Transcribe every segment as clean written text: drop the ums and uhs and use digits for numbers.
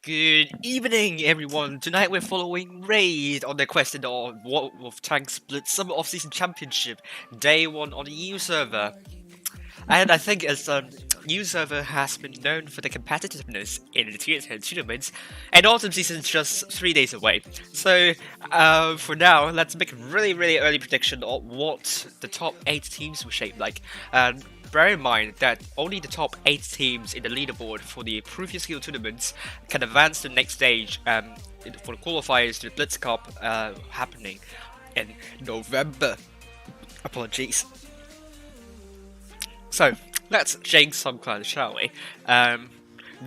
Good evening, everyone. Tonight we're following Raid on their quest in the World of Tanks Split Summer Off-Season Championship, Day 1 on the EU server. And I think as EU server has been known for the competitiveness in the Tier 10 tournaments, and autumn season is just 3 days away. So for now, let's make a really early prediction of what the top 8 teams will shape like. Bear in mind that only the top 8 teams in the leaderboard for the previous skill tournaments can advance to the next stage for the qualifiers to the Blitz Cup happening in November. Apologies. So, let's jinx some clans, shall we?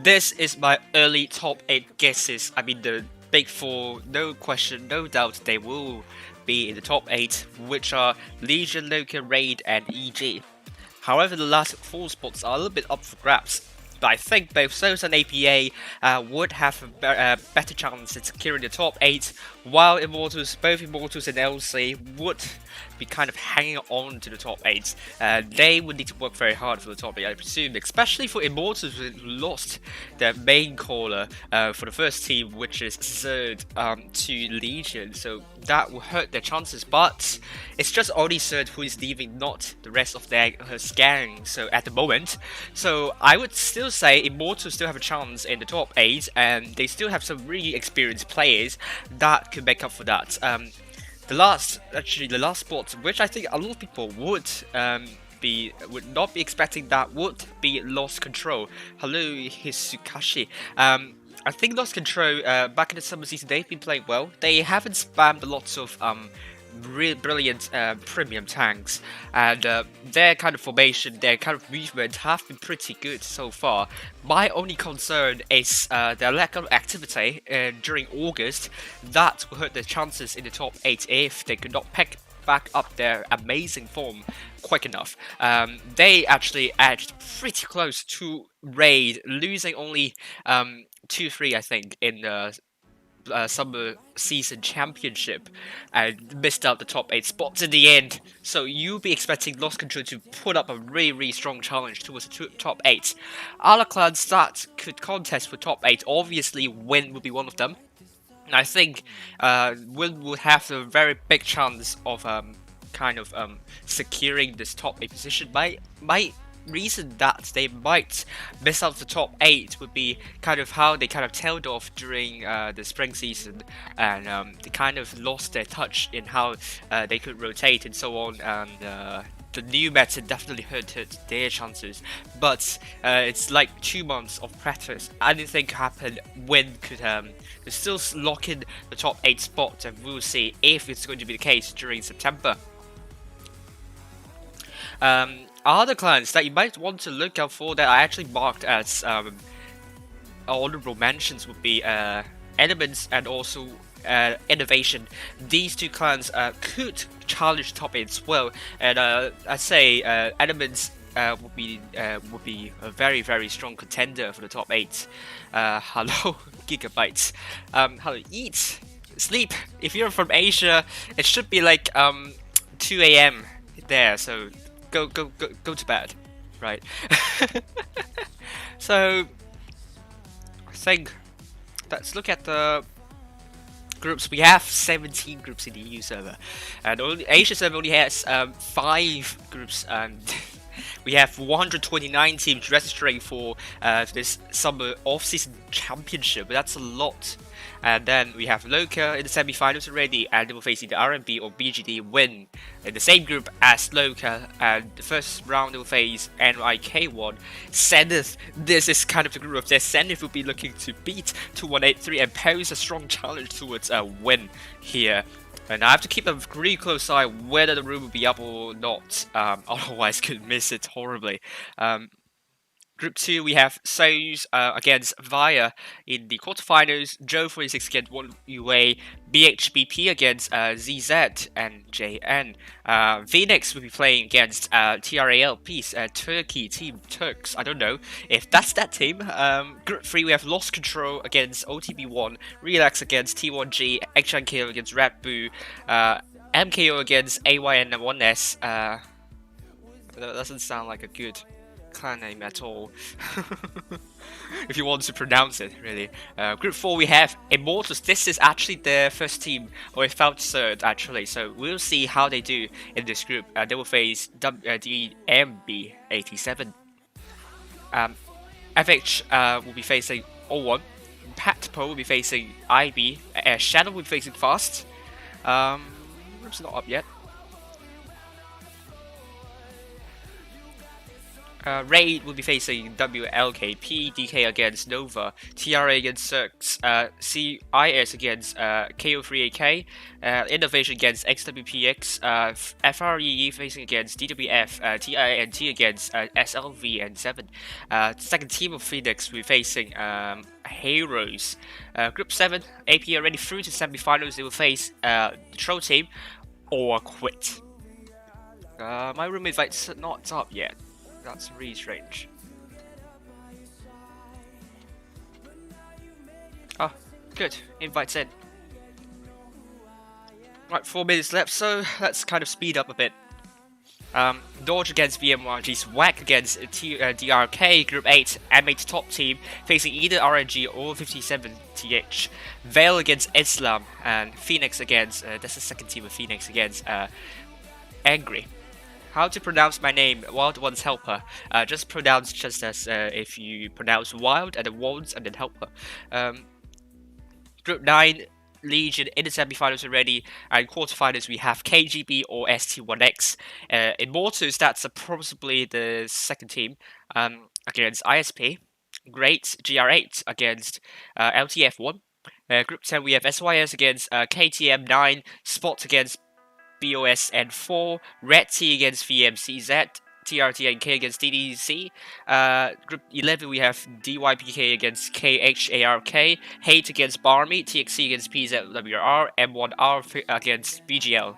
This is my early top 8 guesses. I mean, the big 4, no question, no doubt they will be in the top 8, which are Legion, LOCA, RA1D, and EG. However, the last 4 spots are a little bit up for grabs, but I think both Souls and APA would have a better chance at securing the top 8, while both Immortals and LC would be kind of hanging on to the top 8. They would need to work very hard for the top 8, I presume, especially for Immortals who lost their main caller for the first team, which is Zerd, to Legion, so that will hurt their chances, but it's just only Zerd who is leaving, not the rest of her gang, so at the moment. So I would still say Immortals still have a chance in the top 8, and they still have some really experienced players that could make up for that. The last spot, which I think a lot of people would not be expecting, that would be Lost Control. Hello, Hisukashi. I think Lost Control back in the summer season they've been playing well. They haven't spammed lots of really brilliant premium tanks, and their kind of formation, their kind of movement have been pretty good so far. My only concern is their lack of activity during August. That will hurt their chances in the top 8 if they could not pick back up their amazing form quick enough. They actually edged pretty close to RA1D, losing only 2-3 I think in the summer season championship, and missed out the top 8 spots in the end. So you'll be expecting Lost Control to put up a really strong challenge towards the top 8. Other clans that could contest for top 8, obviously Win would be one of them. And I think Win would have a very big chance of securing this top 8 position. My reason that they might miss out the top 8 would be kind of how they kind of tailed off during the spring season, and they kind of lost their touch in how they could rotate and so on, and the new meta definitely hurted their chances. But it's like 2 months of practice. Anything could happen. Win could still lock in the top 8 spot, and we'll see if it's going to be the case during September. Other clans that you might want to look out for that I actually marked as honorable mentions would be Elements and also Innovation. These 2 clans could challenge top 8 as well, and I'd say Elements would be a very strong contender for the top 8. Hello, Gigabytes. Hello, eat, sleep. If you're from Asia, it should be like 2 AM there, so go to bed, right? So I think let's look at the groups. We have 17 groups in the EU server, and Asia server only has 5 groups, and we have 129 teams registering for this summer off-season championship. That's a lot. And then we have LOCA in the semi-finals already, and they will face either RMB or BGD Win in the same group as LOCA. And the first round they will face NYK1. Zenith, this is kind of the group of their Zenith will be looking to beat 2183 and pose a strong challenge towards a win here. And I have to keep a really close eye whether the room will be up or not, otherwise could miss it horribly. Group 2, we have Souls against Via in the quarterfinals, Joe46 against 1UA, BHBP against ZZ and JN. Phoenix will be playing against TRALP's Turkey team, Turks. I don't know if that's that team. Group 3, we have Lost Control against OTB1, Relax against T1G, HNKO against Red Boo, MKO against AYN1S. That doesn't sound like a good clan name at all. If you want to pronounce it, really. Group 4 we have Immortals. This is actually their first team, or it felt third actually, so we'll see how they do in this group. They will face the MB87. FH will be facing O1. Patpo will be facing IB. Shadow will be facing Fast. Group's not up yet. Raid will be facing WLKP, DK against Nova, TRA against Cirx, CIS against KO3AK, Innovation against XWPX, FREE facing against DWF, TINT against SLV and 7. Second team of Phoenix will be facing Heroes. Group 7, AP already through to semi-finals. They will face the Troll team or Quit. My room invite's not up yet. That's really strange. Ah, good. Invites in. Right, 4 minutes left, so let's kind of speed up a bit. Dodge against VMYG's Whack against DRK, Group 8, M8 top team, facing either RNG or 57TH. Veil against Islam, and Phoenix against, that's the second team of Phoenix against Angry. How to pronounce my name, Wild One's Helper. Just pronounce just as if you pronounce Wild and then Wands and then Helper. Group 9, Legion in the semi-finals already, and quarterfinals we have KGB or ST1X. Immortals, that's possibly the second team against ISP. Great, GR8 against LTF1. Group 10 we have SYS against KTM9, Spot against BOS and 4, Red T against VMCZ, TRT and K against DDC. Group 11 we have DYPK against KHARK, Hate against Barmy, TXC against PZWR, M1R against VGL.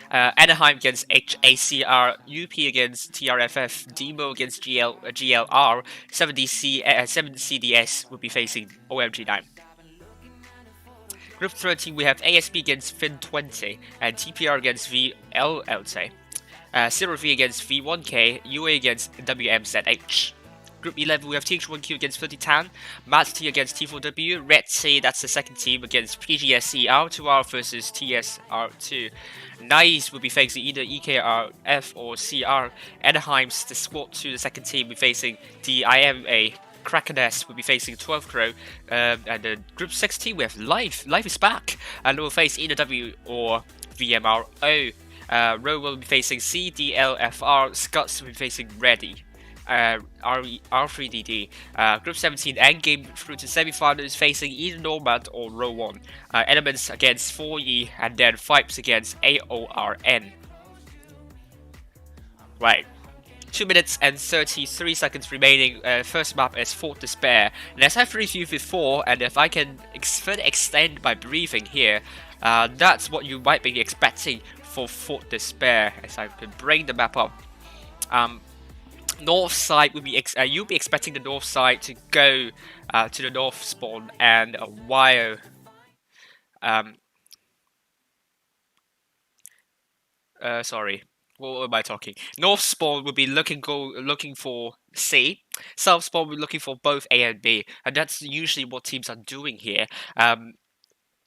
Anaheim against HACR, UP against TRFF, Demo against GLR, 7CDS will be facing OMG9. Group 13 we have ASB against Fin20 and TPR against VLLT. Zero V against V1K, UA against WMZH. Group 11 we have TH1Q against 3010, Mats T against T4W, Red T, that's the second team, against PGSC R2R versus TSR2. Nice will be facing either EKRF or CR. Anaheim's the squad 2, the second team, will be facing the IMA. Krakeness will be facing 12 Crow, and the Group 16 we have Life. Life is back, and will face either W or VMRO. Row will be facing CDLFR, Scuts will be facing Ready. R3DD. Group 17 endgame through to semi-finals facing either Nomad or Row 1. Elements against 4E, and then Vibes against AORN. Right. 2 minutes and 33 seconds remaining. First map is Fort Despair. And as I've reviewed before, and if I can further extend my briefing here, that's what you might be expecting for Fort Despair, as I can bring the map up. North side would be you'll be expecting the north side to go to the north spawn, and while sorry, what am I talking? North spawn will be looking for C. South spawn will be looking for both A and B, and that's usually what teams are doing here.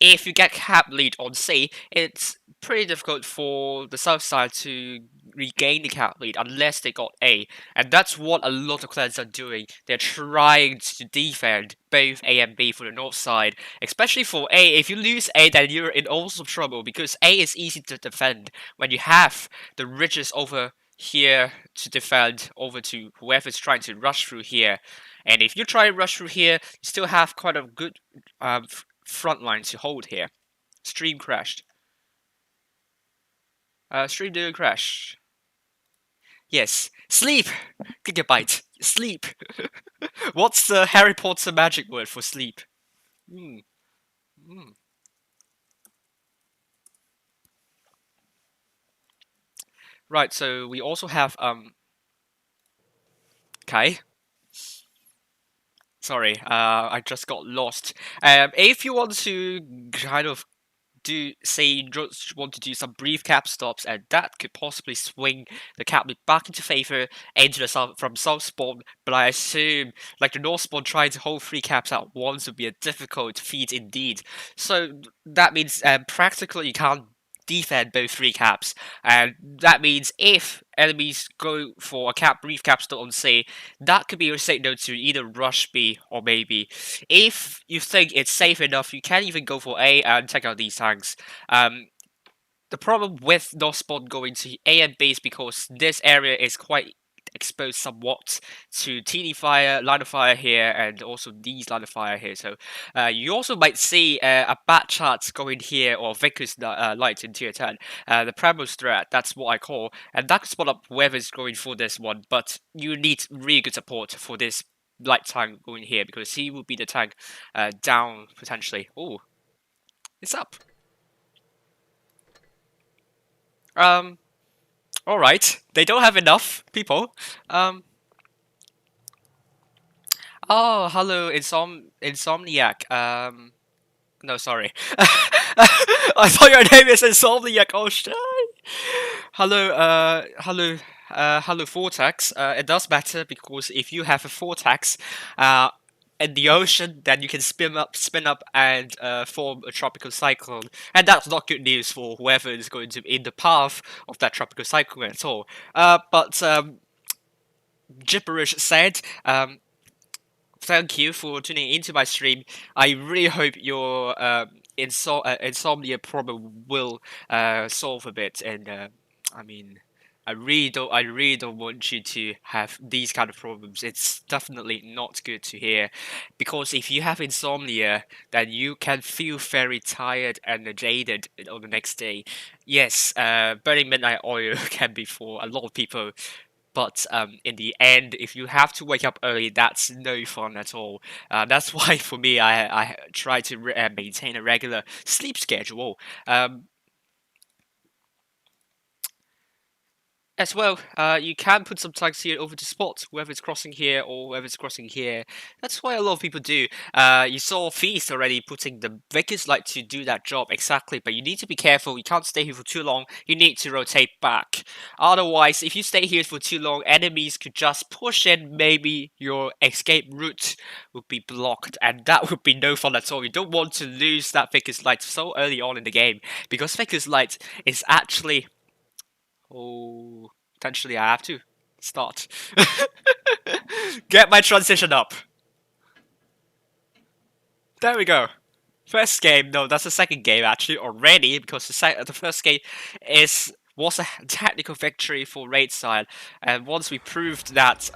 If you get cap lead on C, it's pretty difficult for the south side to regain the cap lead unless they got A, and that's what a lot of clans are doing. They're trying to defend both A and B for the north side, especially for A. If you lose A, then you're in all sorts of trouble, because A is easy to defend when you have the ridges over here to defend over to whoever's trying to rush through here. And if you try and rush through here, you still have quite a good front line to hold here. Stream crashed. Stream didn't crash. Yes. Sleep! Gigabyte. Sleep. What's the Harry Potter magic word for sleep? Right, so we also have Kai. Sorry, I just got lost. If you want to kind of do say you just want to do some brief cap stops, and that could possibly swing the cap back into favor into the south from south spawn. But I assume like the north spawn trying to hold 3 caps at once would be a difficult feat indeed. So that means practically you can't defend both 3 caps, and that means if enemies go for a cap brief cap stop on C, that could be your signal to either rush B or maybe if you think it's safe enough, you can even go for A and take out these tanks. The problem with North Spawn going to A and B is because this area is quite exposed somewhat to TD fire, line of fire here, and also these line of fire here. So you also might see a bad chart going here, or Vickers light in tier 10. The Primo's threat, that's what I call, and that could spot up whoever's going for this one, but you need really good support for this light tank going here, because he will be the tank down potentially. Oh, it's up. Alright, they don't have enough people. Oh, hello, Insomniac. No, sorry. I thought your name is Insomniac. Oh shit. Hello, Vortex. It does matter because if you have a Vortex, in the ocean, then you can spin up, and form a tropical cyclone, and that's not good news for whoever is going to be in the path of that tropical cyclone at all. But gibberish said, thank you for tuning into my stream. I really hope your insomnia problem will solve a bit, and I mean, I really don't want you to have these kind of problems. It's definitely not good to hear, because if you have insomnia, then you can feel very tired and jaded on the next day. Yes, burning midnight oil can be for a lot of people, but in the end, if you have to wake up early, that's no fun at all. That's why for me, I try to maintain a regular sleep schedule. As well, you can put some tags here over to spot whether it's crossing here or whether it's crossing here. That's why a lot of people do. You saw Feast already putting the Vickers light to do that job exactly, but you need to be careful. You can't stay here for too long. You need to rotate back. Otherwise, if you stay here for too long, enemies could just push in. Maybe your escape route would be blocked, and that would be no fun at all. You don't want to lose that Vickers light so early on in the game, because Vickers light is actually... Oh, potentially I have to start. Get my transition up. There we go. First game, no, that's the second game actually already, because the first game was a technical victory for Raid side, and once we proved that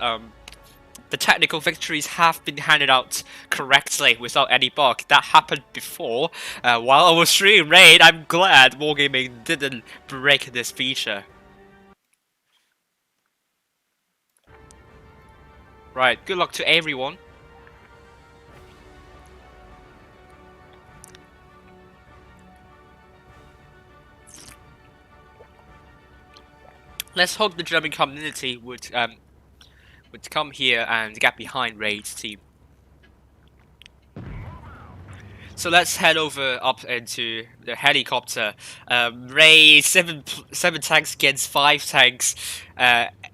the technical victories have been handed out correctly without any bug. That happened before. While I was streaming Raid, I'm glad Wargaming didn't break this feature. Right, good luck to everyone. Let's hope the German community would come here and get behind Raid's team. So let's head up into the helicopter. Raid 7 tanks against 5 tanks.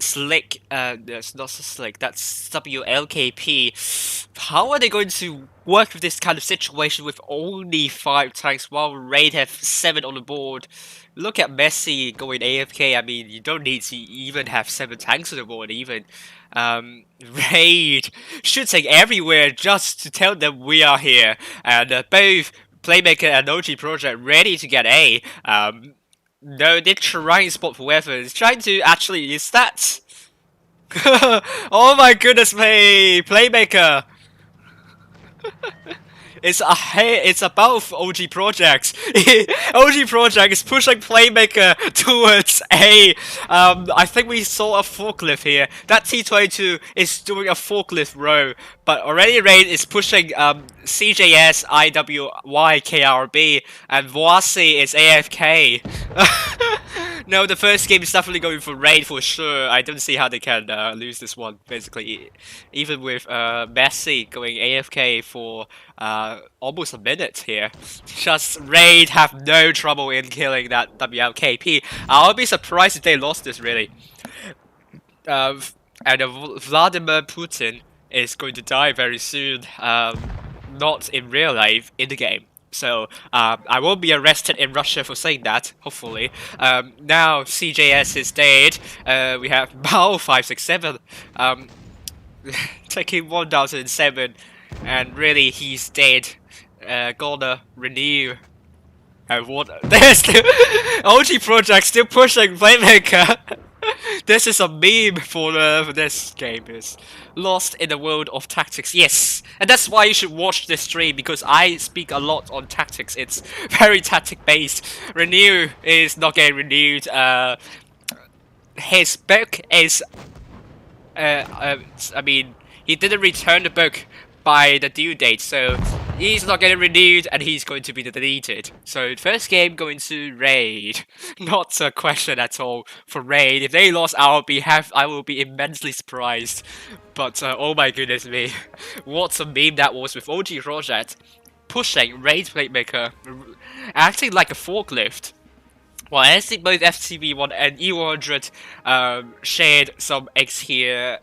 Slick, that's not so slick. That's WLKP. How are they going to work with this kind of situation with only 5 tanks while Raid have 7 on the board? Look at Messi going AFK. I mean, you don't need to even have 7 tanks on the board even. Raid shooting everywhere just to tell them we are here, and both Playmaker and OG Project ready to get A. No, they're trying spot for weapons, trying to actually use that. Oh my goodness me, Playmaker. It's above OG Projects. OG Project is pushing Playmaker towards A. I think we saw a forklift here. That T22 is doing a forklift row, but already Raid is pushing CJS, IWY, KRB, and Voasi is AFK. No, the first game is definitely going for Raid for sure. I don't see how they can lose this one, basically. Even with Messi going AFK for almost a minute here. Just Raid have no trouble in killing that WLKP. I'll be surprised if they lost this, really. Uh, and Vladimir Putin is going to die very soon. Not in real life, in the game. So I won't be arrested in Russia for saying that, hopefully. Now CJS is dead. We have Mao567 taking 1007, and really he's dead. Gonna renew. And what? There's still OG Project still pushing Playmaker. This is a meme for this game. Is lost in the world of tactics. Yes, and that's why you should watch this stream, because I speak a lot on tactics. It's very tactic based. Renew is not getting renewed. His book is. I mean, he didn't return the book by the due date, so he's not getting renewed, and he's going to be deleted. So first game going to Raid. Not a question at all for Raid. If they lost, I will be immensely surprised. But oh my goodness me, what a meme that was with OG Project pushing Raid Playmaker, acting like a forklift. Well, I think both FTV1 and E100 shared some eggs here.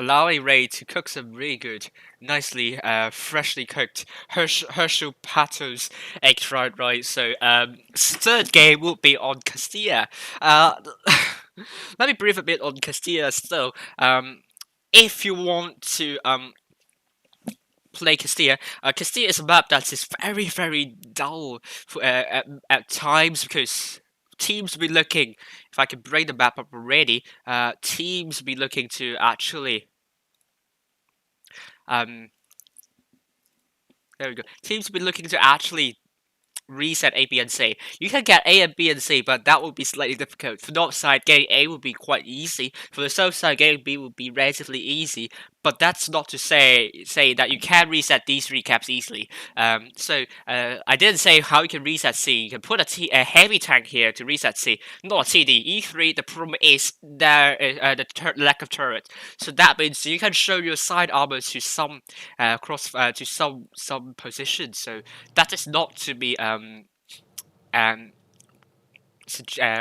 Allowing Ray to cook some really good, nicely, freshly cooked Herschel Patos egg fried rice. So, third game will be on Castilla. Let me brief a bit on Castilla still. If you want to play Castilla, Castilla is a map that is very, very dull for, at times, because teams will be looking, if I can bring the map up already, teams will be looking to actually, there we go, teams will be looking to actually reset A, B, and C. You can get A and B and C, but that will be slightly difficult. For north side, getting A will be quite easy. For the south side, getting B will be relatively easy. But that's not to say that you can reset these three caps easily. I didn't say how you can reset C. You can put a heavy tank here to reset C, not a TD. E3, the problem is the lack of turret. So that means you can show your side armor to some some positions. So that is not to be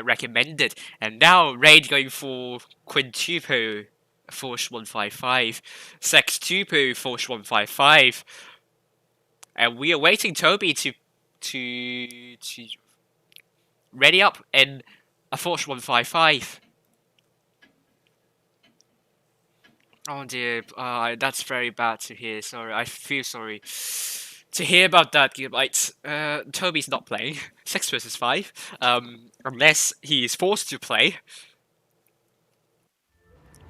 recommended. And now Raid going for Quintuple Force 155, Sextuple Force 155, and we are waiting Toby to ready up in a Force 155. Oh dear, that's very bad to hear. Sorry, I feel sorry to hear about that, Gigabytes. Toby's not playing 6 versus 5, unless he is forced to play.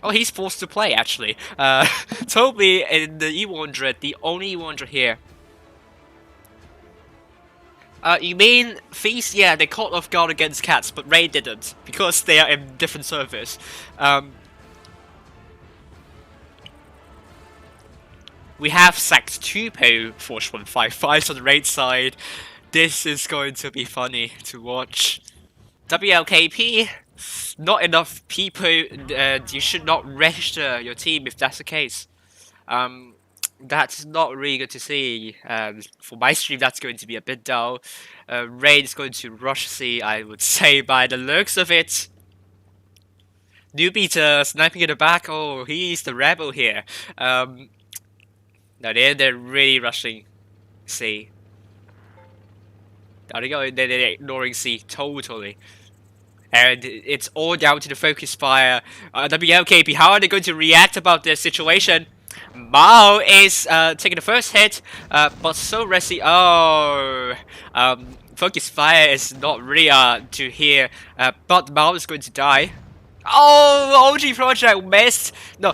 Oh, he's forced to play, actually. Toby in the E100, the only E100 here. You mean Feast? Yeah, they caught off guard against Cats, but Ray didn't, because they are in different servers. We have Sextuple Force 155 on the Raid side. This is going to be funny to watch. WLKP, not enough people. You should not register your team if that's the case. That's not really good to see. For my stream, that's going to be a bit dull. Raid is going to rush C, I would say, by the looks of it. Newbie sniping in the back. Oh, he's the rebel here. No, they're really rushing C. There they go, they're ignoring C totally. And it's all down to the focus fire. WLKP, how are they going to react about this situation? Mao is taking the first hit, but so Resi. Oh, focus fire is not really to here, but Mao is going to die. Oh, OG Project missed. No,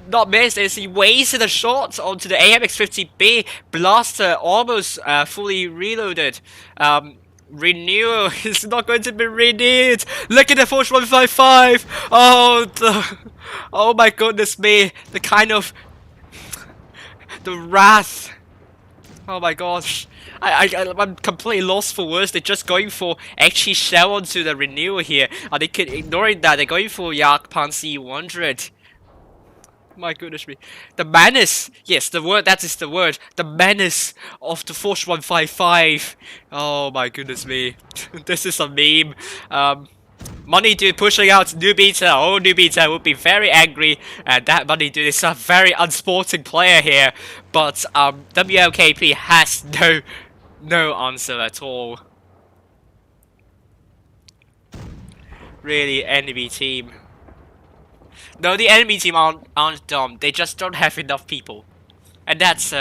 not missed, is he wasted a shot onto the AMX-50B. Blaster almost fully reloaded. Renewal is not going to be renewed. Look at the Force 155. Oh my goodness me. The kind of the wrath Oh my gosh. I'm completely lost for words. They're just going for actually shell onto the renewal here. And they could ignoring that. They're going for Yak Pansy 100. My goodness me. The menace! Yes, the word, that is the word. The menace of the Forge 155. Oh my goodness me. This is a meme. Money Dude pushing out New Beta. Oh, New Beta would be very angry. And that Money Dude is a very unsporting player here. But WLKP has no answer at all. Really, enemy team. No, the enemy team aren't dumb. They just don't have enough people. And that's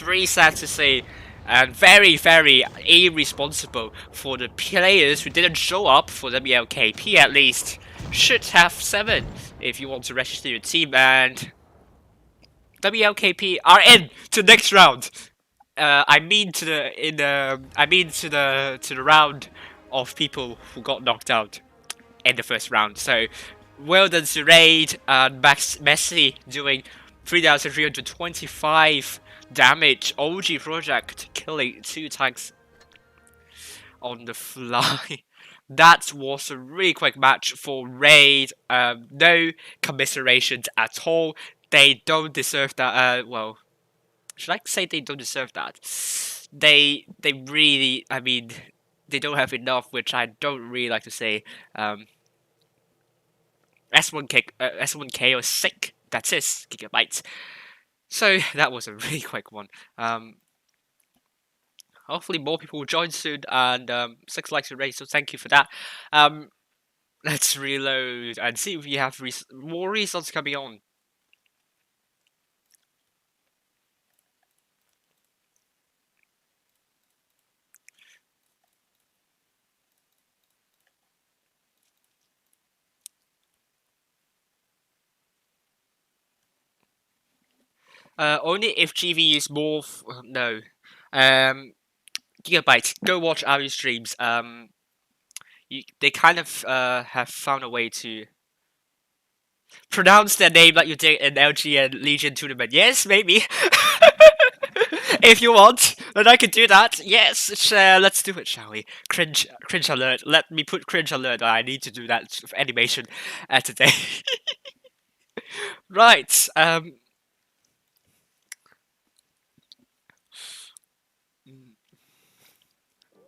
really sad to say, and very irresponsible for the players who didn't show up for WLKP at least. Should have 7 if you want to register your team, and WLKP are in to next round. I mean to the round of people who got knocked out in the first round. So well done to Raid and Messi doing 3,325 damage. OG Project killing 2 tanks on the fly. That was a really quick match for Raid. No commiserations at all. They don't deserve that. Well, should I say they don't deserve that? They really, I mean, they don't have enough, which I don't really like to say. S1K was sick. That's it, gigabytes. So that was a really quick one. Hopefully more people will join soon, and 6 likes already, so thank you for that. Let's reload and see if we have more results coming on. Only if GV is more. No. Gigabyte, go watch our streams. They kind of have found a way to pronounce their name like you did in LG and Legion tournament. Yes, maybe. If you want, then I could do that. Yes, let's do it, shall we? Cringe alert. Let me put cringe alert. I need to do that animation today. Right.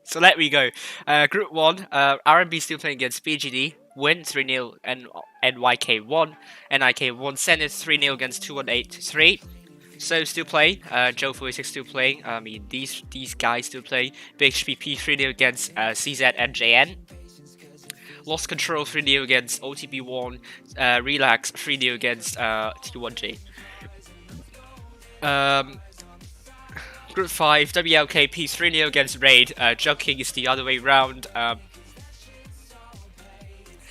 So let me go. Group 1, R&B still playing against BGD, win 3-0, and NYK1. NIK1 send it 3-0 against 2183. So still playing, Joe 46 still playing, I mean these guys still playing. BHPP 3-0 against CZ and JN. Lost Control 3-0 against OTB1, Relax 3-0 against T1J. Group 5, WLKP 3-0 against Raid. Joking is the other way round.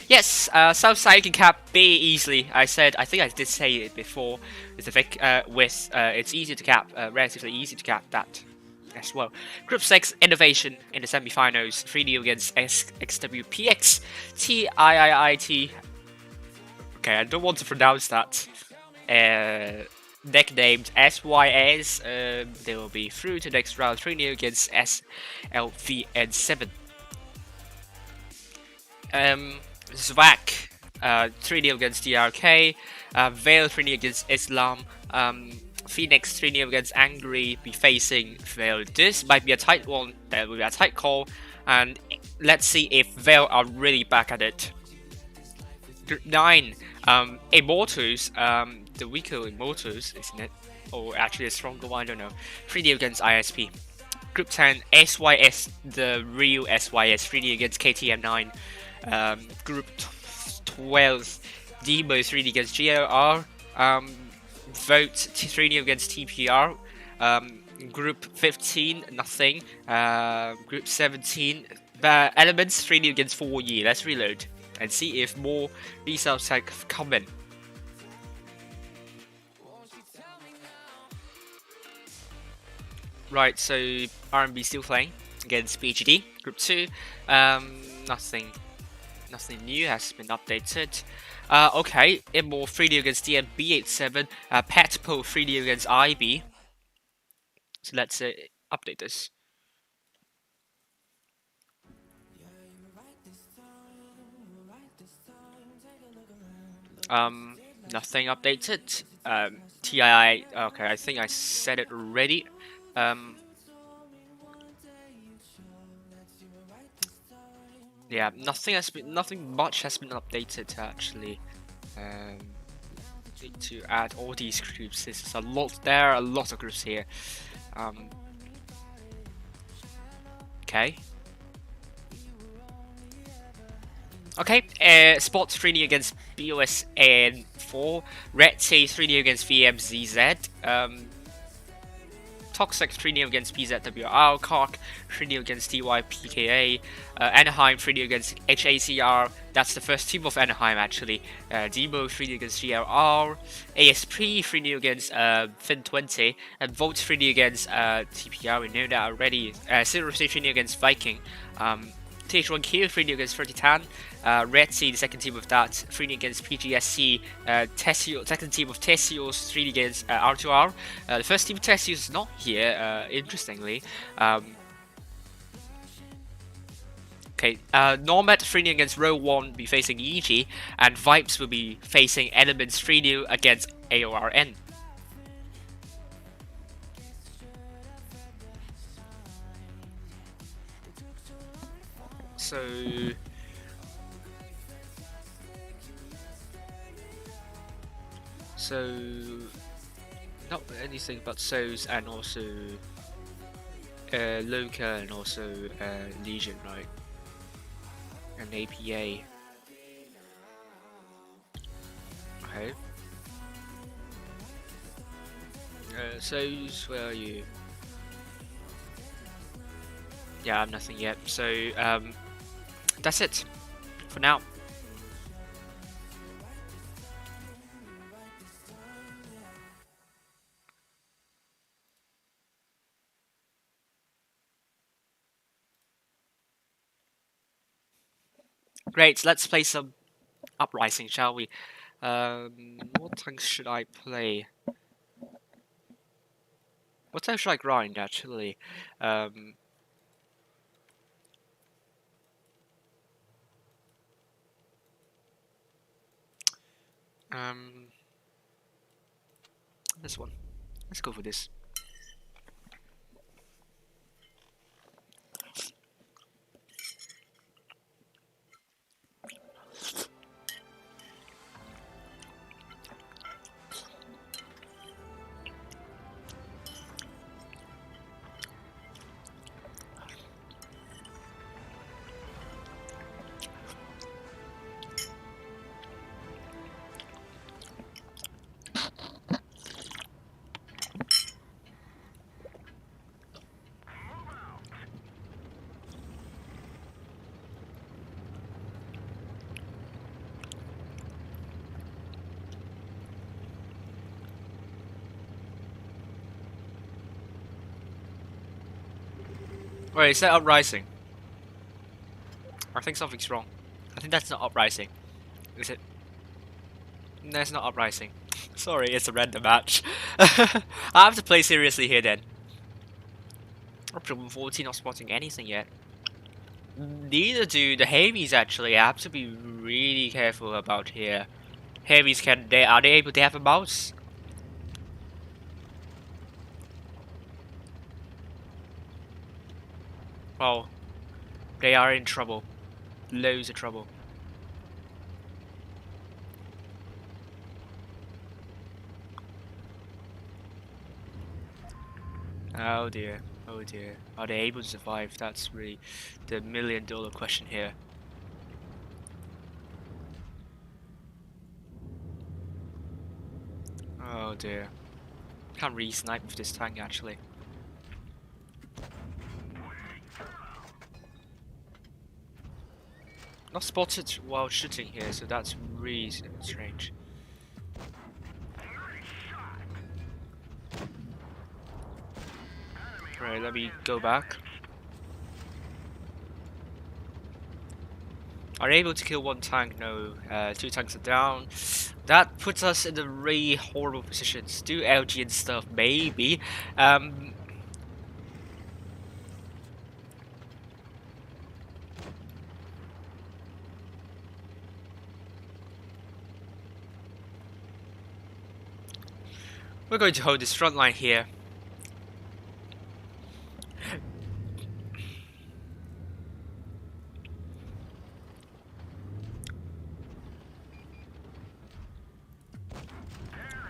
Yes, Southside can cap B easily. I think I did say it before. It's easy to cap, relatively easy to cap that as well. Group 6, Innovation in the semi-finals. 3-0 against XWPX. TIIIT. Okay, I don't want to pronounce that. Nicknamed SYS, they will be through to next round. 3-0 against SLVN7. Zvak, 3-0 against DRK. Vale 3-0 against Islam. Phoenix 3-0 against Angry, be facing Vale. This might be a tight one, that will be a tight call, and let's see if Vale are really back at it. Group 9, Immortals, the weaker Immortals, isn't it? Or actually a stronger one, I don't know. 3-0 against ISP. Group 10, SYS, the real SYS, 3-0 against KTM9. Group 12, Demo 3-0 against GLR. Vote 3-0 against TPR. Group 15, nothing. Group 17, Elements 3-0 against 4E. Let's reload and see if more results have come in. Right, so R&B still playing against BGD. Group 2, nothing new has been updated. Okay, Immor 3-0 against DMB87. Petpo 3-0 against IB. So let's update this. Nothing updated. TII. Okay, I think I said it already. Yeah, nothing much has been updated actually. Need to add all these groups. This is a lot. There are a lot of groups here. Okay. Okay, Spot 3-0 against BOSN4, Red Sea 3-0 against VMZZ, Toxic 3-0 against PZWR, Cock 3-0 against TYPKA, Anaheim 3-0 against HACR, that's the first team of Anaheim actually, Demo 3-0 against GRR, ASP 3-0 against Fin20, and Volt 3-0 against TPR, we know that already, Zero 3-0 against Viking, TH1Q 3-0 against 3010, Red Sea, the second team of that, 3-0 against PGSC, Tessio, second team of Tessios, 3-0 against R2R. The first team of Tessios is not here, interestingly. Okay, Nomad 3-0 against RA1D be facing EG, and Vibes will be facing Elements 3-0 against AORN. So not anything but SOs and also LOCA and also Legion, right? And APA. Okay. SOs, where are you? Yeah, I'm nothing yet. So that's it for now. Great, let's play some Uprising, shall we? What tanks should I play? What tank should I grind, actually? This one. Let's go for this. Wait, is that Uprising? I think something's wrong. I think that's not Uprising. Is it? No, it's not Uprising. Sorry, it's a random match. I have to play seriously here then. Option 14 not spotting anything yet. Neither do the heavies actually. I have to be really careful about here. Heavies are they able to have a mouse? Oh, they are in trouble. Loads of trouble. Oh dear, oh dear. Are they able to survive? That's really the million-dollar question here. Oh dear. Can't really snipe with this tank actually. Not spotted while shooting here, so that's really strange. Right, let me go back. Are they able to kill one tank? No. 2 tanks are down. That puts us in a really horrible positions. Do LG and stuff, maybe. We're going to hold this front line here.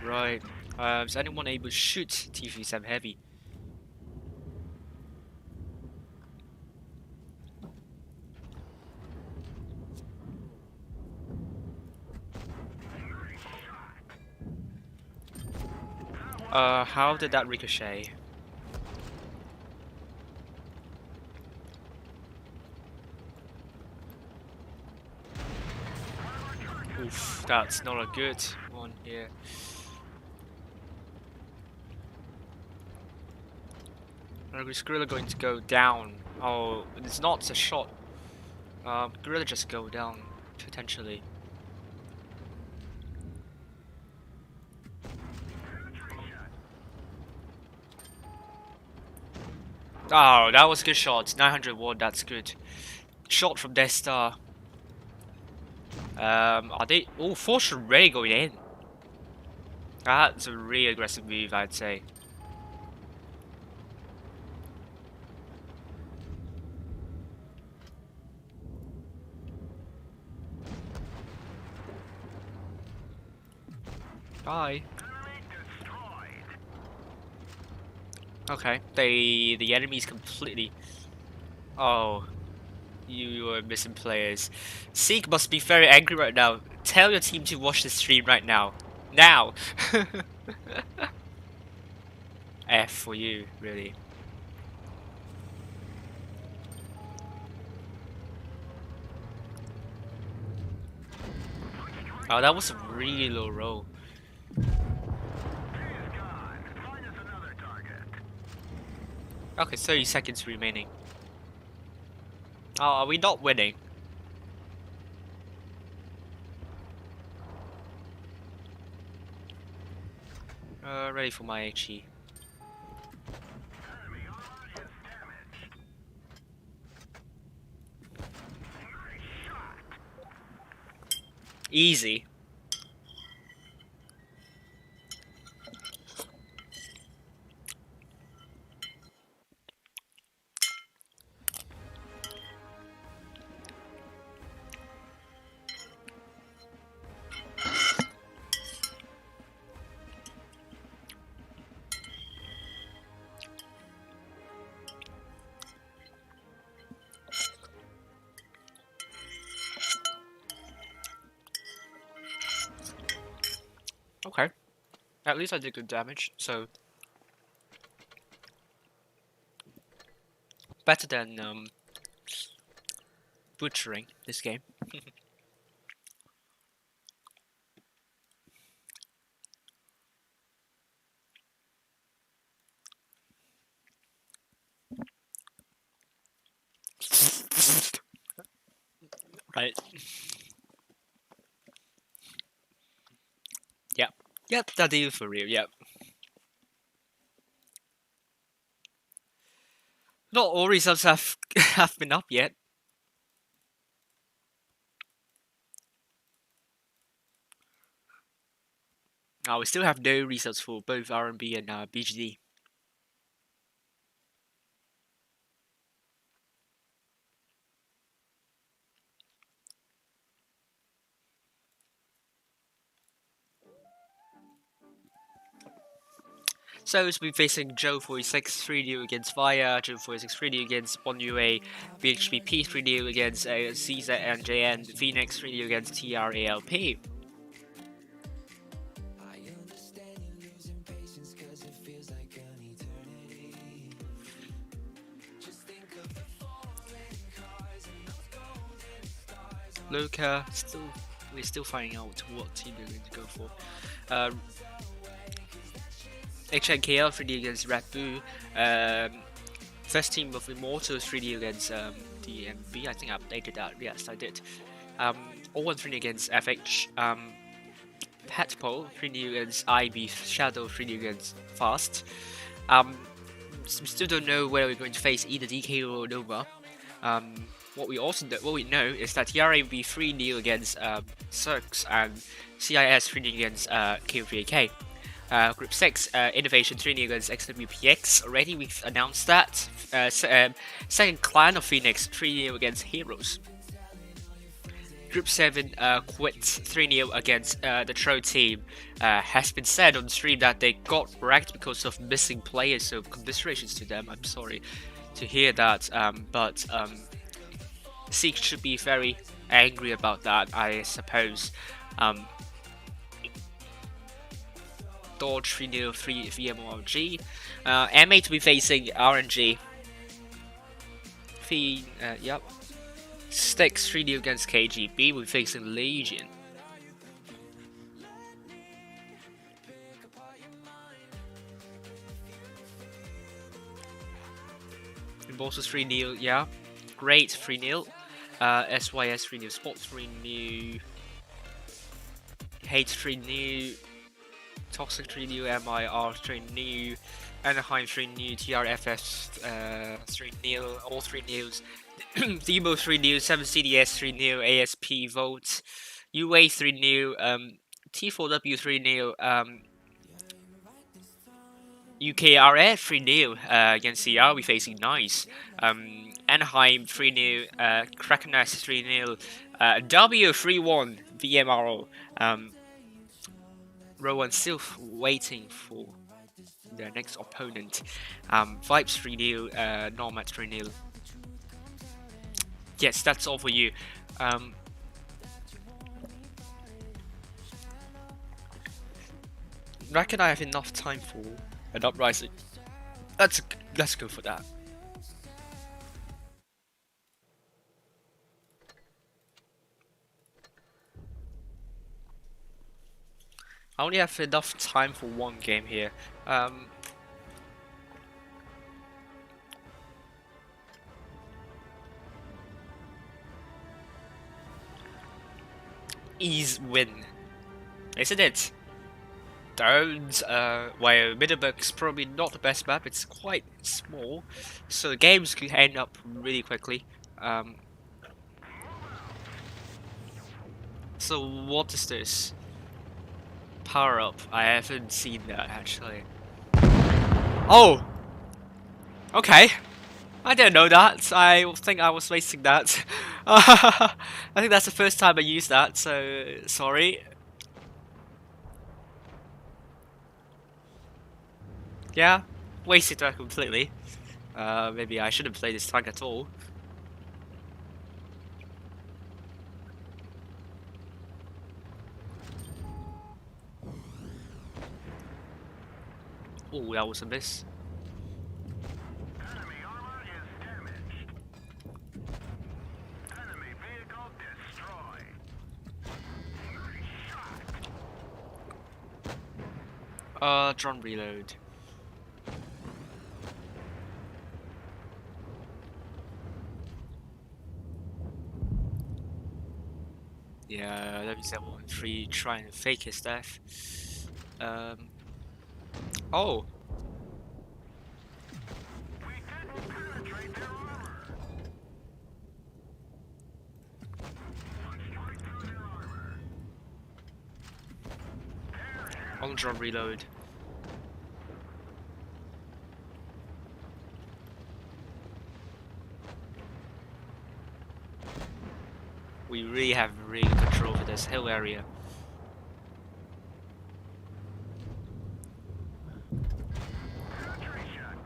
Right. Is anyone able to shoot T37 Heavy? How did that ricochet? Oof, that's not a good one here. Gorilla going to go down. Oh, it's not a shot. Gorilla just go down, potentially. Oh, that was a good shot. 901, that's good. Shot from Death Star. Are they... Oh, Fortune Ray going in. That's a really aggressive move, I'd say. Bye. Okay, the enemy's completely... Oh, you are missing players. Seek must be very angry right now. Tell your team to watch the stream right now. Now! F for you, really. Oh, that was a really low roll. Okay, 30 seconds remaining. Oh, are we not winning? Ready for my HE. Easy. Okay. At least I did good damage, so better than butchering this game. Right. Yep. Yep, that is for real, yep. Not all results have have been up yet. We still have no results for both R&B and BGD. So it's been facing Joe 46 3-0 against Via, Joe 46 3-0 against 1UA, BHBP 3-0 against CZ and JN, Phoenix 3-0 against TRALP. LOCA, we're still finding out what team they're going to go for. HNKL 3D against Red Bull. First team of Immortals 3D against DMB. I think I updated that. Yes, I did. All-1 3D against FH. Petpole 3D against IB. Shadow 3D against Fast. We still don't know whether we're going to face either DK or Nova. What we know is that TRA will be 3-0 against Cirques and CIS 3-0 against K3AK. Group 6, Innovation 3-0 against XWPX. Already we've announced that. Second Clan of Phoenix 3-0 against Heroes. Group 7, Quit 3-0 against the Troll team. Has been said on the stream that they got wrecked because of missing players, so commiserations to them. I'm sorry to hear that, but Seek should be very angry about that, I suppose. Dodge 3-0 3 VMORG. MA to be facing RNG. Yep. Sticks 3-0 against KGB. We're facing Legion. Bosses 3-0, yeah. Great 3-0. SYS 3-0. Spot 3-0. Hate 3-0. Toxic 3-0. MIR 3-0. Anaheim 3-0. TRFS 3-0. All 3-0s. Demo 3-0. 7CDS 3-0. ASP Vote. UA 3-0. T4W 3-0. UKRF 3-0 against CR, we're facing Nice. Anaheim 3-0, Krakeness 3-0, W 3-1 VMRO. Rowan still waiting for their next opponent. Vibes 3-0, Nomad 3-0. Yes, that's all for you. Reckon I have enough time for an Uprising. Let's go for that. I only have enough time for one game here. Ease win, isn't it? Don't, well, Middleburg's probably not the best map, it's quite small, so the games can end up really quickly. So what is this? Power up, I haven't seen that actually. Oh! Okay, I didn't know that, I think I was wasting that. I think that's the first time I used that, so sorry. Yeah, wasted that completely. Maybe I shouldn't play this tank at all. Oh, that was a miss. Enemy armor is damaged. Enemy vehicle destroyed. Drone reload. Yeah, let me say 1-3 trying to fake his death. Oh! We didn't penetrate their armor. Strike through their armor. On drone reload. We really have really control over this hill area. Penetration.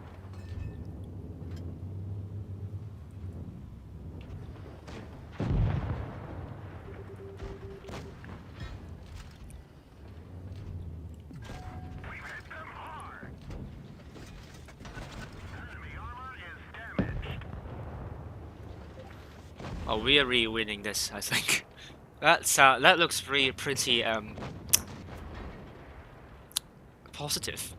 We hit them hard. Enemy armor is damaged. Oh, we are really winning this, I think. That looks really pretty positive.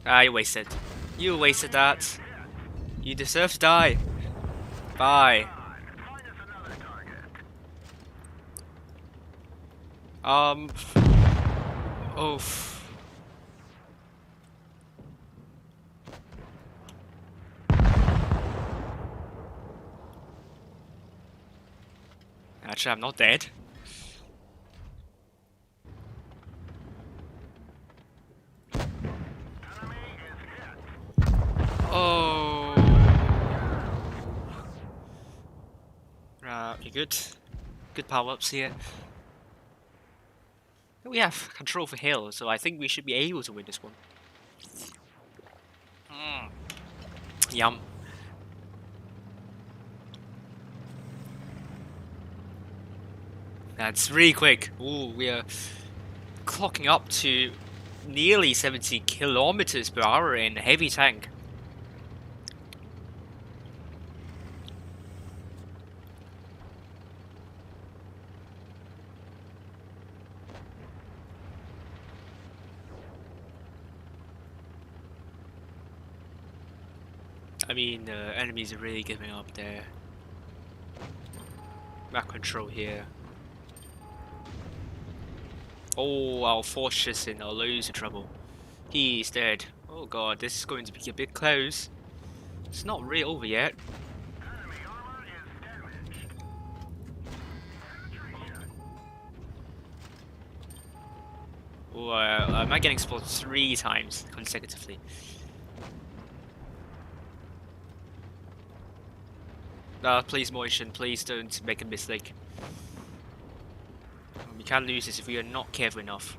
Ah, you wasted. You wasted that. You deserve to die. Bye. Find us another target. Oh. Actually, I'm not dead. Oh. Okay, good. Good power-ups here. We have control of the hill, so I think we should be able to win this one. Yum. That's really quick. Ooh, we are clocking up to nearly 70 kilometers per hour in a heavy tank. I mean, enemies are really giving up their map control here. Oh, our fortress in loads of trouble. He's dead. Oh god, this is going to be a bit close. It's not really over yet. Enemy armor is damaged. Penetration. Oh, am I getting exploded 3 times consecutively? Please, Motion, please don't make a mistake. We can't lose this if we are not careful enough.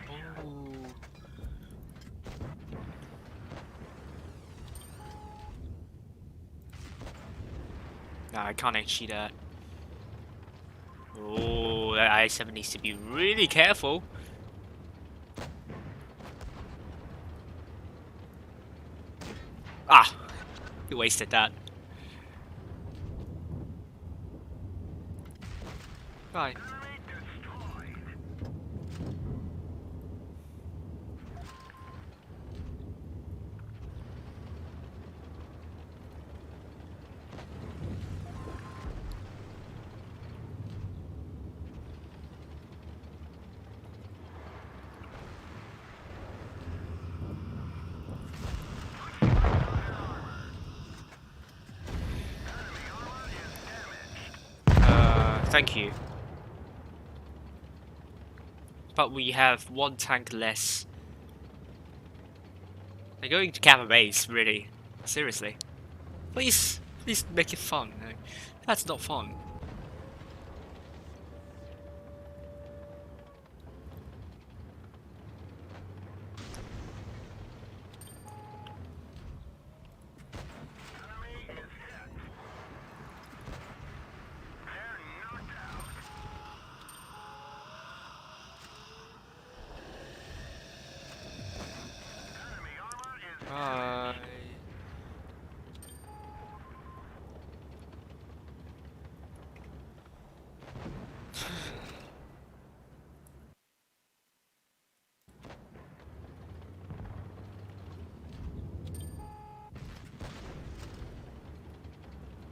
Oh. Nah, I can't actually that. Oh, that I-7 needs to be really careful. Ah! You wasted that. Bye. Enemy destroyed. Thank you. But we have 1 tank less. They're going to cap a base, really. Seriously. Please make it fun. No, that's not fun. Enemy is hit. They're knocked out. Enemy armor is Bye.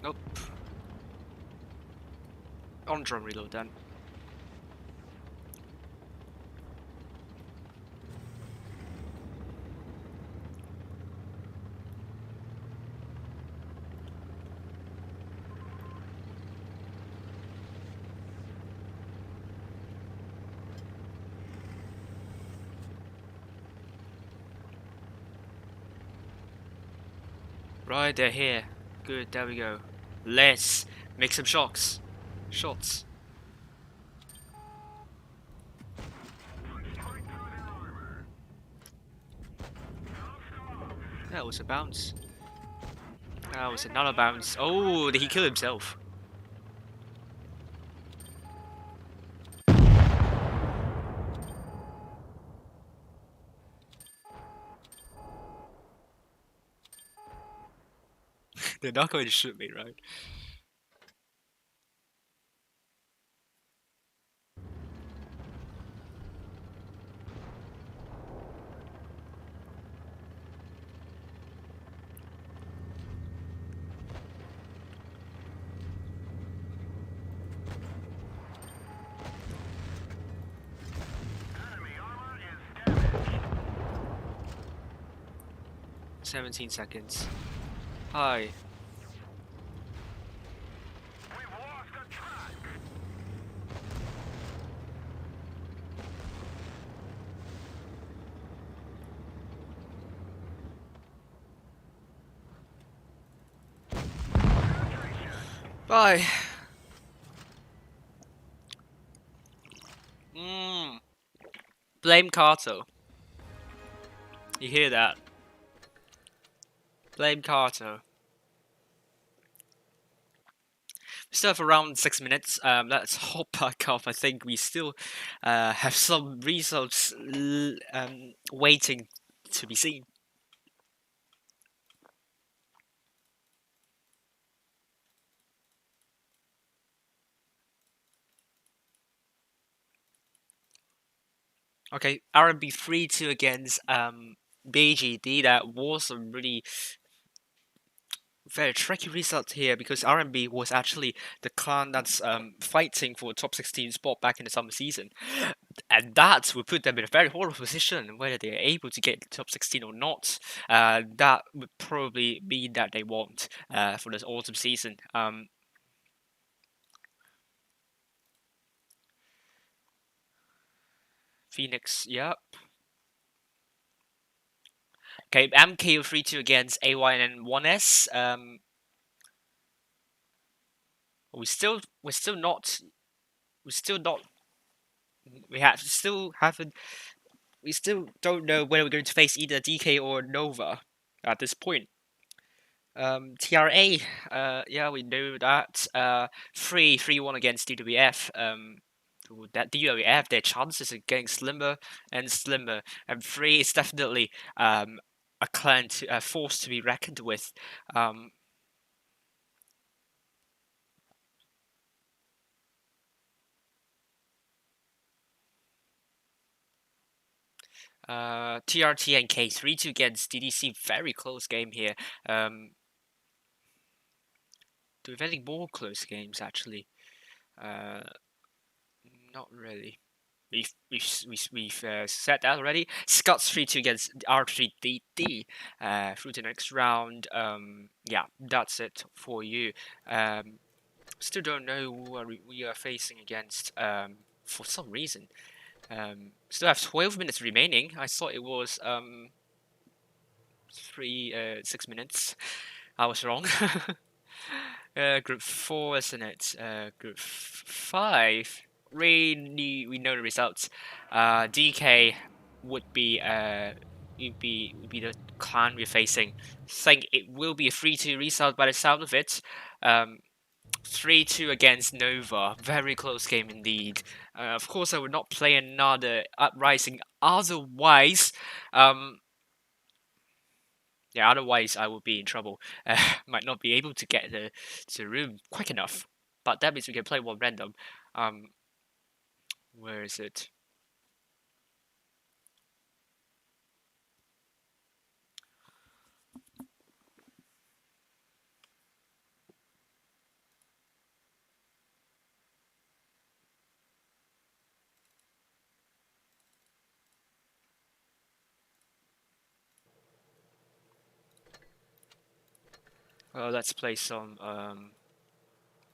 Nope. On drum reload then. Right, they're here. Good, there we go. Let's make some shots. Shots. straight through their armor. That was a bounce. That was another bounce. Oh, did he kill himself? They're not going to shoot me, right? 17 seconds. Hi. We've lost the track. Bye. Mmm. Blame Carter. You hear that? Blame Carter. We still have around 6 minutes. Let's hop back up. I think we still have some results waiting to be seen. Okay, R&B 3-2 against BGD. That was a really very tricky result here because R&B was actually the clan that's fighting for a top 16 spot back in the summer season, and that would put them in a very horrible position whether they're able to get top 16 or not. That would probably mean that they won't for this autumn season. Phoenix, yep. Okay, MKO 3-2 against AYN1S. We still not we still don't know whether we're going to face either DK or Nova at this point. TRA, yeah, we know that. 3-1 against DWF. That DWF, their chances are getting slimmer and slimmer, and 3 is definitely a clan a force to be reckoned with. TRT and K3-2 against DDC, very close game here. Do we have any more close games actually? Not really. We've said that already. Scots 3-2 against R3DD through to the next round. Yeah, that's it for you. Still don't know who we are facing against. For some reason. Still have 12 minutes remaining. I thought it was 6 minutes. I was wrong. Group 4, isn't it? Group 5. We know the results. DK would be the clan we're facing. Think it will be a 3-2 result by the sound of it. 3-2 against Nova. Very close game indeed. Of course, I would not play another Uprising. Otherwise, yeah, otherwise I would be in trouble. Might not be able to get to the room quick enough. But that means we can play one random. Where is it? Well, let's play some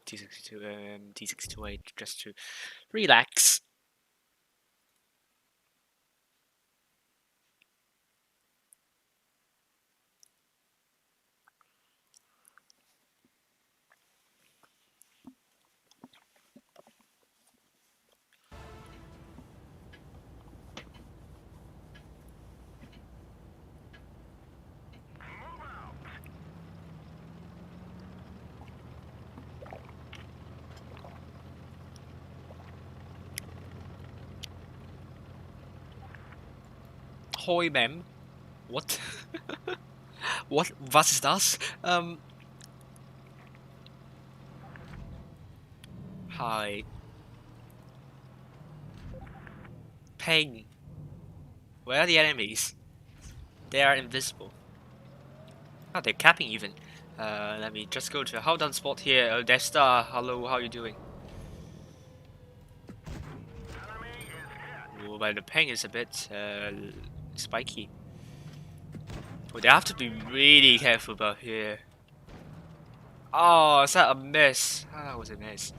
T62 T628 just to relax. Hoi mem. What? What? Was ist das? Hi. Ping. Where are the enemies? They are invisible. Oh, they're capping even. Let me just go to a hold on spot here. Death Star, hello, how you doing? Oh, but the ping is a bit spiky. Oh, they have to be really careful about here. Oh, is that a miss? Oh, that was a miss.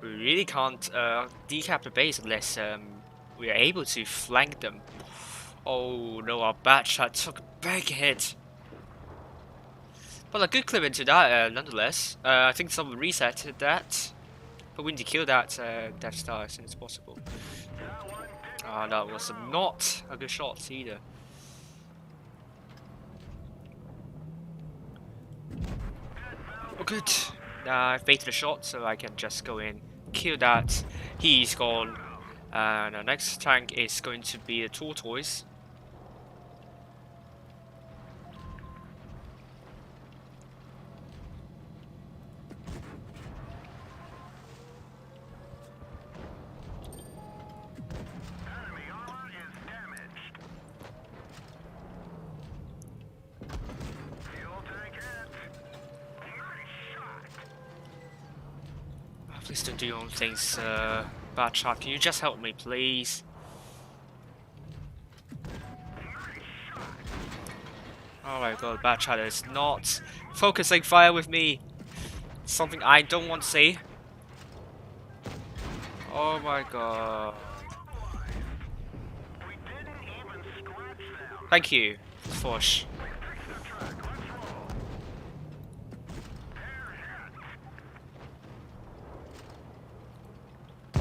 We really can't decap the base unless we are able to flank them. Oh no, our bat shot took a big hit. But a good clip into that nonetheless. I think someone resetted that. But we need to kill that Death Star as soon as possible. Ah, that was not a good shot either. Oh good. I've baited a shot so I can just go in, kill that. He's gone. And our next tank is going to be a tortoise. Enemy armor is damaged. Fuel tank hit. Nice shot. Oh, please don't do your own things, bad shot. Can you just help me, please? Oh my god, bad shot is not focusing fire with me. Something I don't want to see. Oh my god. We didn't even scratch them. Thank you, Fosh. Fix the track. Let's roll. They're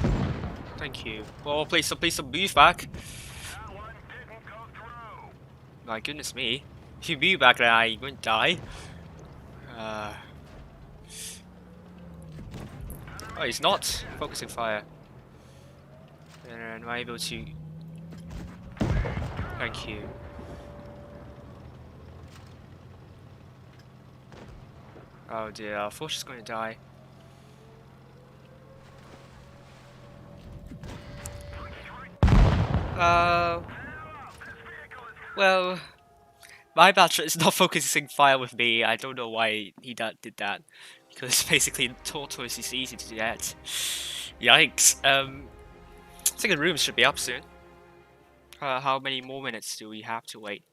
hit. Thank you. Oh, please move back. That one didn't go through. My goodness me. If you move back, then I won't die. Oh, he's not focusing fire. And am I able to? Thank you. Oh dear, our force is going to die. Well, my battery is not focusing fire with me. I don't know why he did that. Because basically, tortoise is easy to do that. Yikes. I think the room should be up soon. How many more minutes do we have to wait?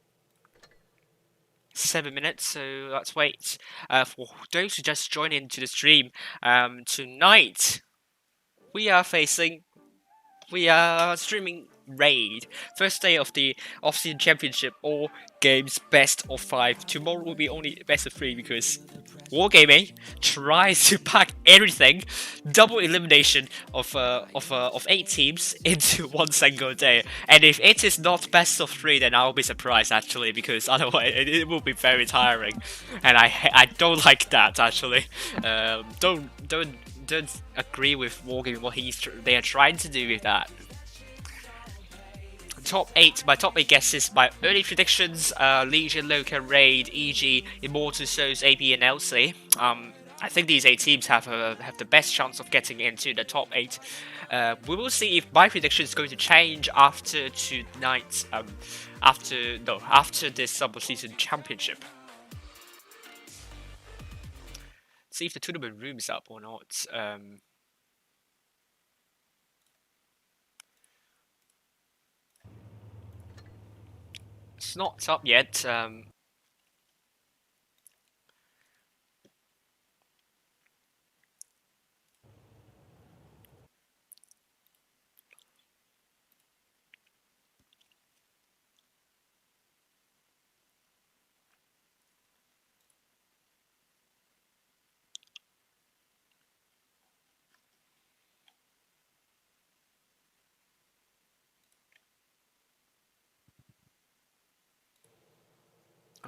7 minutes, so let's wait. For those who just joined into the stream, tonight we are streaming Raid, first day of the off-season championship, all games best of 5. Tomorrow will be only best of 3 because Wargaming tries to pack everything, double elimination of 8 teams into one single day. And if it is not best of 3, then I'll be surprised actually, because otherwise it will be very tiring, and I don't like that actually. Don't agree with Wargaming what they are trying to do with that. Top 8, my top 8 guesses, my early predictions, Legion, LOCA, RA1D, EG, Immortal Souls, AB and LC. I think these 8 teams have the best chance of getting into the top 8. We will see if my prediction is going to change after tonight, after this summer season championship. See if the tournament room's up or not. It's not up yet.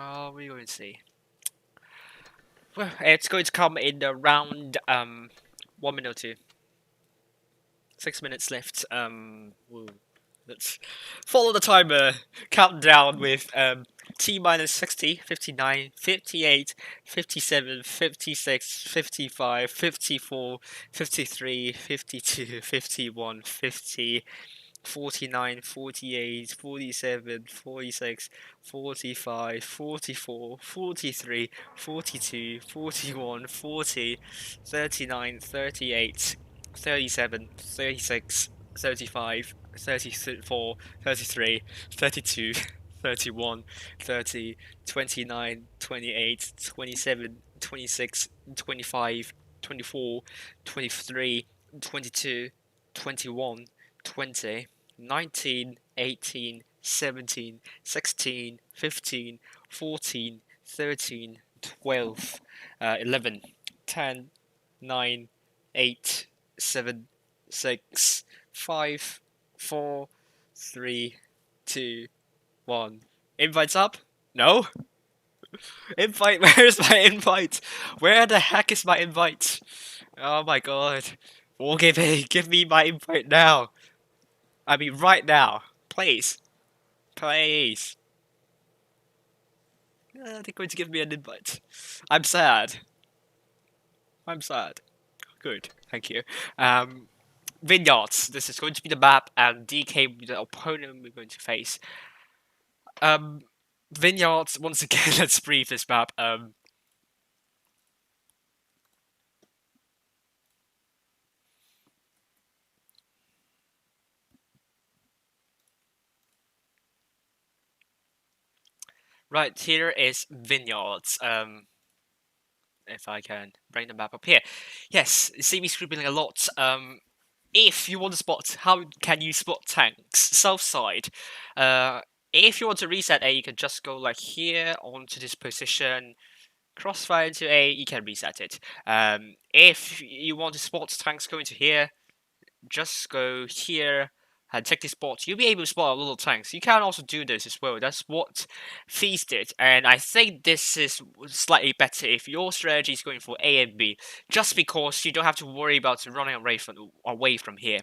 Oh, we're going to see. Well, it's going to come in around 1 minute or 2. 6 minutes left. Let's follow the timer. Countdown with T minus 60, 59, 58, 57, 56, 55, 54, 53, 52, 51, 50. 49, 48, 47, 46, 45, 44, 43, 42, 41, 40, 39, 38, 37, 36, 35, 34, 33, 32, 31, 30, 29, 28, 27, 26, 25, 24, 23, 22, 21, 20, 19, 18, 17, 16, 15, 14, 13, 12, 11, 10, 9, 8, 7, 6, 5, 4, 3, 2, 1. Invites up? No? Invite? Where's my invite? Where the heck is my invite? Oh my god. WoTB, give me my invite now. I mean, right now. Please. Please. They're going to give me an invite. I'm sad. I'm sad. Good. Thank you. Vineyards. This is going to be the map, and DK will be the opponent we're going to face. Um, Vineyards, once again, let's brief this map. Right, here is Vineyards. If I can bring the map up here. Yes, you see me scribbling a lot. If you want to spot, how can you spot tanks? South side. If you want to reset A, you can just go like here onto this position, crossfire into A, you can reset it. If you want to spot tanks going to here, just go here and take this spot. You'll be able to spot a little tanks. You can also do this as well. That's what Feast did, and I think this is slightly better if your strategy is going for A and B, just because you don't have to worry about running away from here.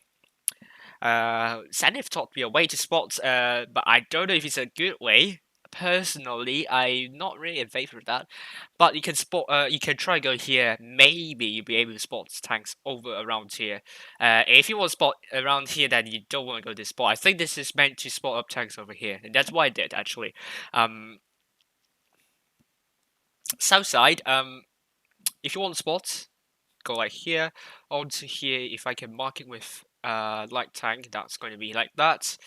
Sanif taught me a way to spot, but I don't know if it's a good way. Personally, I'm not really in favor of that. But you can spot. You can try go here. Maybe you'll be able to spot tanks over around here. If you want to spot around here, then you don't want to go this spot. I think this is meant to spot up tanks over here, and that's why I did actually. South side. If you want to spot, go like here onto here. If I can mark it with light tank, that's going to be like that.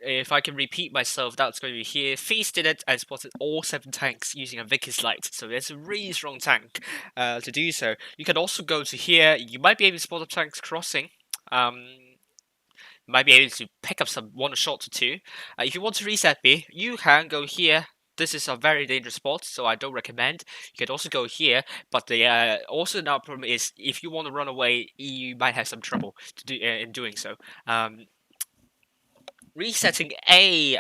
If I can repeat myself, that's going to be here. Feast did it and spotted all 7 tanks using a Vickers light, so it's a really strong tank to do so. You can also go to here. You might be able to spot up tanks crossing. Might be able to pick up some one shot or two. If you want to reset B, you can go here. This is a very dangerous spot, so I don't recommend. You can also go here, but the also another problem is if you want to run away, you might have some trouble to do in doing so. Resetting A,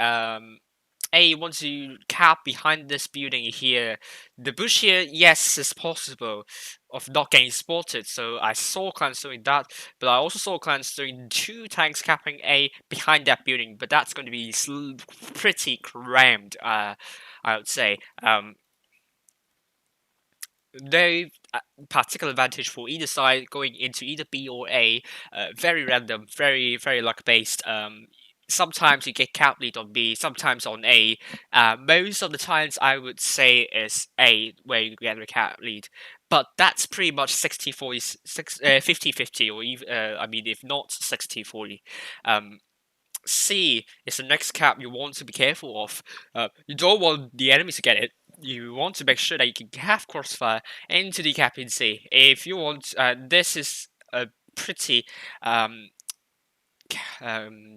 once you cap behind this building here, the bush here, yes, it's possible of not getting spotted. So I saw clans doing that, but I also saw clans doing 2 tanks capping A behind that building. But that's going to be pretty crammed, I would say. No particular advantage for either side going into either B or A. Very random, very luck based. Sometimes you get cap lead on B, sometimes on A. Most of the times I would say is A where you get the cap lead. But that's pretty much 60-40, 50-50, or even, I mean, if not 60-40. C is the next cap you want to be careful of. You don't want the enemy to get it. You want to make sure that you can have crossfire into the cap in C. If you want, this is a pretty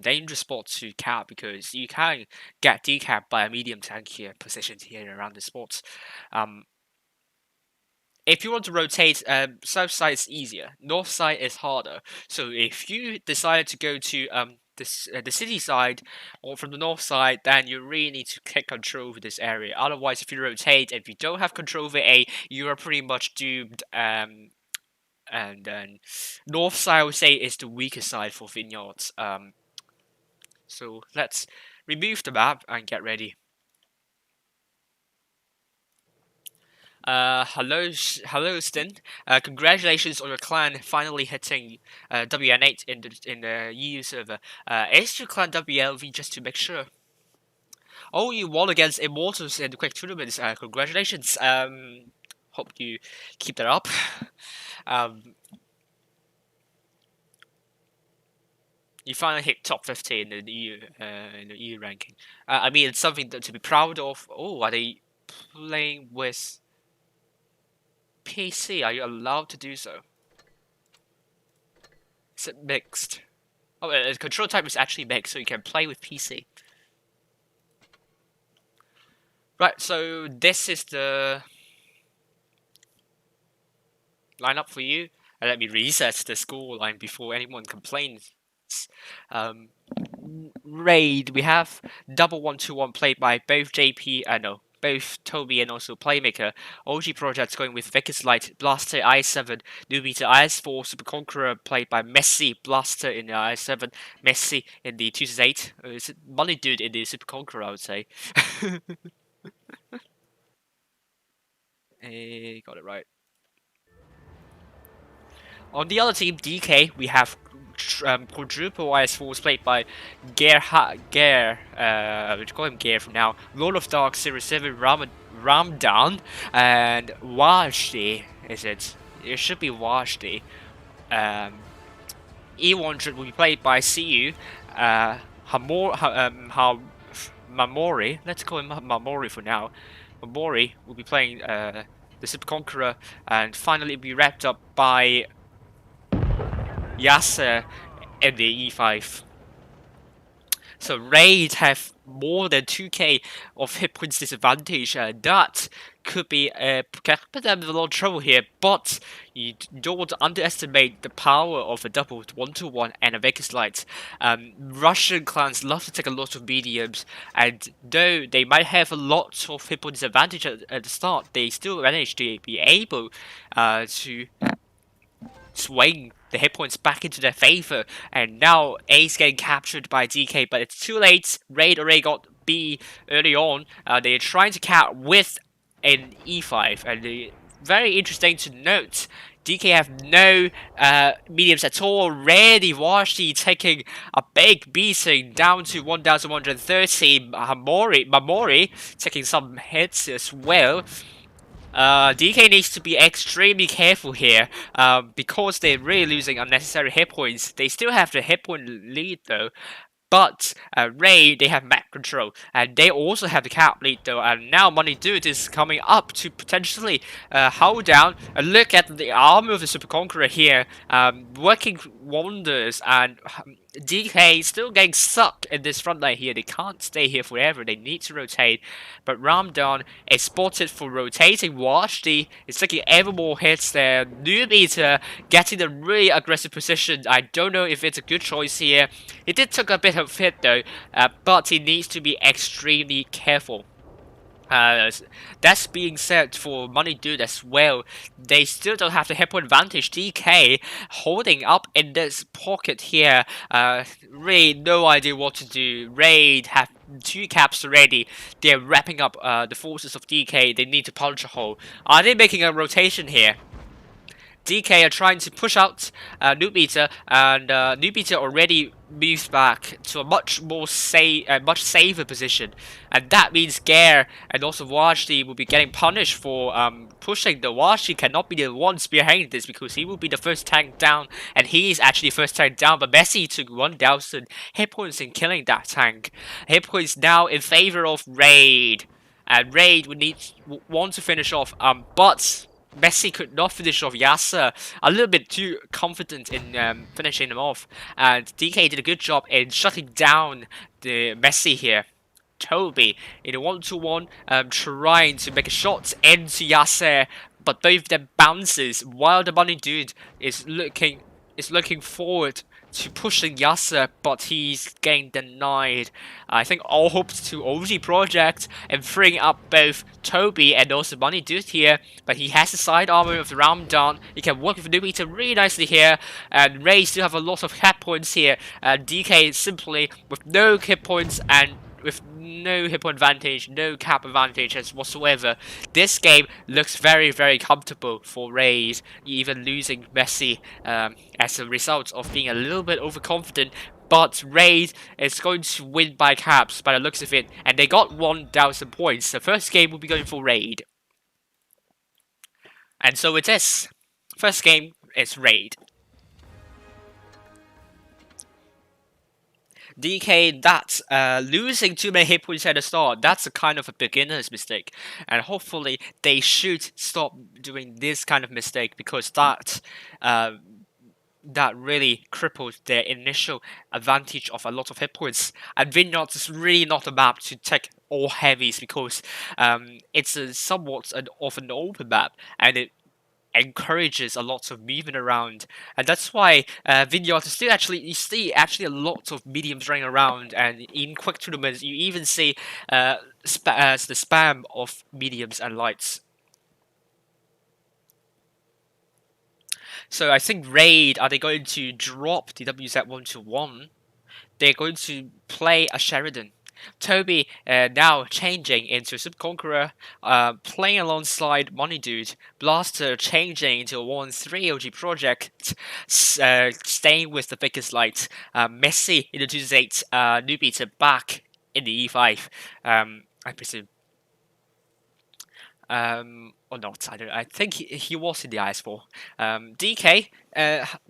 dangerous spot to cap because you can get decapped by a medium tank here positioned here around the spot. If you want to rotate, south side is easier, north side is harder. So if you decide to go to the city side or from the north side, then you really need to take control over this area. Otherwise, if you rotate and if you don't have control over A, you are pretty much doomed. And then north side I would say is the weaker side for Vineyards. So let's remove the map and get ready. Hello, Stin. Congratulations on your clan finally hitting WN8 in the EU server. Is your clan WLV just to make sure? Oh, you won against Immortals in the quick tournaments. Congratulations. Hope you keep that up. You finally hit top 50 in the EU ranking. I mean, it's something to be proud of. Oh, are they playing with PC? Are you allowed to do so? Is it mixed? Oh, the control type is actually mixed, so you can play with PC. Right, so this is the lineup for you. And let me reset the score line before anyone complains. Um, Raid, we have double 1-2-1 played by both both Toby and also Playmaker. OG Project's going with Vickers Light, Blaster, I7, Newbeater, IS4, Super Conqueror played by Messi, Blaster in the I7, Messi in the 2-8. Is it Money Dude in the Super Conqueror, I would say. Got it right. On the other team, DK, we have quadruple IS4s played by we call him Gare from now, Lord of Dark, Series 7, Ramdan, and WoTB, is it? It should be WoTB. E100 will be played by CU, Mamori, let's call him Mamori for now. Mamori will be playing the Super Conqueror, and finally be wrapped up by Yasser in the E5. So Raid have more than 2k of hit points disadvantage, and that could be can put them in a lot of trouble here, but you don't want to underestimate the power of a double 1-2-1 and a Vegas Light. Russian clans love to take a lot of mediums, and though they might have a lot of hit point disadvantage at the start, they still manage to be able to swing the hit points back into their favor, and now A's getting captured by DK, but it's too late. Raid already got B early on. They're trying to cap with an E5, and very interesting to note, DK have no mediums at all already. WoTB taking a big beating down to 1130. Mamori taking some hits as well. DK needs to be extremely careful here, because they're really losing unnecessary hit points. They still have the hit point lead though, but Ray, they have map control, and they also have the cap lead though, and now Money Dude is coming up to potentially hold down. Look at the armor of the Super Conqueror here, working wonders, and DK still getting stuck in this front line here. They can't stay here forever, they need to rotate, but Ramdan is spotted for rotating. WoTB is taking ever more hits there. Newbeater getting a really aggressive position. I don't know if it's a good choice here. He did take a bit of hit though, but he needs to be extremely careful. That's being said for Money Dude as well. They still don't have the hit point advantage. DK holding up in this pocket here. Really no idea what to do. Raid have 2 caps already. They're wrapping up the forces of DK. They need to punch a hole. Are they making a rotation here? DK are trying to push out Newbeater, and Newbeater already moves back to a much safer position, and that means Gare and also WoTB will be getting punished for pushing. The WoTB cannot be the one spearheading this because he will be the first tank down, and he is actually first tank down. But Messi took 1,000 hit points in killing that tank. Hit points now in favor of Raid, and Raid would want to finish off, but Messi could not finish off Yasser, a little bit too confident in finishing him off, and DK did a good job in shutting down the Messi here. Toby in a 1-2-1, trying to make a shot into Yasser, but both of them bounces while the Money Dude is looking forward to pushing Yasser, but he's getting denied. I think all hopes to OG Project and freeing up both Toby and also Money Dude here, but he has the side armor of the Ramdan. He can work with Newbeater really nicely here, and Ray still have a lot of hit points here, and DK simply with no hit points and with no hit point advantage, no cap advantage whatsoever. This game looks very, very comfortable for Raid, even losing Messi as a result of being a little bit overconfident. But Raid is going to win by caps by the looks of it, and they got 1,000 points. The first game will be going for Raid. And so it is. First game is Raid. DK, that's losing too many hit points at the start. That's a kind of a beginner's mistake, and hopefully they should stop doing this kind of mistake because uh, that really cripples their initial advantage of a lot of hit points. And Vineyards is really not a map to take all heavies because it's a somewhat of an open map, and it encourages a lot of movement around, and that's why Vineyards is still actually you see actually a lot of mediums running around, and in quick tournaments you even see the spam of mediums and lights. So I think Raid, are they going to drop the WZ1 to 1? They're going to play a Sheridan. Toby now changing into Super Conqueror, playing alongside Money Dude. Blaster changing into a 1-3 OG Project, staying with the biggest light. Messi in the 2-8, Newbie back in the E5, I presume. Or not, I don't. I think he was in the IS4. DK,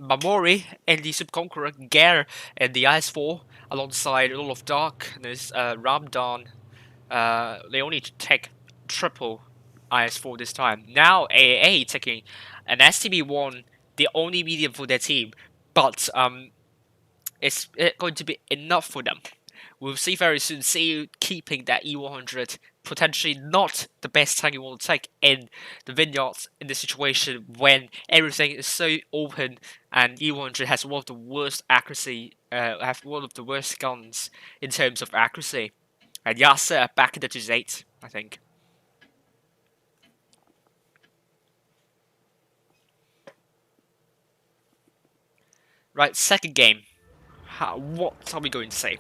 Mamori in the Super Conqueror, Gare in the IS4, alongside All of Darkness, Ramdan. They only take triple IS4 this time. Now AA taking an STB1, the only medium for their team, but it's going to be enough for them. We'll see very soon. See you keeping that E100. Potentially not the best tank you want to take in the Vineyards in this situation when everything is so open and E100 has one of the worst accuracy, have one of the worst guns in terms of accuracy. And Yasser back in the 2-8, I think. Right, second game. What are we going to say?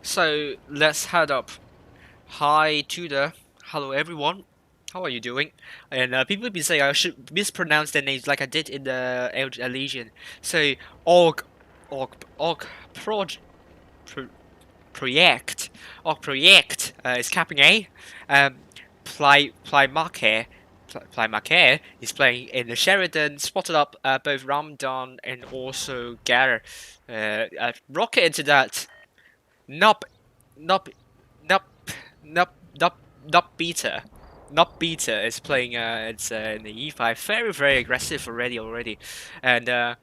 So let's head up. Hi Tudor, hello everyone. How are you doing? And people have been saying I should mispronounce their names like I did in the Legion. So org project is capping A. Plymarke is playing in the Sheridan, spotted up both Ramadan and also Gar. Rocket into that. Nup, nup, nup, nup, nup, nup beta. Nup beta is playing. It's in the E5, very aggressive already, and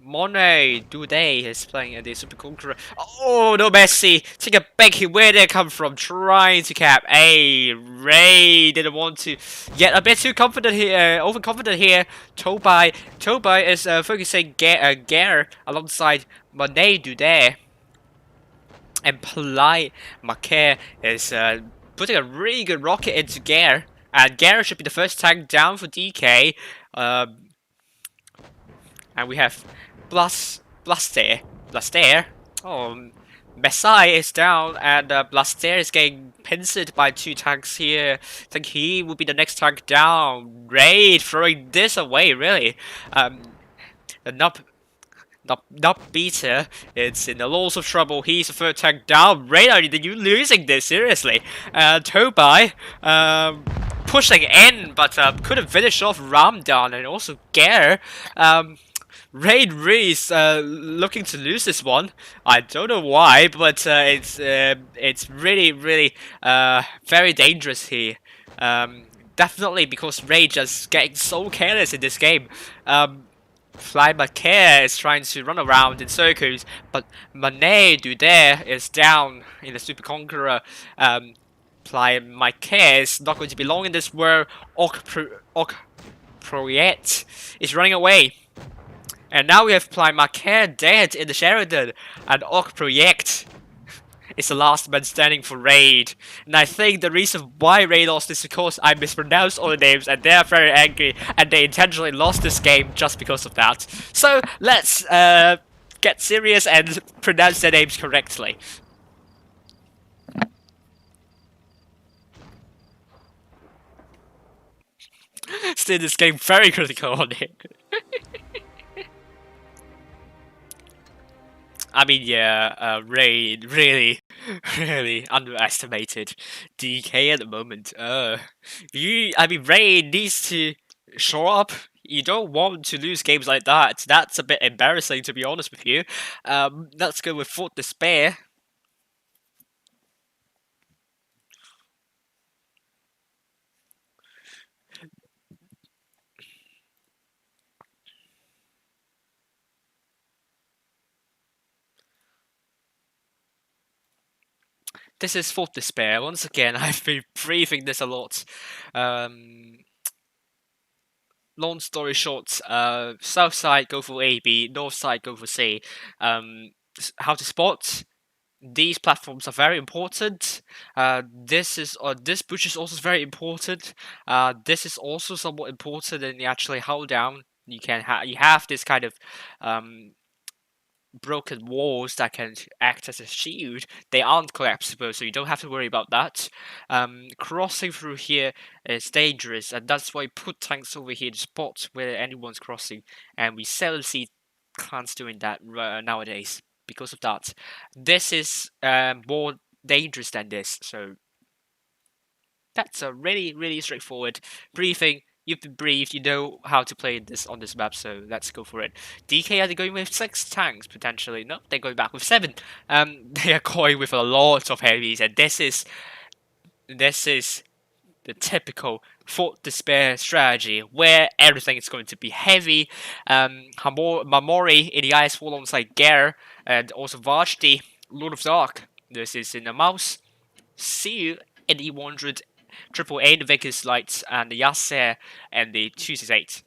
Monet Duday is playing the Super Conqueror. Oh no, Messi! Take a big hit. Where did it come from? Trying to cap. Hey, Ray didn't want to get a bit too confident here, overconfident here. Tobai is focusing Gare alongside Monet Duday. And Polite Macaire is putting a really good rocket into Gare. And Gare should be the first tank down for DK. And we have Blaster. Oh, Messai is down, and Blaster is getting pincered by two tanks here. I think he will be the next tank down. Raid throwing this away, really. The Nup Beater, it's in the lots of trouble. He's the third tank down. Raid, are you losing this? Seriously. Tobai, pushing in, but couldn't finish off Ramdan and also Gare. Raid really is looking to lose this one. I don't know why, but it's really very dangerous here. Definitely because Raid just getting so careless in this game. Fly Macaire is trying to run around in circles, but Manet Duder is down in the Super Conqueror. Fly Macaire is not going to be long in this world. Proyet is running away. And now we have Ply Macaire dead in the Sheridan, and Project is the last man standing for Raid. And I think the reason why Raid lost is because I mispronounced all the names and they are very angry and they intentionally lost this game just because of that. So let's get serious and pronounce their names correctly. Still, this game very critical on it. I mean, yeah, Raid really, really underestimated DK at the moment. I mean, Raid needs to show up. You don't want to lose games like that. That's a bit embarrassing, to be honest with you. Let's go with Fort Despair. This is Fort Despair. Once again, I've been briefing this a lot. Long story short, south side go for A, B, north side go for C. How to spot? These platforms are very important. This bush is also very important. This is also somewhat important, and you actually hold down. You have this kind of broken walls that can act as a shield. They aren't collapsible, so you don't have to worry about that. Crossing through here is dangerous, and that's why we put tanks over here to spot where anyone's crossing, and we seldom see clans doing that nowadays because of that. This is more dangerous than this, so that's a really straightforward briefing. You've been briefed, you know how to play this on this map, so let's go for it. DK, are they going with 6 tanks potentially? No, they're going back with 7. They are going with a lot of heavies, and this is the typical Fort Despair strategy, where everything is going to be heavy. Mamori in the Ice Wall alongside Gare, and also WoTB, Lord of Dark. This is in the mouse. See you in the 100 AAA, the Vegas Lights, and the Yasser, and the 268.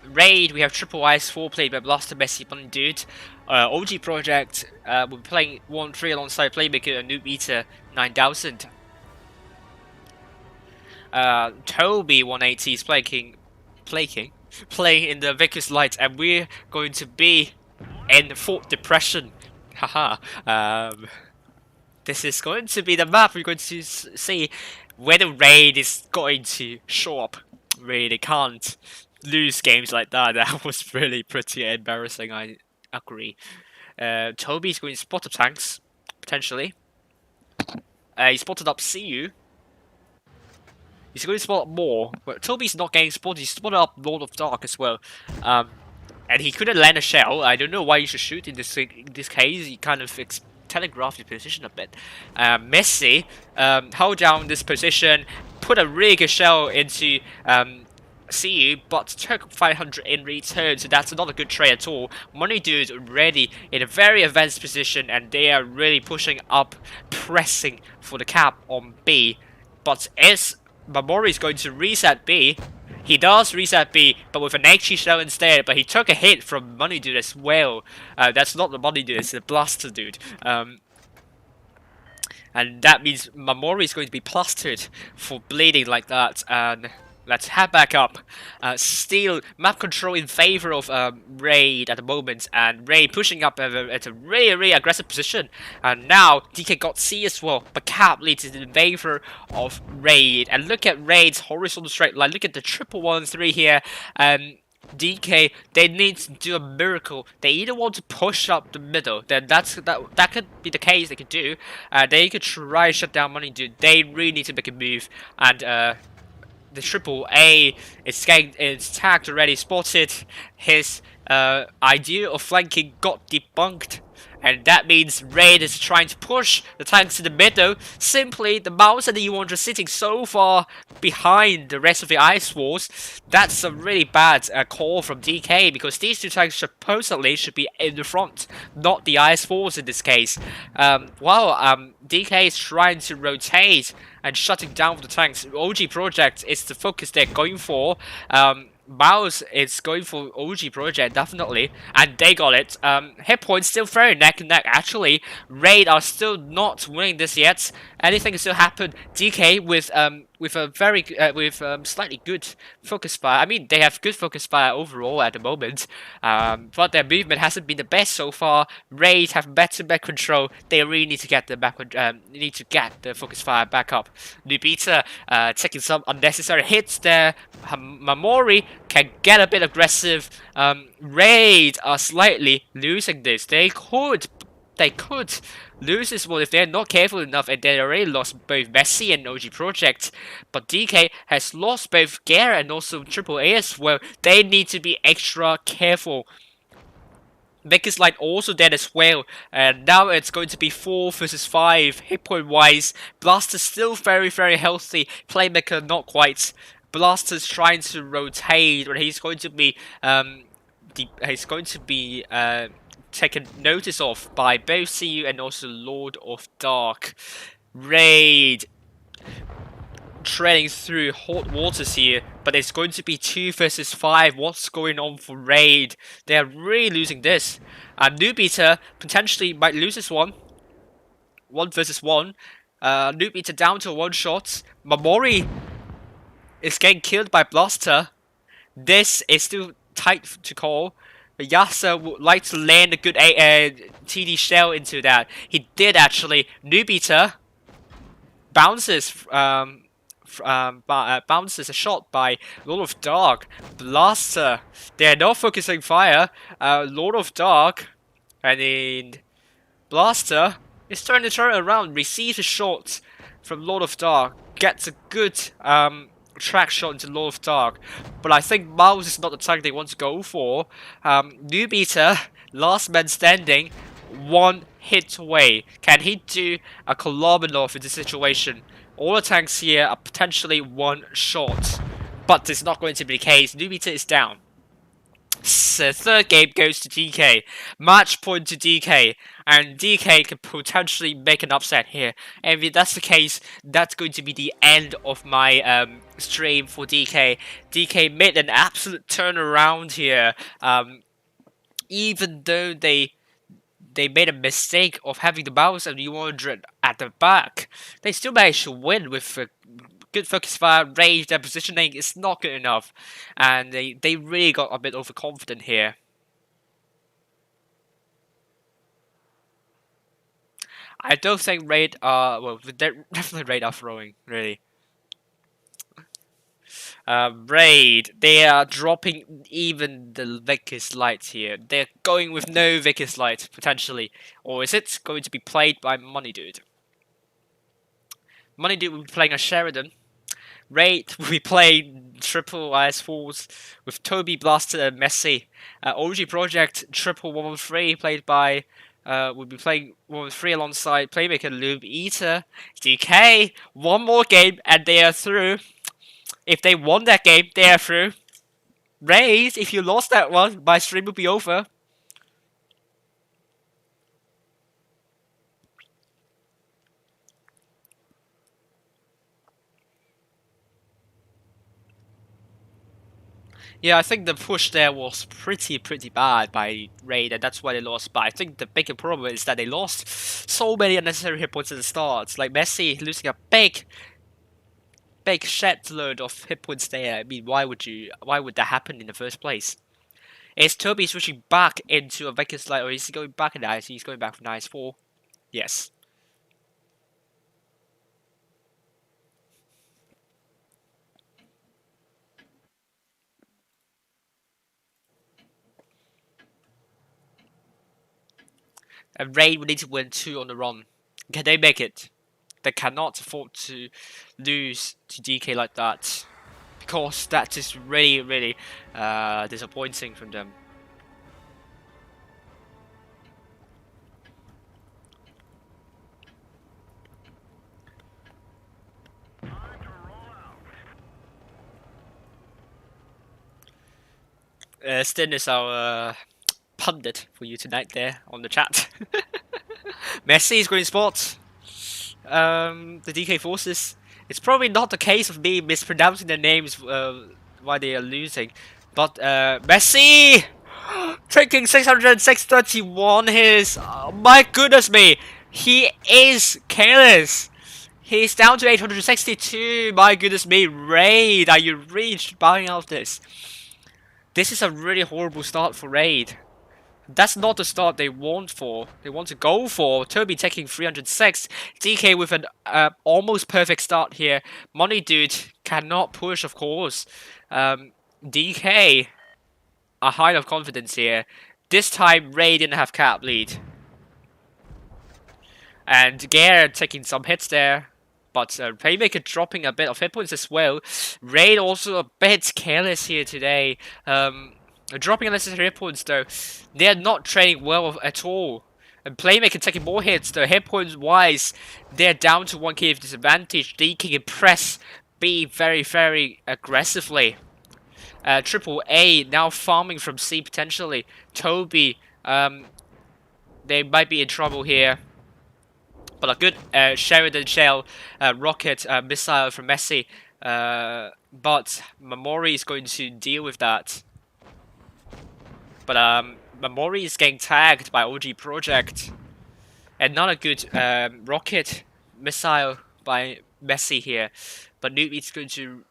Raid, we have Triple Ice 4 played by Blaster Messi Bunny Dude. OG Project, we're playing 1-3 alongside Playmaker and Noob Eater 9000. Toby 180 is playing in the Vegas Lights, and we're going to be in Fort Depression. Haha. This is going to be the map. We're going to see whether Raid is going to show up. Really can't lose games like that. That was really pretty embarrassing, I agree. Toby's going to spot up tanks, potentially. He spotted up CU. He's going to spot up more, but Toby's not getting spotted. He spotted up Lord of Dark as well. And he couldn't land a shell. I don't know why you should shoot in this case. He kind of telegraphed the position a bit. Messi hold down this position, put a really good shell into CU, but took 500 in return, so that's not a good trade at all. Money Dude already in a very advanced position, and they are really pushing up, pressing for the cap on B. But is Mamori is going to reset B? He does reset B, but with an HE shell instead, but he took a hit from Money Dude as well. That's not the Money Dude, it's the Blaster Dude. And that means Mamori is going to be plastered for bleeding like that, and let's head back up. Still, map control in favor of Raid at the moment, and Raid pushing up at a really aggressive position. And now DK got C as well, but Cap leads in favor of Raid. And look at Raid's horizontal straight line. Look at the 1-1-3 here. DK, they need to do a miracle. They either want to push up the middle, then that could be the case. They could do. They could try to shut down Money Dude. They really need to make a move, and the AAA is tagged already, spotted. His idea of flanking got debunked, and that means Raid is trying to push the tanks to the middle. Simply, the mouse and the E100 sitting so far behind the rest of the ice walls. That's a really bad call from DK, because these two tanks supposedly should be in the front, not the ice walls in this case. While DK is trying to rotate and shutting down the tanks, OG Project is the focus they're going for. Mouse is going for OG Project, definitely, and they got it. Hit points still very neck and neck, actually. Raid are still not winning this yet. Anything can still happen. DK with with a very slightly good focus fire. I mean, they have good focus fire overall at the moment, but their movement hasn't been the best so far. Raid have better back control. They really need to get the need to get the focus fire back up. Nubita taking some unnecessary hits there. Mamori can get a bit aggressive. Raid are slightly losing this. They could lose this one if they're not careful enough, and they already lost both Messi and OG Project. But DK has lost both Gare and also Triple A as well. They need to be extra careful. Vickers Light also dead as well, and now it's going to be 4 versus 5 hit point wise. Blaster's still very healthy. Playmaker not quite. Blaster's trying to rotate, but he's going to be taken notice of by both CU and also Lord of Dark. Raid treading through hot waters here, but it's going to be 2 versus 5. What's going on for Raid? They're really losing this. Nubita potentially might lose this one. 1 versus 1. Nubita down to 1 shot. Mamori is getting killed by Blaster. This is still tight to call. Yasa would like to land a good TD shell into that. He did actually. Nubita bounces bounces a shot by Lord of Dark. Blaster, they're not focusing fire. Lord of Dark, and then Blaster is trying to turn around, receives a shot from Lord of Dark, gets a good track shot into Lord of Dark, but I think Mouse is not the target they want to go for. Nubita, last man standing, 1 hit away. Can he do a Kolomanov in this situation? All the tanks here are potentially 1 shot, but it's not going to be the case. Nubita is down. So third game goes to DK. Match point to DK, and DK can potentially make an upset here. And if that's the case, that's going to be the end of my stream for DK. DK made an absolute turnaround here. Even though they made a mistake of having the mouse and U100 at the back, they still managed to win with good focus fire, range, their positioning is not good enough, and they really got a bit overconfident here. I don't think Raid are, well, definitely Raid are throwing, really. Raid, they are dropping even the Vickers Light here. They're going with no Vickers Light, potentially. Or is it going to be played by Money Dude? Money Dude will be playing a Sheridan. Raid will be playing triple IS4s with Toby, Blaster, and Messi. OG Project triple 113 played by will be playing 113 alongside Playmaker, Lube, Eater, DK. 1 more game and they are through. If they won that game, they are through. Raid, if you lost that one, my stream will be over. Yeah, I think the push there was pretty bad by Raid, and that's why they lost. But I think the bigger problem is that they lost so many unnecessary hit points at the start. Like Messi losing a big shed load of hit points there. I mean, why would that happen in the first place? Is Toby switching back into a Vickers Light, or is he going back in the IC? He's going back from the IS4. Yes. And Raid will need to win 2 on the run. Can they make it? They cannot afford to lose to DK like that, because that is really disappointing from them. Stin is our pundit for you tonight there on the chat. Messi is green spots. The DK forces. It's probably not the case of me mispronouncing their names while they are losing, but Messi taking 631 his. Oh, my goodness me, he is careless. He's down to 862. My goodness me, Raid, are you reached buying out this? This is a really horrible start for Raid. That's not the start they want for. They want to go for. Toby taking 306. DK with an almost perfect start here. Money Dude cannot push, of course. DK, a high of confidence here. This time, Ray didn't have cap lead. And Gare taking some hits there. But Playmaker dropping a bit of hit points as well. Raid also a bit careless here today. Dropping unnecessary hit points though. They're not trading well at all. And Playmaker taking more hits though. Hit points wise, they're down to 1k of disadvantage. DK can press B very, very aggressively. Triple A now farming from C potentially. Toby, they might be in trouble here. But a good Sheridan Shell rocket missile from Messi. But Mamori is going to deal with that. But Mamori is getting tagged by OG Project. And not a good rocket missile by Messi here. But Noob is going to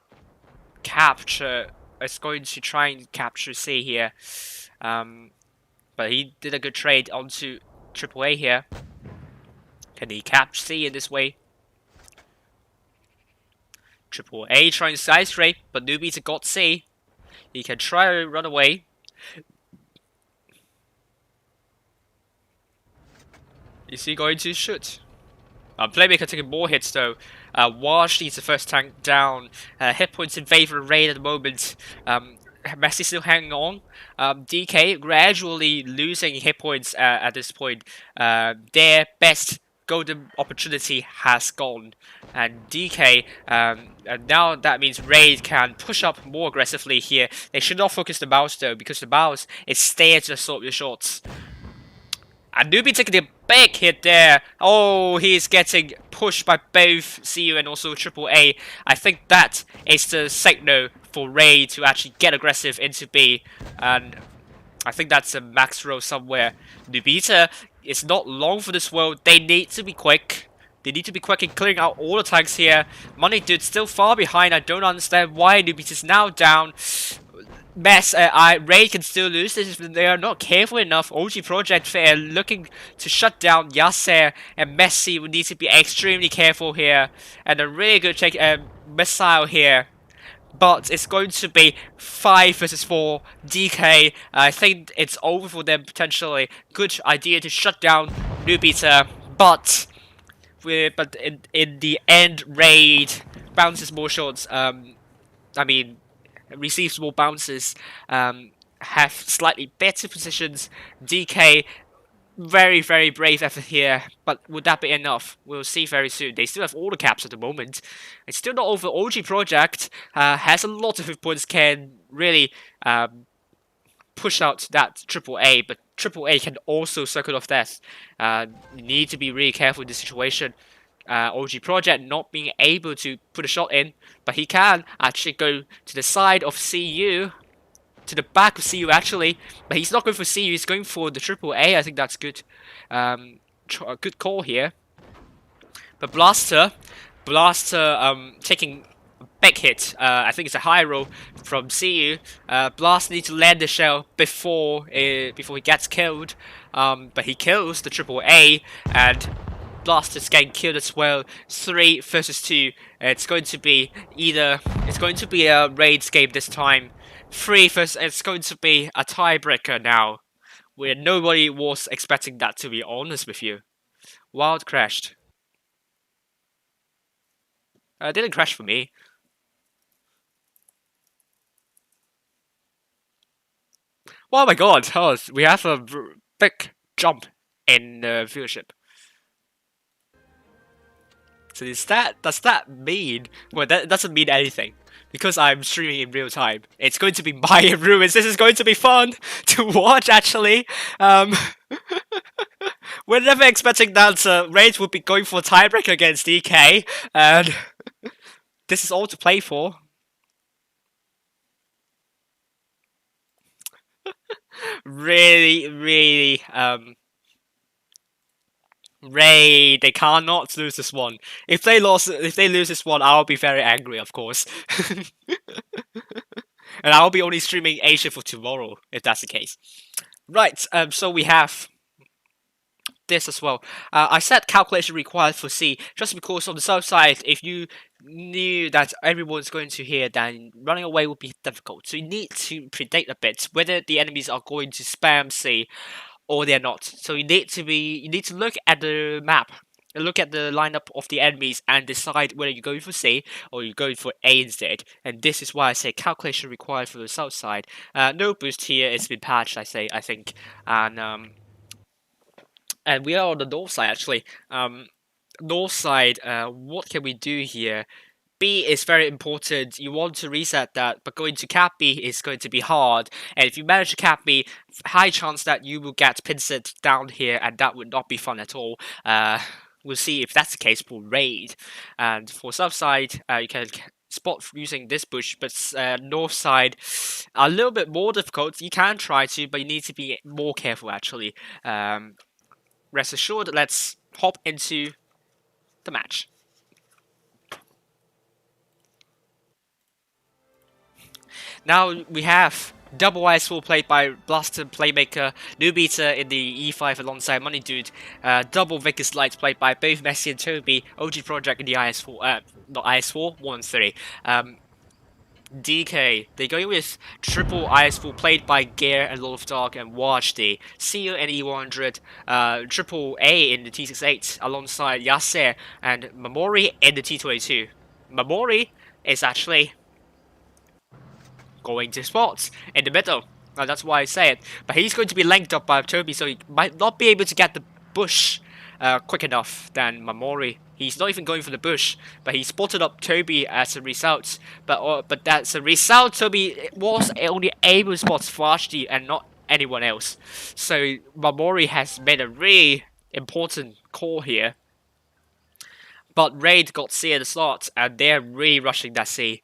capture. It's going to try and capture C here. But he did a good trade onto AAA here. Can he catch C in this way? Triple A trying to side straight, but Newbie's got C. He can try to run away. Is he going to shoot? Playmaker taking more hits though. Wash needs the first tank down. Hit points in favor of Raid at the moment. Messi still hanging on. DK gradually losing hit points at this point. Their best golden opportunity has gone, and DK and now that means Raid can push up more aggressively here. They should not focus the mouse though, because the mouse is there to absorb your shots. And Newbie taking a big hit there. Oh, he's getting pushed by both CU and also AAA. I think that is the signal for Ray to actually get aggressive into B, and I think that's a max row somewhere. Nubita is not long for this world. They need to be quick. They need to be quick in clearing out all the tanks here. Money Dude still far behind. I don't understand why Nubita is now down. Ray can still lose this if they are not careful enough. OG Project Fair looking to shut down Yasser, and Messi would need to be extremely careful here. And a really good check missile here. But it's going to be 5 versus 4. DK, I think it's over for them potentially. Good idea to shut down Nubita, but in the end, Raid bounces more shots. Receives more bounces. Have slightly better positions. DK, very, very brave effort here, but would that be enough? We'll see very soon. They still have all the caps at the moment. It's still not over. OG Project has a lot of hit points, can really push out that AAA, but AAA can also circle off death. You need to be really careful in this situation. OG Project not being able to put a shot in, but he can actually go to the side of CU. To the back of CU actually, but he's not going for CU, he's going for the AAA. I think that's good. A good call here. But Blaster taking a big hit. I think it's a high roll from CU. Blaster needs to land the shell before he gets killed. But he kills the AAA, and Blaster's getting killed as well. 3 versus 2. It's going to be a Raids game this time. 3 versus, it's going to be a tiebreaker now, where nobody was expecting that, to be honest with you. Wild crashed. It didn't crash for me. Oh my god, we have a big jump in viewership. So does that mean, well, that doesn't mean anything, because I'm streaming in real time. It's going to be my ruins. This is going to be fun to watch, actually. We're never expecting that Rage would be going for a tiebreaker against DK, and this is all to play for. Really, Ray, they cannot lose this one. If they lose this one, I'll be very angry, of course. And I'll be only streaming Asia for tomorrow, if that's the case. Right, so we have this as well. I said calculation required for C, just because on the south side, if you knew that everyone's going to here, then running away would be difficult. So you need to predict a bit whether the enemies are going to spam C or they're not. So you need to look at the map, look at the lineup of the enemies, and decide whether you're going for C or you're going for A instead. And this is why I say calculation required for the south side. No boost here. It's been patched. I think, and we are on the north side actually. North side. What can we do here? B is very important. You want to reset that, but going to cap B is going to be hard. And if you manage to cap B, high chance that you will get pinced down here, and that would not be fun at all. We'll see if that's the case for raid. And for south side, you can spot using this bush, but north side a little bit more difficult. You can try to, but you need to be more careful actually. Rest assured, let's hop into the match. Now we have double IS4 played by Blaster Playmaker, Nubita in the E5 alongside Money Dude, double Vicus Light played by both Messi and Toby, OG Project in the IS4, not IS4, 1 and 3. DK, they go with triple IS4 played by Gear and Lord of Dark and WoTB, CEO and E100, triple A in the T68 alongside Yasser and Mamori in the T22. Mamori is actually going to spots in the middle. That's why I say it. But he's going to be linked up by Toby, so he might not be able to get the bush quick enough than Mamori. He's not even going for the bush, but he spotted up Toby as a result. But that's a result. Toby was only able to spot RA1D and not anyone else. So Mamori has made a really important call here. But Raid got C at the start, and they're really rushing that C.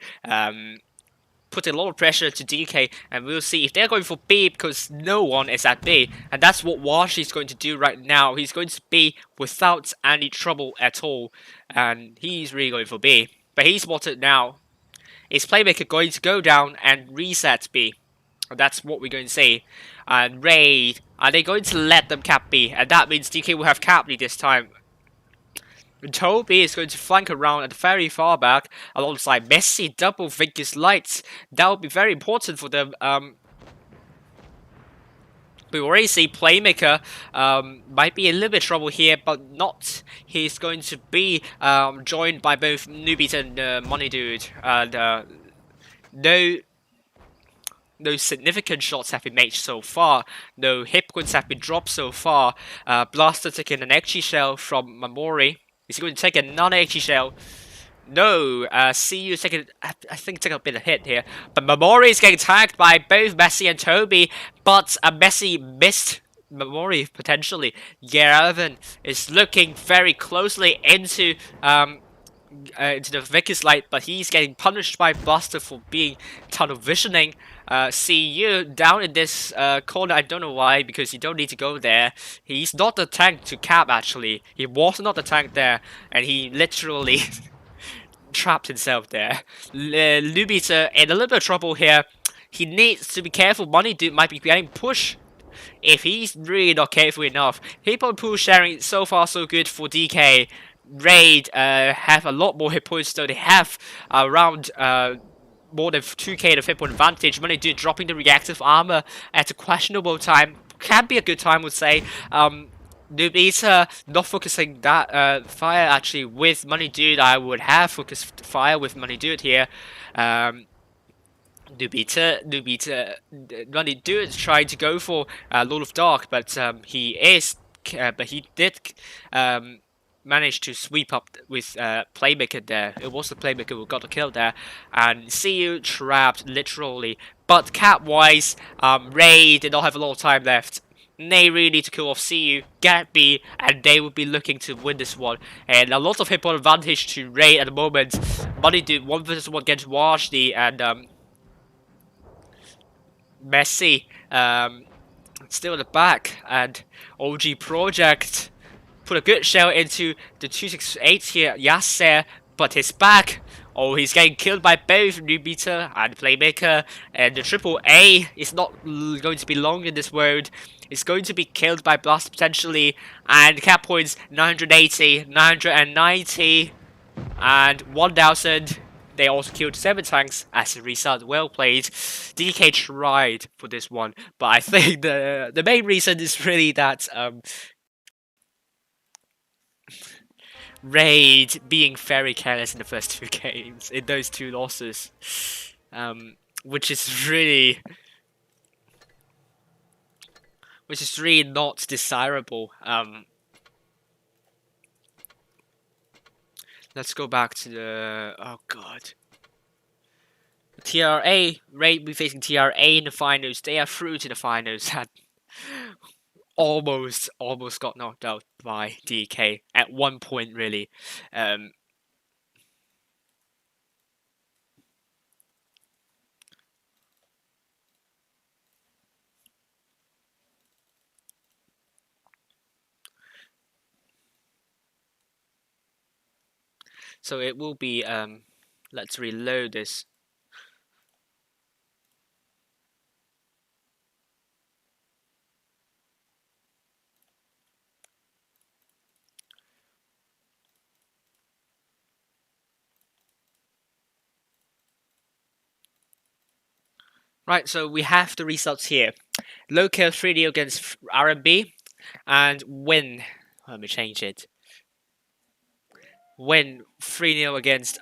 Put a lot of pressure to DK, and we'll see if they're going for B because no one is at B, and that's what WoTB is going to do right now. He's going to B without any trouble at all, and he's really going for B. But he's spotted now. Is Playmaker going to go down and reset B? That's what we're going to see. And Raid, are they going to let them cap B? And that means DK will have cap B this time. Toby is going to flank around at the very far back alongside Messi, double Vicus Lights. That will be very important for them. We already see Playmaker might be a little bit trouble here, but not. He's going to be joined by both Nubit and Money Dude. And no significant shots have been made so far. No hit points have been dropped so far. Blaster taking an XG shell from Mamori. Is he going to take another XG shell? No, CU taking, I think taking a bit of hit here. But Mamori is getting tagged by both Messi and Toby. But Messi missed Mamori potentially. Gervin is looking very closely into the Vicus Light, but he's getting punished by Blaster for being tunnel visioning. CU down in this corner, I don't know why, because you don't need to go there. He's not the tank to cap actually. He was not the tank there, and he literally trapped himself there. Lubita in a little bit of trouble here. He needs to be careful. Money Dude might be getting pushed if he's really not careful enough. Hit point pool sharing so far so good for DK. Raid have a lot more hit points, though they have around more than 2k of hit point advantage. Money Dude dropping the reactive armor at a questionable time. Can be a good time, would say. Nubita not focusing that fire actually with Money Dude. I would have focused fire with Money Dude here. Nubita, Money Dude trying to go for Lord of Dark, but he did managed to sweep up with Playmaker there. It was the Playmaker who got the kill there, and CU trapped literally. But cap-wise, Ray did not have a lot of time left. They really need to kill off CU, get B, and they will be looking to win this one. And a lot of hit point advantage to Ray at the moment. Money Dude 1 vs 1 against WoTB, and Messi still at the back, and OG Project Put a good shell into the 268 here, Yasser, but he's back. Oh, he's getting killed by both New Beater and Playmaker, and the triple A is not going to be long in this world. It's going to be killed by Blast potentially, and cap points 980, 990, and 1000. They also killed 7 tanks as a result. Well played. DK tried for this one, but I think the main reason is really that Raid being very careless in the first 2 games, in those 2 losses, which is really not desirable. Let's go back to the oh god. TRA, Raid be facing TRA in the finals. They are through to the finals. Almost got knocked out by DK at one point, really. So it will be let's reload this. Right, so we have the results here. LOCA 3-0 against RA1D, and win. Let me change it. Win 3-0 against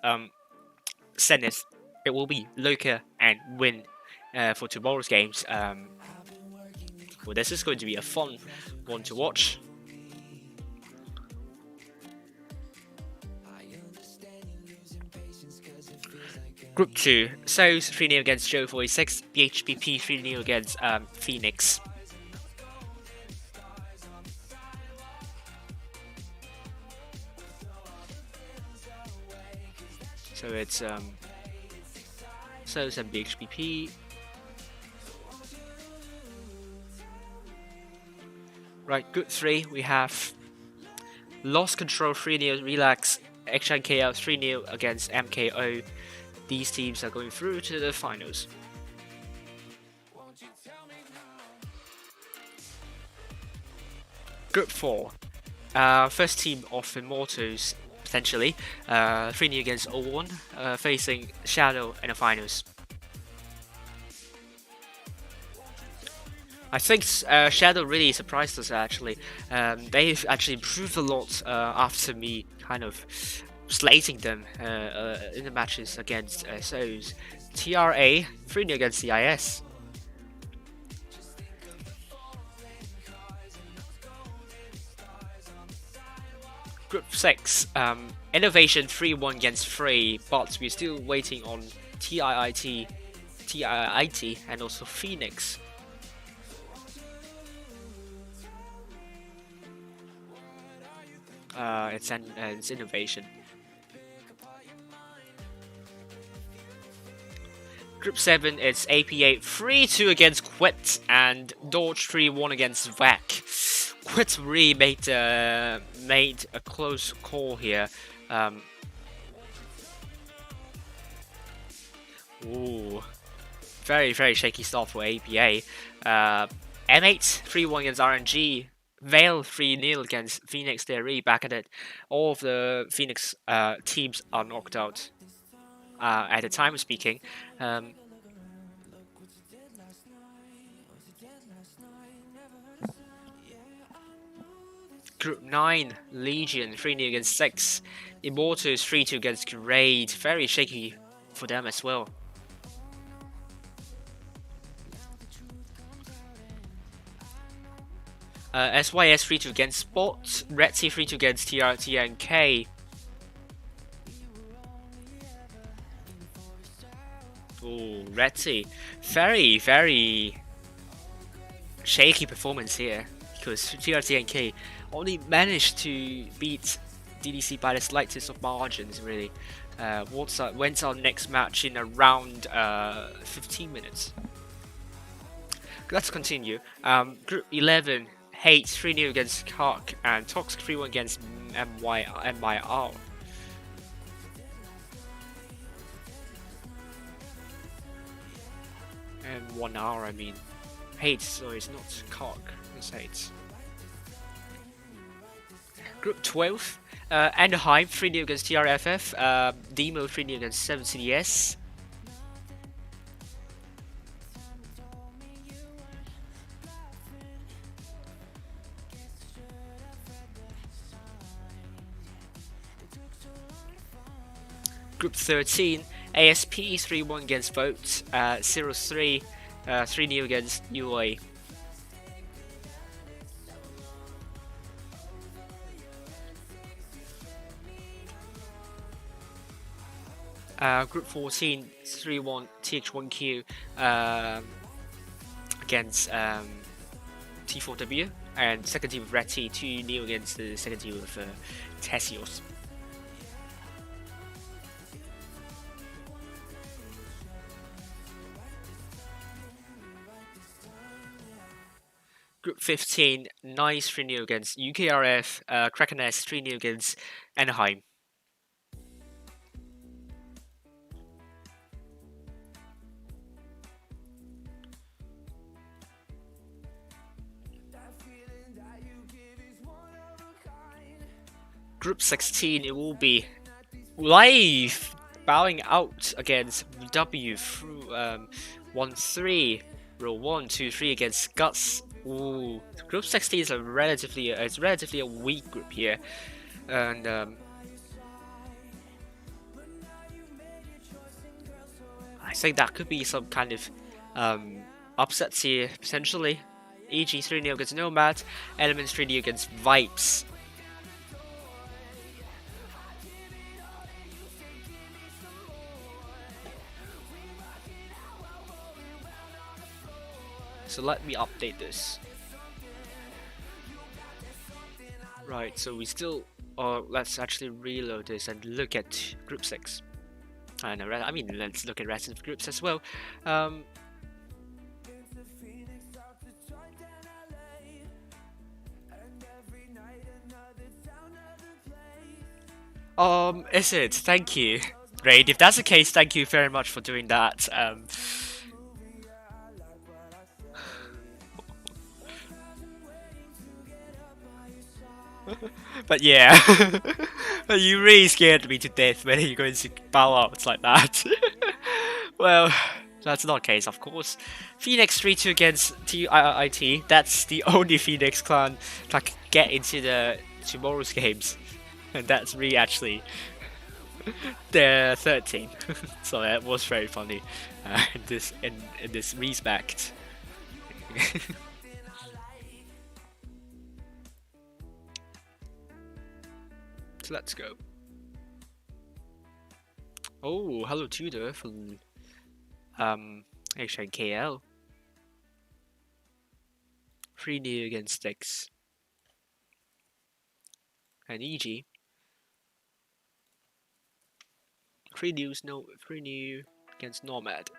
Zenith. It will be LOCA and win for tomorrow's games. Well, this is going to be a fun one to watch. Group 2, Souls 3-0 against Joe 46, BHPP 3-0 against Phoenix. So it's Souls and BHPP. Right, Group 3, we have Lost Control 3-0, Relax, XNKL 3-0 against MKO. These teams are going through to the finals. Group 4, first team of Immortals, potentially, 3-0 against O1, facing Shadow in the finals. I think Shadow really surprised us actually. They've actually improved a lot after me kind of slating them in the matches against Souls. TRA 3-0 against CIS. Group 6, Innovation 3-1 against Free, but we're still waiting on TIIT, and also Phoenix. It's Innovation. Group 7, it's APA 3-2 against Quit and Dodge 3-1 against VAC. Quit really made a close call here. Ooh, very shaky start for APA. M8 3-1 against RNG. Veil 3-0 against Phoenix. They're really back at it. All of the Phoenix teams are knocked out at the time of speaking. Group 9, Legion 3-0 against 6. Immortals 3-2 against Raid. Very shaky for them as well. SYS 3-2 against Spot. Red Sea 3-2 against TRT and K. Ooh, Red Sea. Very shaky performance here, because TRT and K only managed to beat DDC by the slightest of margins, really. When's our next match? In around 15 minutes. Let's continue. Group 11, Hate 3-0 against Kark, and Toxic 3-1 against MYR. And 1 hour, I mean. Hate, so it's not Kark, it's Hate. Group 12, Anaheim 3-0 against TRFF, Demo 3-0 against 7CDS. Group 13, ASP 3-1 against Vote, 03, 3-0 against UA. Group 14, 3-1 TH1Q against T4W, and second team of Red T 2-0 against the second team of Tesios. Group 15, Nice 3-0 against UKRF, Kraken S 3-0 against Anaheim. Group 16, it will be Live bowing out against W through 1-3, row 1, 2, 3 against Guts. Ooh, Group 16 is relatively a weak group here, and I think that could be some kind of upsets here potentially. E.g. 3-0 against Nomad, Elements 3-0 against Vibes. So let me update this. Right, so we still, let's actually reload this and look at Group 6. I mean, let's look at rest of groups as well. Is it? Thank you. Great, if that's the case, thank you very much for doing that. But yeah, you really scared me to death when you're going to bow out like that. Well, that's not the case, of course. Phoenix 3-2 against TIIT. That's the only Phoenix clan that can get into the tomorrow's games, and that's really actually the third team. So that was very funny in this respect. So let's go. Oh, hello Tudor from actually KL. 3-0 against Styx. And EG. 3-0 against Nomad.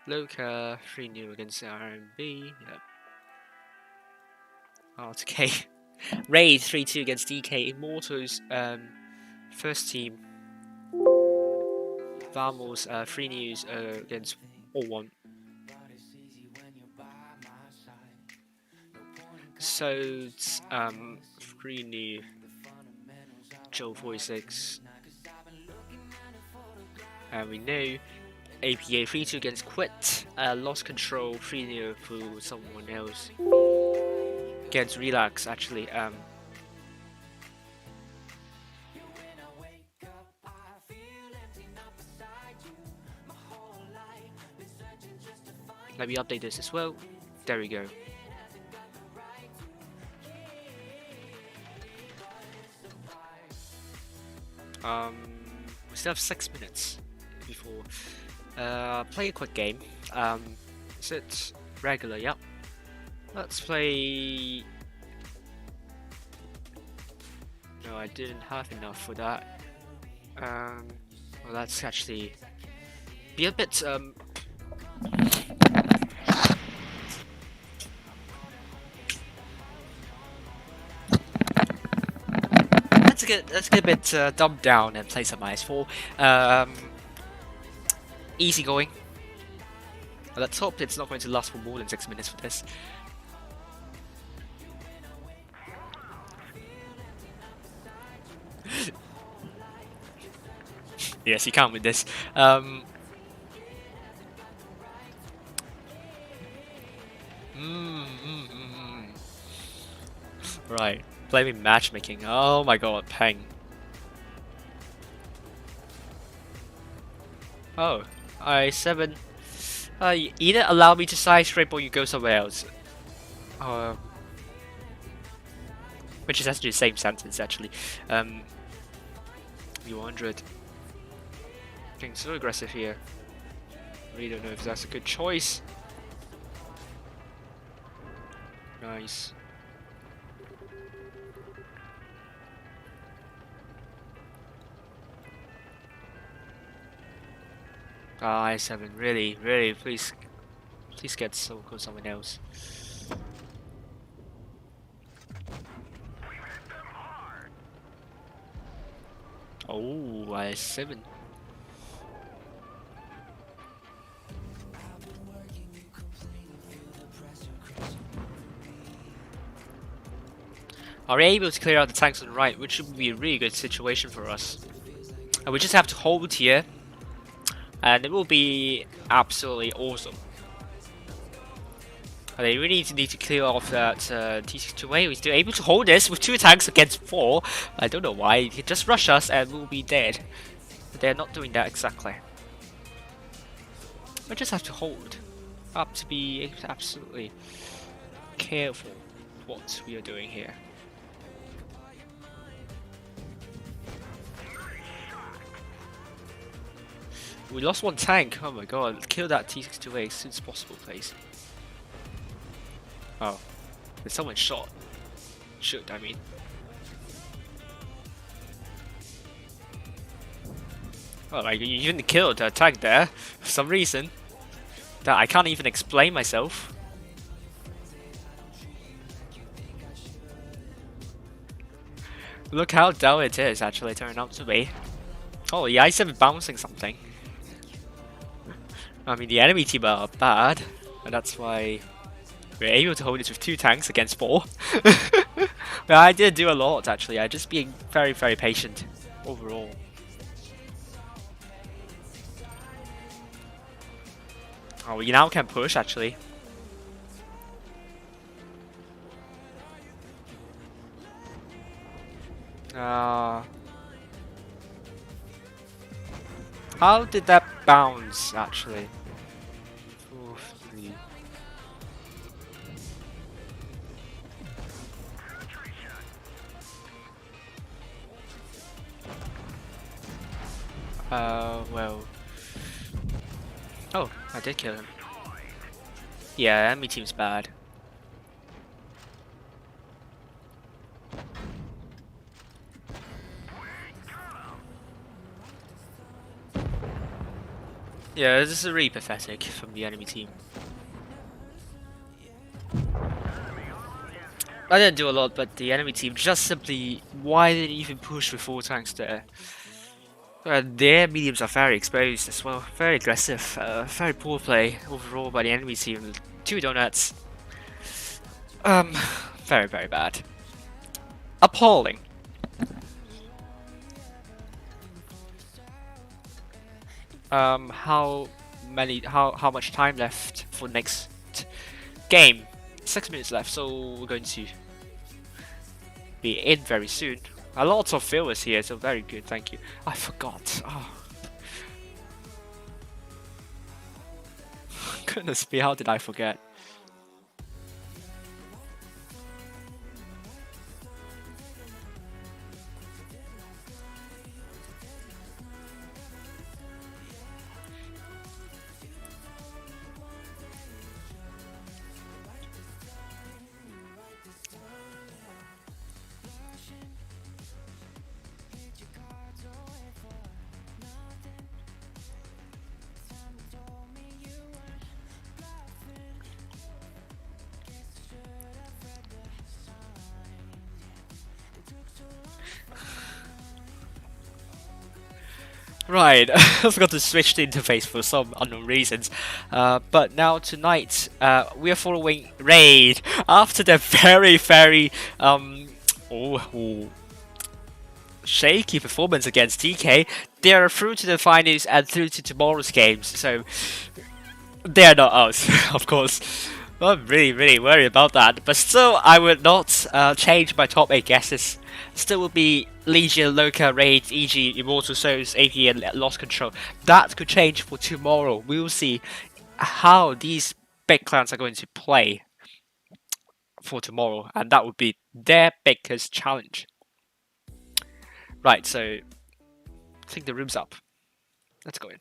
LOCA 3-0 against RA1D. Yep. Oh, it's okay. Raid 3-2 against DK. Immortals first team. Vamos 3-0 against All1. So it's 3-0 Joe 46. And we know APA 3-2 against Quit. Lost control 3-0 for someone else. Against Relax actually. Let me update this as well. There we go. We still have 6 minutes before play a quick game. Is it regular? Yep. Let's play. No, I didn't have enough for that. Well, let's actually be a bit let's get a bit dumbed down and play some IS4. Easy going. Let's hope it's not going to last for more than 6 minutes for this. Yes, you can't win this. Right, blaming matchmaking. Oh my god, Peng. Oh, I7. Either allow me to side scrape or you go somewhere else. Which is actually the same sentence, actually. U100. Getting so aggressive here. Really don't know if that's a good choice. Nice. I7, really, please get someone else. Oh, I7. Are we able to clear out the tanks on the right, which would be a really good situation for us. And we just have to hold here, and it will be absolutely awesome. They really need to clear off that T62A. We're still able to hold this with 2 tanks against 4. I don't know why. He just rush us and we'll be dead. But they're not doing that exactly. We just have to hold. Up to be absolutely careful what we are doing here. We lost 1 tank. Oh my god. Kill that T62A as soon as possible, please. Oh, there's someone shot. Shoot, I mean. Oh, like you even killed a tank there for some reason that I can't even explain myself. Look how dull it is actually turning out to be. Oh, the I7 bouncing something. I mean, the enemy team are bad, and that's why we're able to hold it with 2 tanks against 4. But I did do a lot actually. I just being very patient overall. Oh, we now can push actually. How did that bounce actually? 4-3. Well. Oh, I did kill him. Yeah, enemy team's bad. Yeah, this is really pathetic from the enemy team. I didn't do a lot, but the enemy team just simply, why did they even push with 4 tanks there? Their mediums are very exposed as well, very aggressive, very poor play overall by the enemy team. 2 donuts. Very bad. Appalling. How much time left for next game? 6 minutes left, so we're going to be in very soon. A lot of viewers here, so very good, thank you. I forgot. Oh. Goodness me, how did I forget? Right, I forgot to switch the interface for some unknown reasons. But now tonight, we are following Raid after the very um oh, shaky performance against DK. They are through to the finals and through to tomorrow's games, so they are not us, of course. I'm really worried about that, but still, I would not change my top 8 guesses. Still will be Legion, LOCA, Raid, EG, Immortal Souls, AD, and Lost Control. That could change for tomorrow. We will see how these big clans are going to play for tomorrow, and that would be their biggest challenge. Right, so I think the room's up. Let's go in.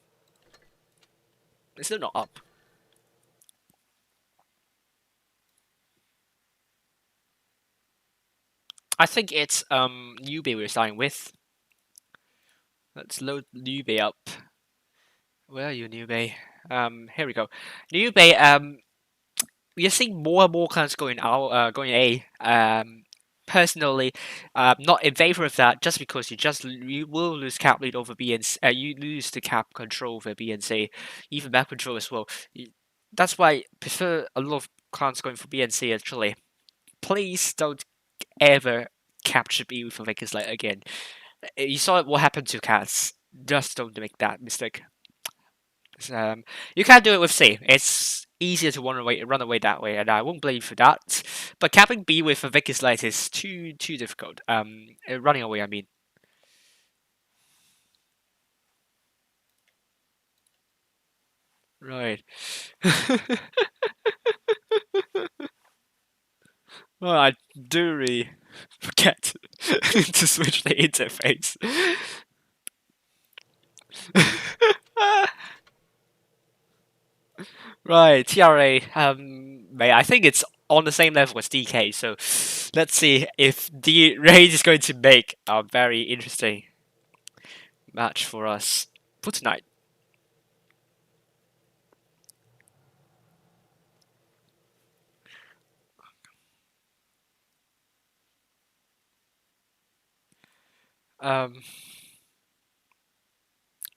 It's still not up. I think it's newbie we're starting with. Let's load newbie up. Where are you, newbie? Here we go. Newbie. We are seeing more and more clans going out, going A. Personally, not in favor of that. Just because you will lose cap lead over B and you lose the cap control over B and C, even map control as well. That's why I prefer a lot of clans going for B and C actually. Please don't ever capture B with a Vickers Light again. You saw what happened to cats. Just don't make that mistake. You can do it with C. It's easier to run away that way, and I won't blame you for that. But capping B with a Vickers Light is too difficult. Running away, I mean. Right. Well, I do really forget to switch the interface. Right, TRA. Mate, I think it's on the same level as DK. So let's see if the Raid is going to make a very interesting match for us for tonight.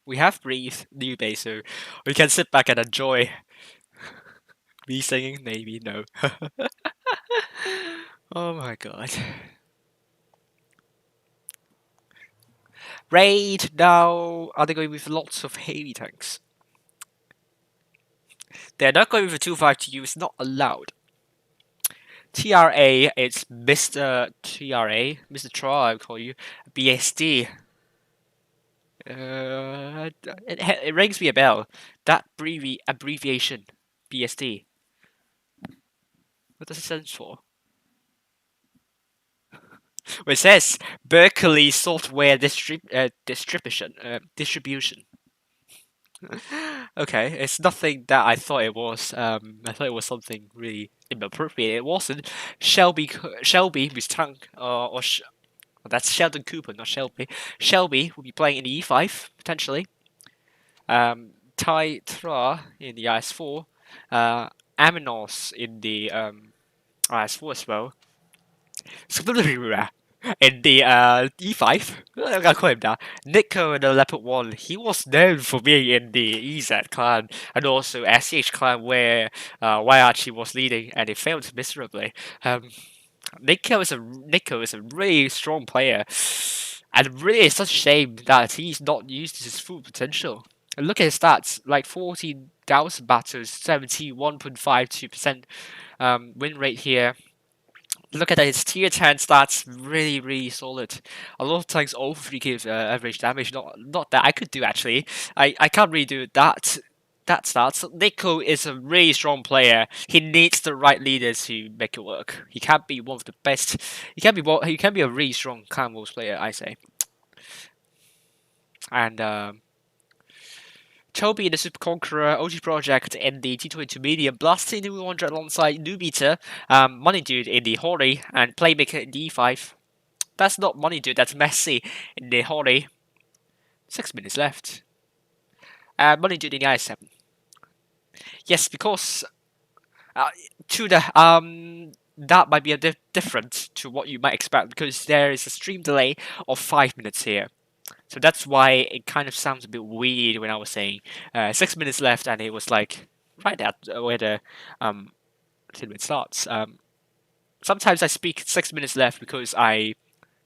We have breathed new base, so we can sit back and enjoy me singing. Maybe no. Oh my god. Raid now. Are they going with lots of heavy tanks? They're not going with a 252. It's not allowed. TRA, it's Mr. TRA, Mr. Tra, I call you. BSD. It rings me a bell. That abbreviation, BSD. What does it stand for? Well, it says Berkeley Software Distribution. Okay, it's nothing that I thought it was. I thought it was something really inappropriate. It wasn't. Shelby, who's tank, well, that's Sheldon Cooper, not Shelby. Shelby will be playing in the E5 potentially. Tai Tra in the IS4. Aminos in the IS4 as well. In the E5, I gotta call him that. Nico in the Leopard 1, he was known for being in the EZ clan and also SCH clan where Waiachi was leading and it failed miserably. Nico is a really strong player, and really it's such a shame that he's not used to his full potential. And look at his stats, like 14,000 battles, 71.52% win rate here. Look at that, his tier 10 stats really solid. A lot of times over 3k average damage, not that I could do actually. I can't really do that stats. Nico is a really strong player. He needs the right leaders to make it work. He can't be one of the best. He can be a really strong clan wars player, I say. And Toby in the Super Conqueror, OG Project in the T22 Medium, Blasty in the 100 alongside Nubita, Money Dude in the Hori, and Playmaker in the E5. That's not Money Dude, that's Messi in the Hori. 6 minutes left. Money Dude in the I7. Yes, because to the that might be a different to what you might expect because there is a stream delay of 5 minutes here. So that's why it kind of sounds a bit weird when I was saying 6 minutes left, and it was like right at where the tournament starts. Sometimes I speak 6 minutes left because I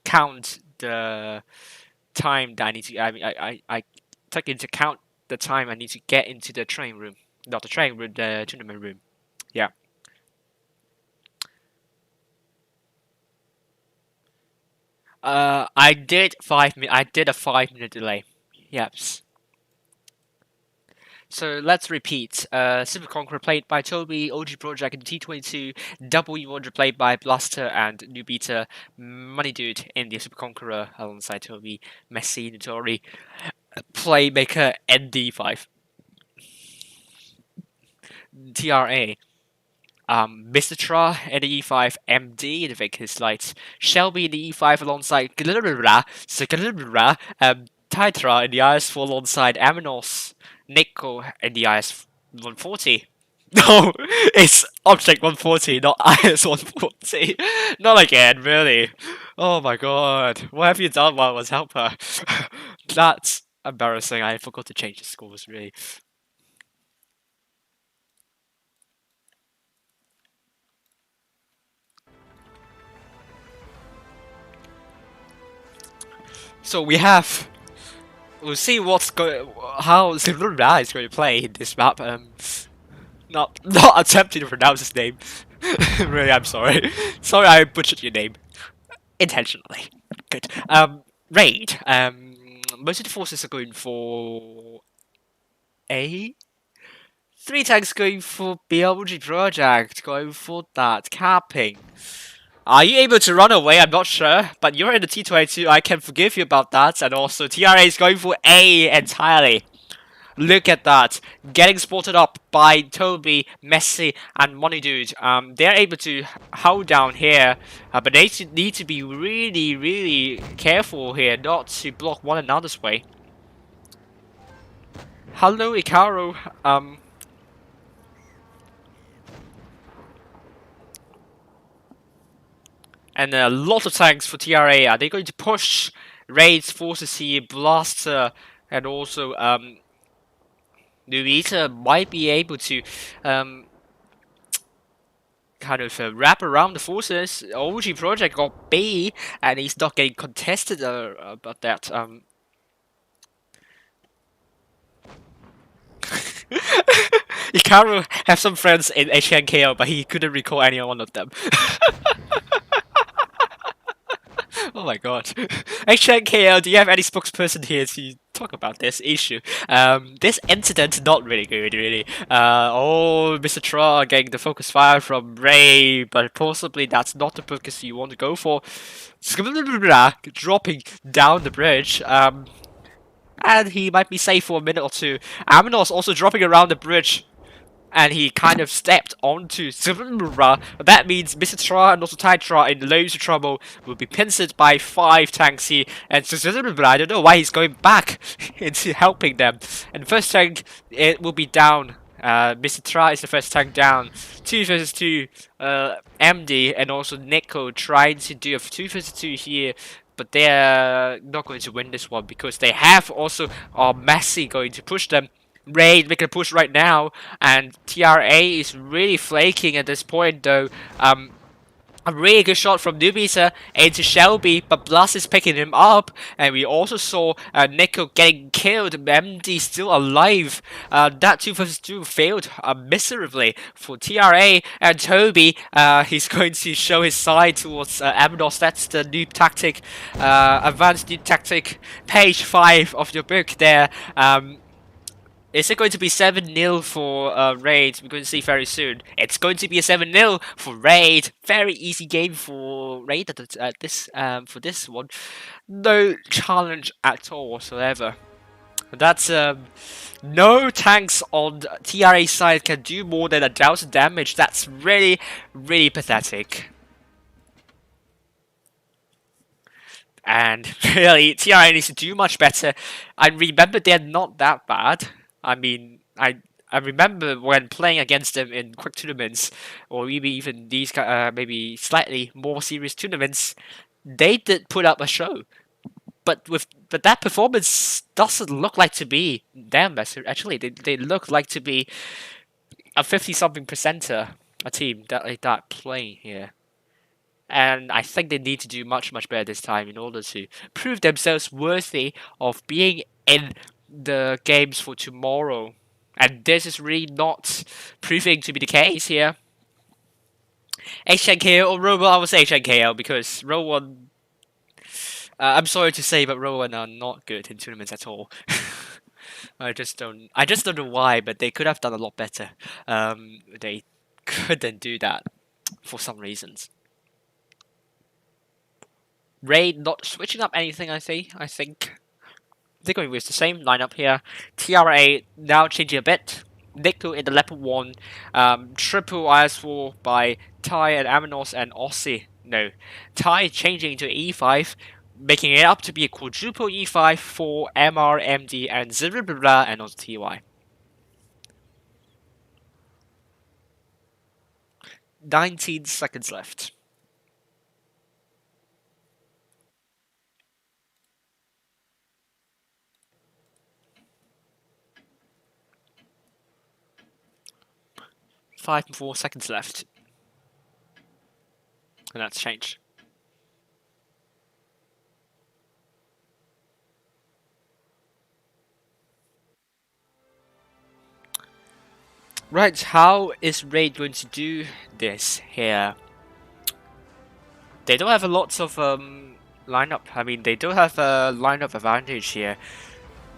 count the time that I need to. I mean, I take into account the time I need to get into the training room, not the training room, the tournament room. Yeah. I did 5 minute. I did a 5 minute delay. Yes. So let's repeat. Super Conqueror played by Toby, OG Project in T22, W100 played by Blaster and Nubita, Money Dude in the Super Conqueror alongside Toby, Messi, Notori, Playmaker, ND5, TRA. Mr. Tra in the E5, MD in the Victor's Lights, Shelby in the E5 alongside Glibra, Tytra in the IS4 alongside Aminos, Nico in the IS140. No, it's Object 140, not IS140. Not again, really. Oh my god, what have you done while I was helper? That's embarrassing. I forgot to change the scores, really. So we have. We'll see how Zilura is going to play in this map. Not attempting to pronounce his name. Really, I'm sorry. Sorry, I butchered your name intentionally. Good. Raid. Most of the forces are going for A. 3 tanks going for BLG Project, going for that capping. Are you able to run away? I'm not sure, but you're in the T22. I can forgive you about that. And also, TRA is going for A entirely. Look at that. Getting spotted up by Toby, Messi, and Money Dude. They're able to hold down here, but they need to be really, really careful here not to block one another's way. Hello, Ikaru. And a lot of tanks for TRA. Are they going to push Raid's forces here? Blaster and also Nubita might be able to kind of wrap around the forces. OG Project got B, and he's not getting contested about that. Ikaru have some friends in HNKL, but he couldn't recall any one of them. Oh my god. HNKL, do you have any spokesperson here to talk about this issue? This incident not really good, really. Mr. Tra getting the focus fire from Ray, but possibly that's not the focus you want to go for. Dropping down the bridge. And he might be safe for a minute or two. Aminos also dropping around the bridge. And he kind of stepped onto Zimra. That means Mr. Tra and also Tytra in loads of trouble will be pincered by 5 tanks here. And Zimra, I don't know why he's going back into helping them. And the first tank, it will be down. Mr. Tra is the first tank down. 2 versus 2. MD and also Nico trying to do a 2 versus 2 here. But they're not going to win this one because they have also Messi going to push them. Raid making a push right now, and TRA is really flaking at this point though. A really good shot from Nubita into Shelby, but Blast is picking him up, and we also saw Nico getting killed. MD still alive. That 2 versus 2 failed miserably for TRA, and Toby, he's going to show his side towards Amados. That's the noob tactic, advanced noob tactic, page 5 of your book there. Is it going to be 7-0 for Raid? We're going to see very soon. It's going to be a 7-0 for Raid. Very easy game for Raid for this one. No challenge at all whatsoever. That's no tanks on TRA side can do more than 1,000 damage. That's really, really pathetic. And really, TRA needs to do much better. I remember they're not that bad. I mean, I remember when playing against them in quick tournaments, or maybe even these maybe slightly more serious tournaments, they did put up a show. but that performance doesn't look like to be them. Actually, they look like to be a 50-something percenter, a team that playing here. And I think they need to do much better this time in order to prove themselves worthy of being in the games for tomorrow. And this is really not proving to be the case here. HNKL or Robo, I would say HNKL because Rowan. I'm sorry to say, but Rowan are not good in tournaments at all. I just don't know why, but they could have done a lot better. They couldn't do that for some reasons. Ray not switching up anything, I think they're going with the same lineup here. TRA now changing a bit. Nico in the level 1. Triple IS4 by Ty and Aminos and Aussie. No. Ty changing to E5, making it up to be a quadruple E5 for MR, MD, and Ziribla and also TY. 19 seconds left. Five and 4 seconds left. And that's changed. Right, how is Raid going to do this here? They don't have a lot of lineup. I mean, they don't have a lineup advantage here.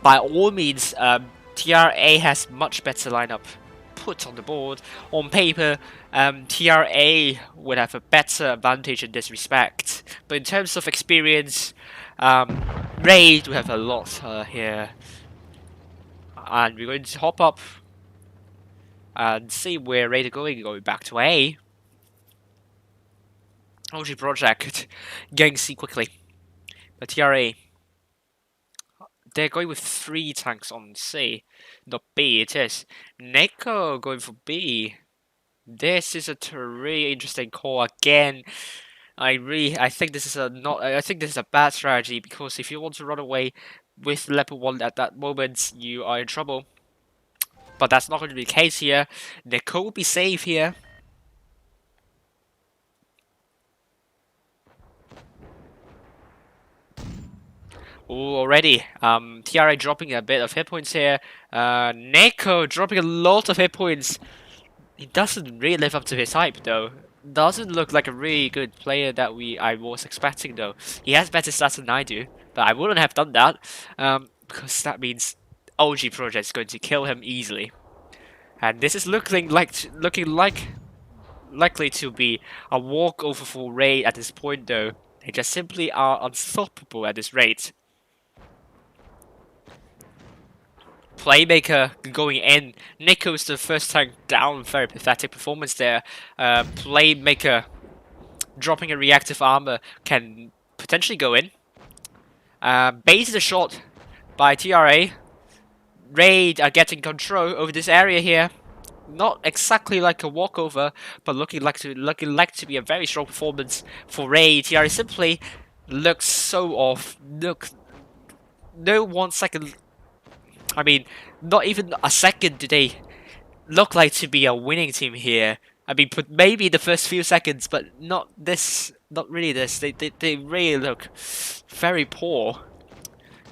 By all means, TRA has much better lineup put on the board. On paper, TRA would have a better advantage in this respect. But in terms of experience, Raid will have a lot here. And we're going to hop up and see where Raid are going back to A. OG Project getting C quickly. But TRA, they're going with 3 tanks on C. Not B, it is. Neko going for B. This is a really interesting call again. I think this is a bad strategy because if you want to run away with level 1 at that moment, you are in trouble. But that's not going to be the case here. Neko will be safe here. Ooh, already, TRA dropping a bit of hit points here. Neko dropping a lot of hit points. He doesn't really live up to his hype though. Doesn't look like a really good player that I was expecting though. He has better stats than I do, but I wouldn't have done that because that means OG Project is going to kill him easily. And this is looking likely to be a walkover for Raid at this point though. They just simply are unstoppable at this rate. Playmaker going in. Nico's the first tank down. Very pathetic performance there. Playmaker dropping a reactive armor can potentially go in. Base the shot by TRA. Raid are getting control over this area here. Not exactly like a walkover, but looking like to be a very strong performance for Raid. TRA simply looks so off. No 1 second. I mean, not even a second do they look like to be a winning team here. I mean, maybe the first few seconds, but not this. Not really this. They really look very poor.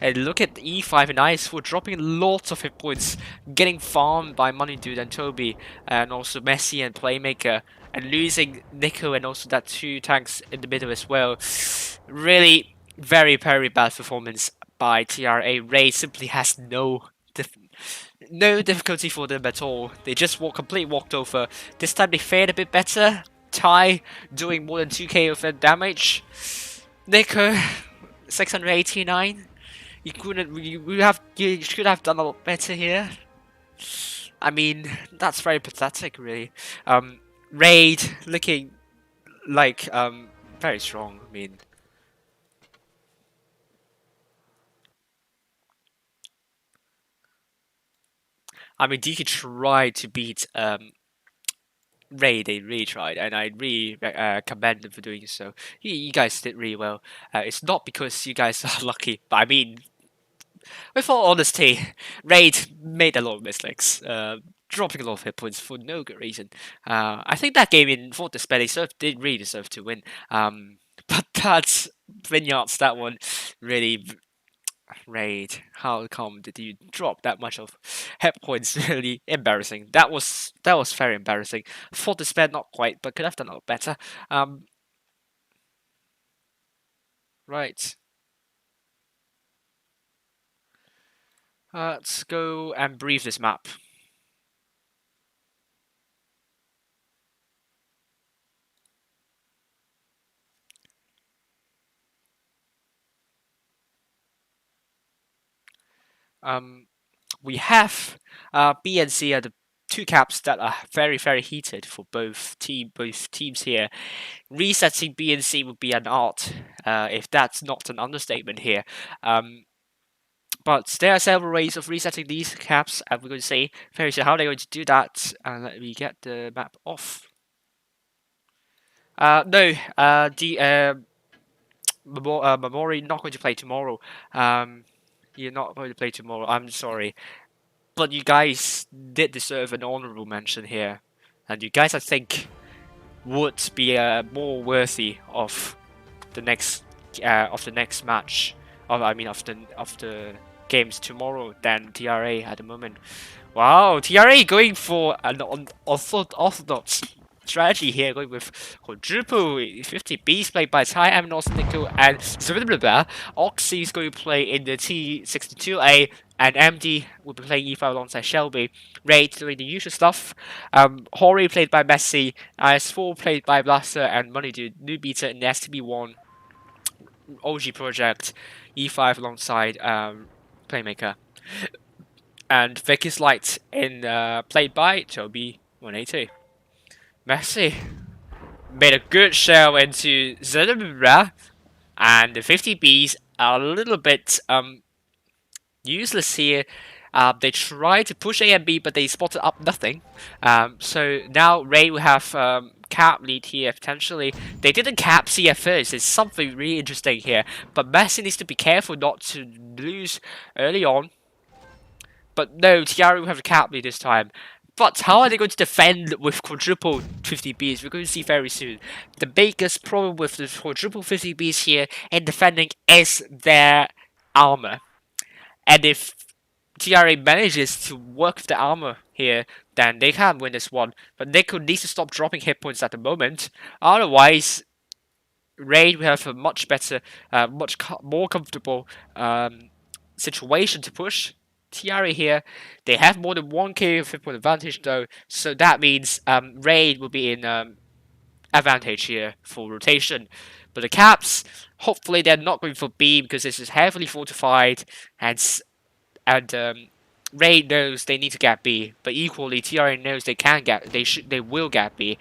And look at E5 and IS4 dropping lots of hit points, getting farmed by Money Dude and Toby, and also Messi and Playmaker, and losing Nico and also that 2 tanks in the middle as well. Really, very bad performance by TRA. Ray simply has no difficulty for them at all. They just complete walked over. This time they fared a bit better. Ty doing more than 2k of damage. Nico 689. You should have done a lot better here. I mean, that's very pathetic, really. Raid looking like very strong. I mean, DK tried to beat they really tried, and I really commend them for doing so. You guys did really well. It's not because you guys are lucky, but I mean, with all honesty, Raid made a lot of mistakes, dropping a lot of hit points for no good reason. I think that game in Fort Despair, did really deserve to win. But that's Vineyards, that one really. Raid, how come did you drop that much of hit points? Really embarrassing. That was very embarrassing. Fort Despair, not quite, but could have done a lot better. Right. Let's go and brief this map. We have B and C are the two caps that are very heated for both teams here. Resetting B and C would be an art, if that's not an understatement here. But there are several ways of resetting these caps, and we're going to see very soon how they're going to do that. And let me get the map off. No, the Mamori not going to play tomorrow. You're not going to play tomorrow. I'm sorry, but you guys did deserve an honorable mention here, and you guys, I think, would be more worthy of the next match. I mean, of the games tomorrow than TRA at the moment. Wow, TRA going for an orthodox strategy here, going with quadruple 50 Bs played by Ty Amnos, Nico, and Oxy is going to play in the T62A, and MD will be playing E5 alongside Shelby. Raid doing the usual stuff. Hori played by Messi, IS4 played by Blaster, and Money Dude, New Beta in the STB1 OG project, E5 alongside Playmaker. And Vic is Light in played by Toby 182. Messi made a good shell into Zedabra, and the 50Bs are a little bit useless here. They tried to push A and B, but they spotted up nothing. So now Ray will have cap lead here potentially. They didn't cap C at first. There's something really interesting here, but Messi needs to be careful not to lose early on. But no, Tiara will have a cap lead this time. But how are they going to defend with quadruple 50Bs? We're going to see very soon. The biggest problem with the quadruple 50Bs here in defending is their armor. And if TRA manages to work with the armor here, then they can win this one. But they could need to stop dropping hit points at the moment. Otherwise, Raid will have a much better, more comfortable situation to push. TRA here, they have more than 1k of hit point advantage though, so that means Raid will be in advantage here for rotation. But the Caps, hopefully they're not going for B because this is heavily fortified, and Raid knows they need to get B, but equally TRA knows they will get B.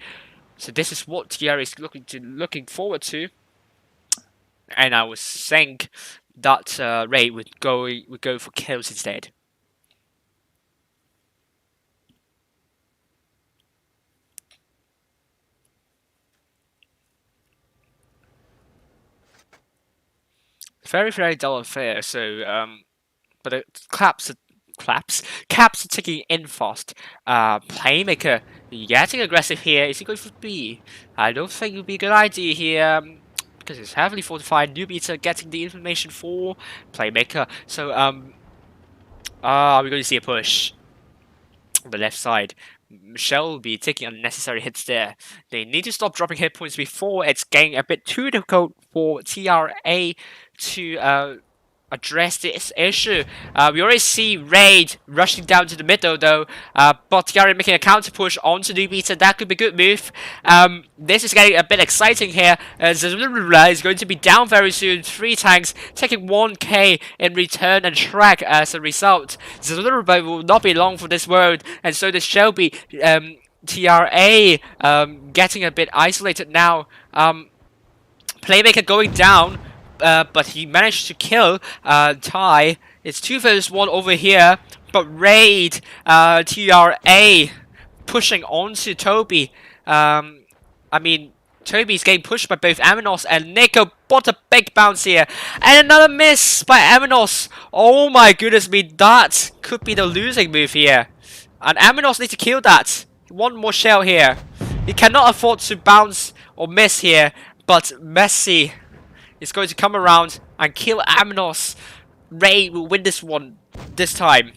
So this is what TRA is looking forward to. And I would think that Raid would go for kills instead. Very dull and fair. So but the caps are taking in fast. Playmaker getting aggressive here. Is he going for B? I don't think it would be a good idea here. Because it's heavily fortified. New Beta getting the information for Playmaker. So we're going to see a push on the left side. Michelle will be taking unnecessary hits there. They need to stop dropping hit points before it's getting a bit too difficult for TRA to address this issue. We already see Raid rushing down to the middle though, but TRA making a counter push onto New Beta. That could be a good move. This is getting a bit exciting here. Zazulula is going to be down very soon. 3 tanks taking 1k in return and track as a result. Zazulula will not be long for this world, and so does Shelby. TRA getting a bit isolated now. Playmaker going down. But he managed to kill Ty. It's 2 versus 1 over here. But Raid, TRA pushing onto Toby. I mean, Toby's getting pushed by both Aminos and Nico. What a big bounce here. And another miss by Aminos. Oh my goodness me, that could be the losing move here. And Aminos needs to kill that. One more shell here. He cannot afford to bounce or miss here. But Messi is going to come around and kill Aminos. Ray will win this one this time.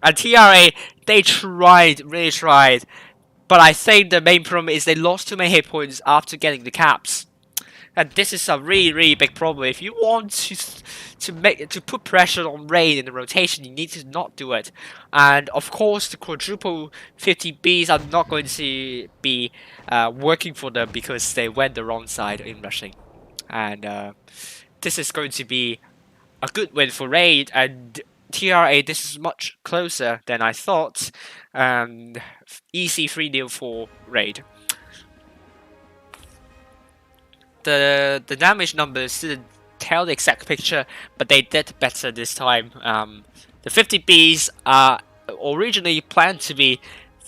And TRA, they tried, really tried. But I think the main problem is they lost too many hit points after getting the caps. And this is a really big problem. If you want to put pressure on Raid in the rotation, you need to not do it. And of course, the quadruple 50Bs are not going to be working for them because they went the wrong side in rushing. And this is going to be a good win for Raid, and TRA, this is much closer than I thought. Easy 3-0 for Raid. The damage numbers didn't tell the exact picture, but they did better this time. The 50Bs are originally planned to be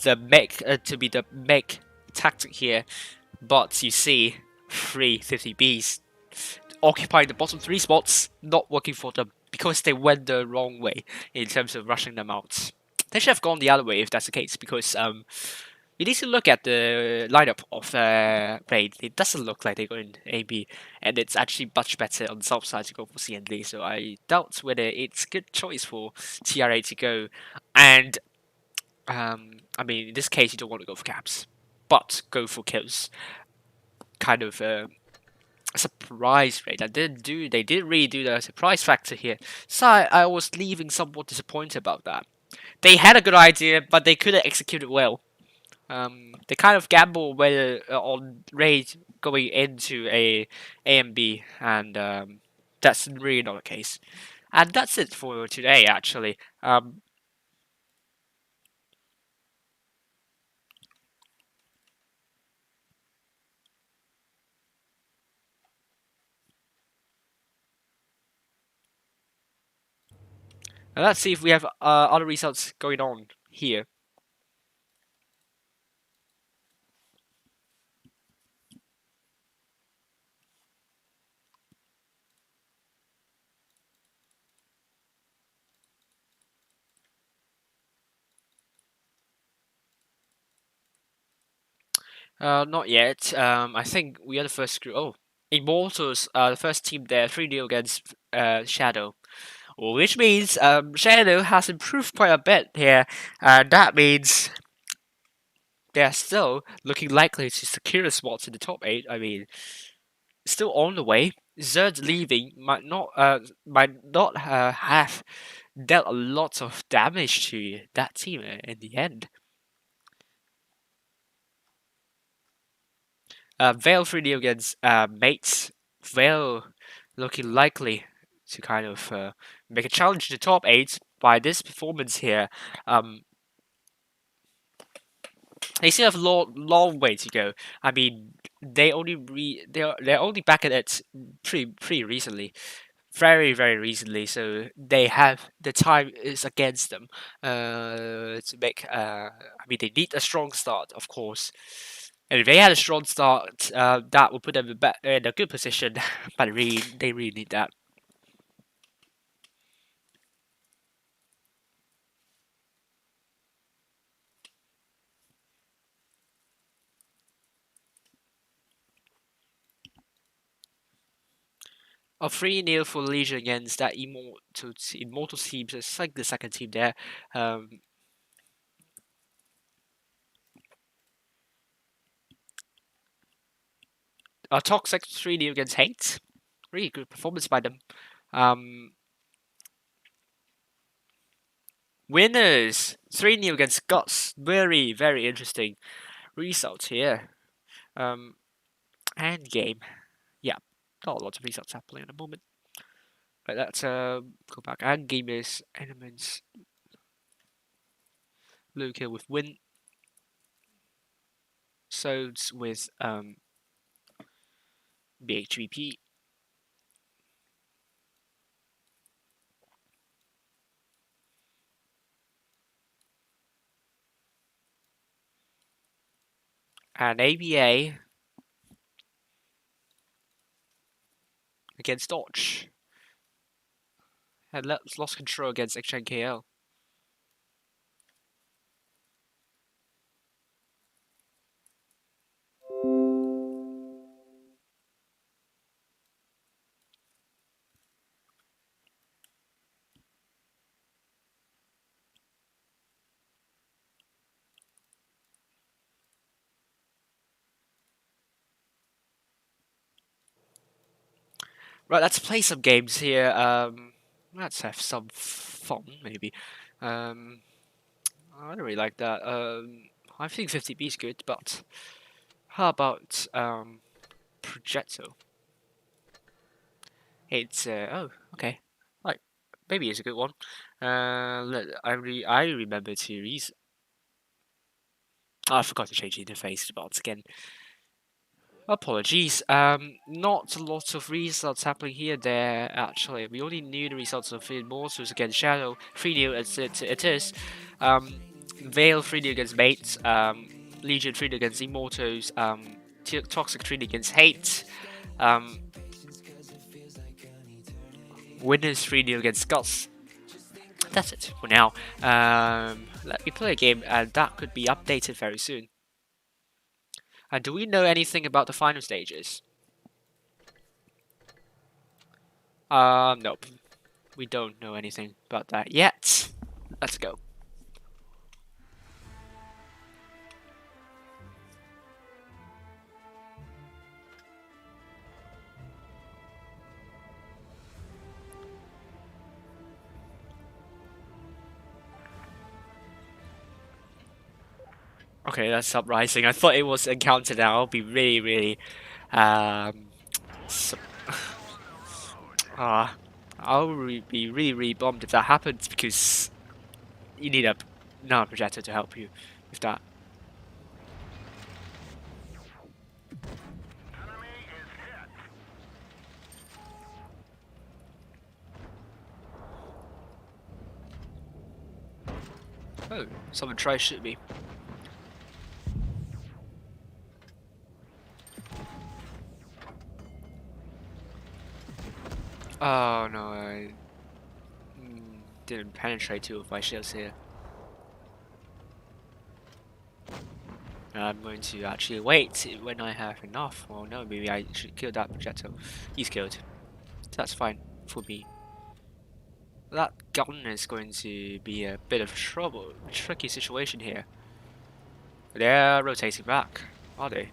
the mech tactic here, but you see 50Bs occupying the bottom 3 spots, not working for them because they went the wrong way in terms of rushing them out. They should have gone the other way if that's the case, because you need to look at the lineup of Raid. It doesn't look like they're going AB, and it's actually much better on the south side to go for CND, so I doubt whether it's a good choice for TRA to go. And I mean, in this case, you don't want to go for caps, but go for kills. Kind of surprise rate. They didn't really do the surprise factor here. So I was leaving somewhat disappointed about that. They had a good idea, but they couldn't execute it well. They kind of gambled whether on Raid going into a and B, and that's really not the case. And that's it for today, actually. And let's see if we have other results going on here. Not yet. I think we are the first group. Oh, Immortals, the first team there, 3-0 against Shadow. Which means Shadow has improved quite a bit here, and that means they're still looking likely to secure spots in the top 8. I mean, still on the way. Zerd leaving might not have dealt a lot of damage to that team in the end. Vale 3-0 against Mates. Vale looking likely to kind of make a challenge to the top 8 by this performance here. They still have a long way to go. I mean, they're only back at it pretty recently, very recently. So they have the time is against them to make. I mean, they need a strong start, of course. And if they had a strong start, that would put them in a good position. But they really need that. A 3-0 for Legion against that Immortal team. So it's like the second team there. A Toxic 3-0 against Hate. Really good performance by them. Winners 3-0 against Guts. Very interesting results here. End game. Yeah, not a lot of results happening at the moment. But let's go back. End game is Elements. LOCA with win. Sods with BHVP. And ABA against Dodge. And lost control against Exchange KL. Right, let's play some games here. Let's have some fun, maybe. I don't really like that. I think 50B is good, but how about Progetto? It's oh, okay. Right, maybe it's a good one. I remember to I forgot to change the interface once again. Apologies. Not a lot of results happening here. There actually, we only knew the results of Immortals against Shadow. 3-0 as it is. Veil 3-0 against Mates. Legion 3-0 against Immortals. Toxic 3-0 against Hate. Winners 3-0 against Gus. That's it for now. Let me play a game, and that could be updated very soon. And do we know anything about the final stages? Nope. We don't know anything about that yet. Let's go. Okay, that's Uprising. I thought it was Encounter now. I'll be really, su- be really bummed if that happens because you need another projector to help you with that. Enemy is hit. Oh, someone try to shoot me. Oh no, I didn't penetrate two of my shields here. I'm going to actually wait when I have enough. Well, no, maybe I should kill that projectile. He's killed. That's fine for me. That gun is going to be a bit of trouble, tricky situation here. They're rotating back, are they?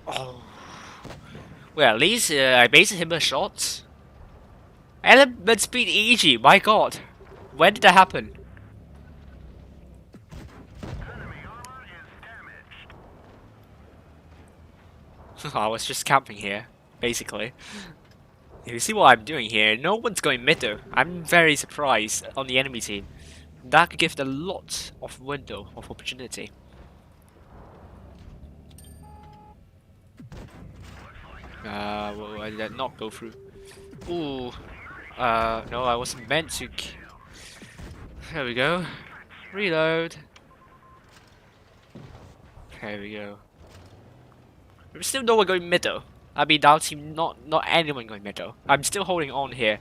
Oh. Well, at least I based him a shot. Element speed EG, my god. When did that happen? Enemy armor is damaged. I was just camping here, basically. You see what I'm doing here? No one's going mid though. I'm very surprised on the enemy team. That could give a lot of window of opportunity. Well, I did not go through. Ooh. No, I wasn't meant to. There we go. Reload. There we go. There's still no one going middle. I mean, our team, not anyone going middle. I'm still holding on here.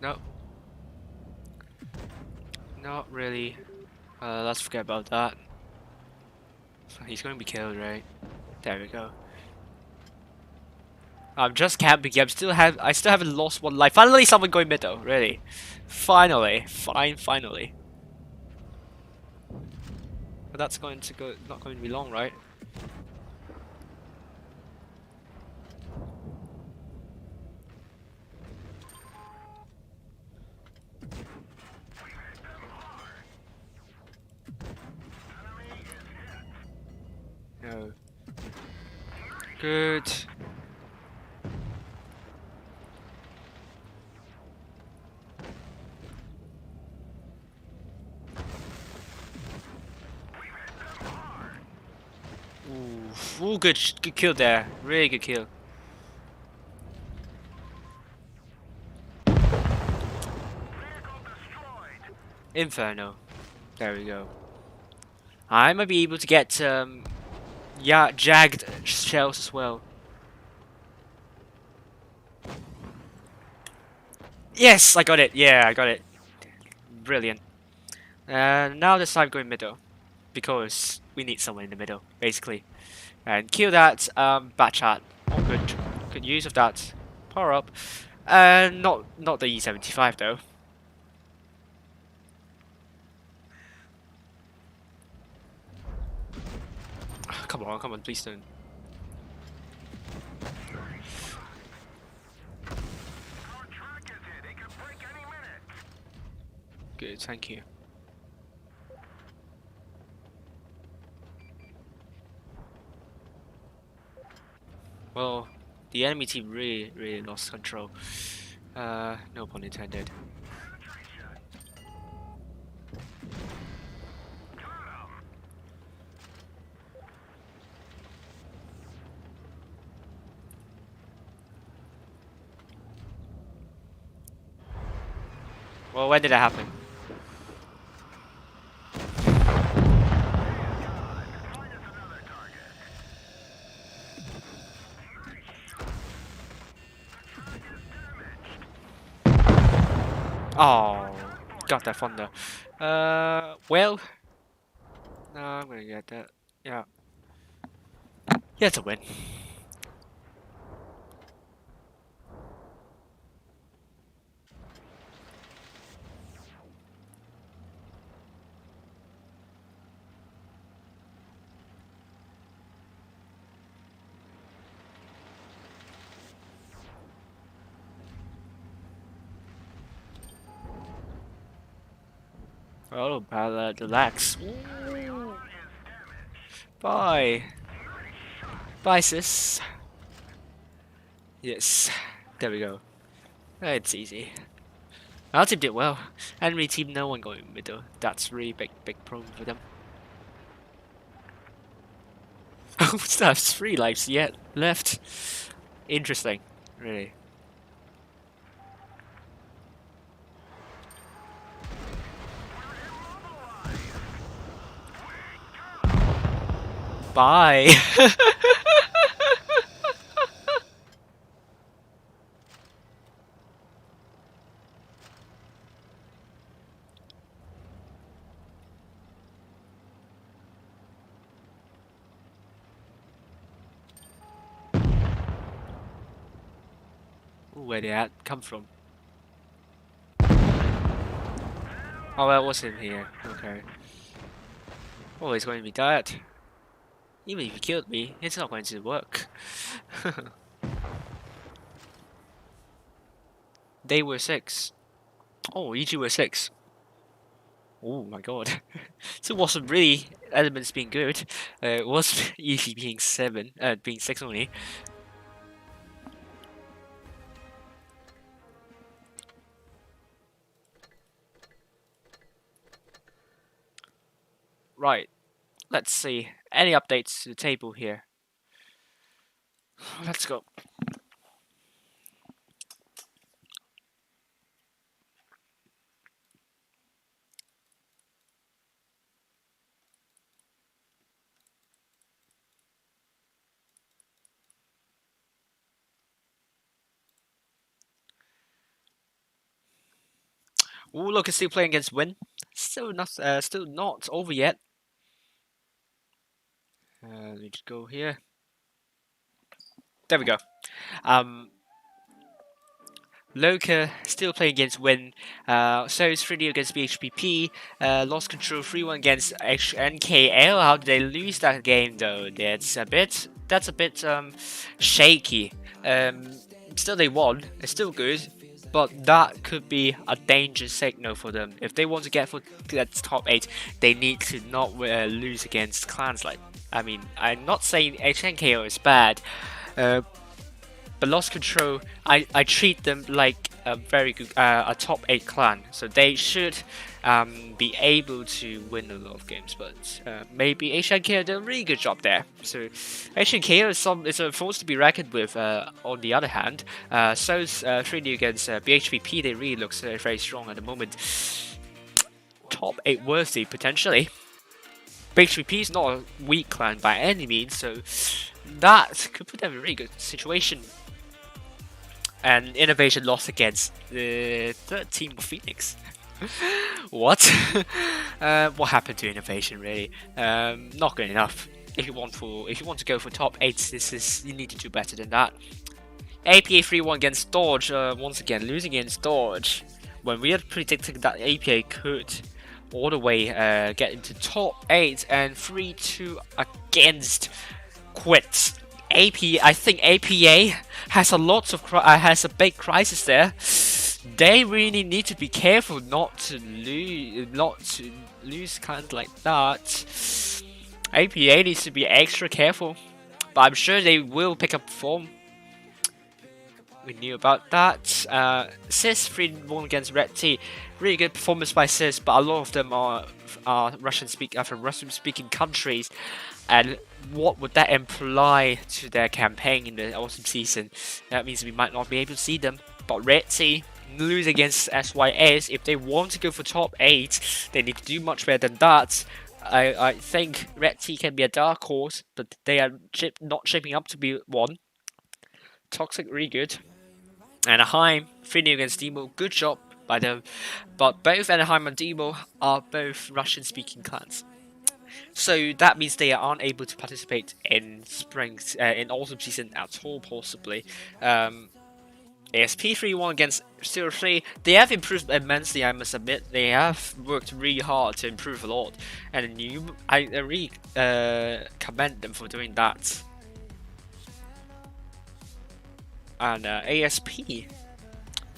No. Not really. Let's forget about that. He's going to be killed, right? There we go. I'm just camping. I still haven't lost one life. Finally, someone going middle. Really, finally, finally. But that's going to go. Not going to be long, right? No. Good. Ooh, good kill there. Really good kill. Inferno. There we go. I might be able to get yeah, jagged shells as well. Yes, I got it. Yeah, I got it. Brilliant. And now this time going middle, because we need someone in the middle, basically. And kill that bat chat. Oh, good use of that power up. And not the E75 though. Come on, please don't. Good, thank you. Well, the enemy team really lost control. No pun intended. Well, when did that happen? Oh, got that thunder. Well, no, I'm gonna get that. Yeah, yeah, it's a win. Oh, relax. Bye. Bye, sis. Yes. There we go. It's easy. Our team did well. Enemy team, no one going middle. That's really big problem for them. Oh, still have 3 lives yet left. Interesting, really. Bye. Ooh, where did that come from? Oh, that wasn't here. Okay. Oh, it's going to be that. Even if you killed me, it's not going to work. They were 6. Oh, EG were 6. Oh my god. So it wasn't really elements being good. It was EG being 7, being 6 only. Right. Let's see. Any updates to the table here? Let's go. Ooh, look, it's still playing against Win. Still not over yet. Let me just go here. There we go. LOCA still playing against Win. So is 3D against BHPP. Lost control 3-1 against NKL. How did they lose that game though? That's a bit shaky. Still they won. It's still good. But that could be a dangerous signal for them. If they want to get for that top 8, they need to not lose against clans like. I mean, I'm not saying HNKO is bad, but Lost Control, I treat them like a very good a top 8 clan, so they should be able to win a lot of games. But maybe HNK did a really good job there. So HNK is a force to be reckoned with. On the other hand, so's 3D against BHPP. They really look very strong at the moment. Top 8 worthy potentially. BHPP is not a weak clan by any means, so that could put them in a really good situation. And Innovation lost against the third team of Phoenix. What? What happened to Innovation? Really, not good enough. If you want to go for top 8, you need to do better than that. APA 3-1 against Dodge. Once again, losing against Dodge when we had predicted that APA could all the way get into top 8, and 3-2 against Quits. I think APA has a big crisis there. They really need to be careful not to lose kind of like that. APA needs to be extra careful, but I'm sure they will pick up form. We knew about that. Sis 3-1 against Red T. Really good performance by Sis, but a lot of them are from Russian-speaking countries. And what would that imply to their campaign in the autumn season? That means we might not be able to see them. But Red T lose against SYS. If they want to go for top 8, they need to do much better than that. I think Red T can be a dark horse, but they are not shaping up to be one. Toxic really good. Anaheim 3-0 against Demo. Good job by them. But both Anaheim and Demo are both Russian-speaking clans. So that means they aren't able to participate in in autumn season at all, possibly. ASP 3-1 against 0-3. They have improved immensely, I must admit. They have worked really hard to improve a lot, and I really commend them for doing that. And ASP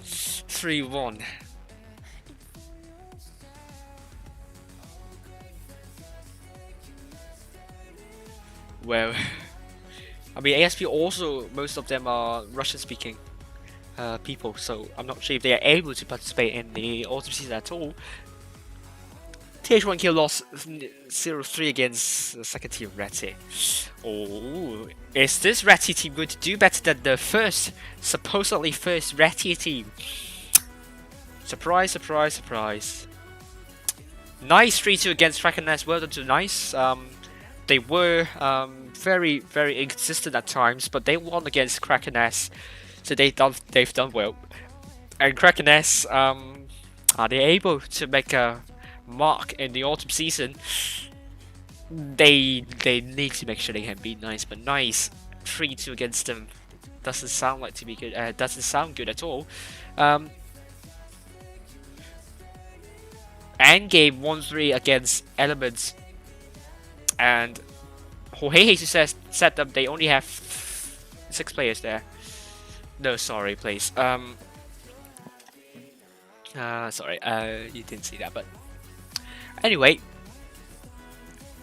3-1. Well, I mean, ASP also, most of them are Russian-speaking people, so I'm not sure if they are able to participate in the autumn season at all. TH1Q lost 0-3 against the second team Ratty. Oh, is this Ratty team going to do better than the supposedly first Ratty team? Surprise, surprise, surprise. Nice 3-2 against Kraken-S. Well done to Nice. They were very, very inconsistent at times, but they won against Kraken-S, so they've done well. And Kraken-S, are they able to make a mark in the autumn season? They need to make sure they can beat Nice, but Nice 3-2 against them doesn't sound like to be good. Doesn't sound good at all. Endgame 1-3 against Elements. And Jorge says said that they only have 6 players there. No, sorry, please. Sorry, you didn't see that, but anyway.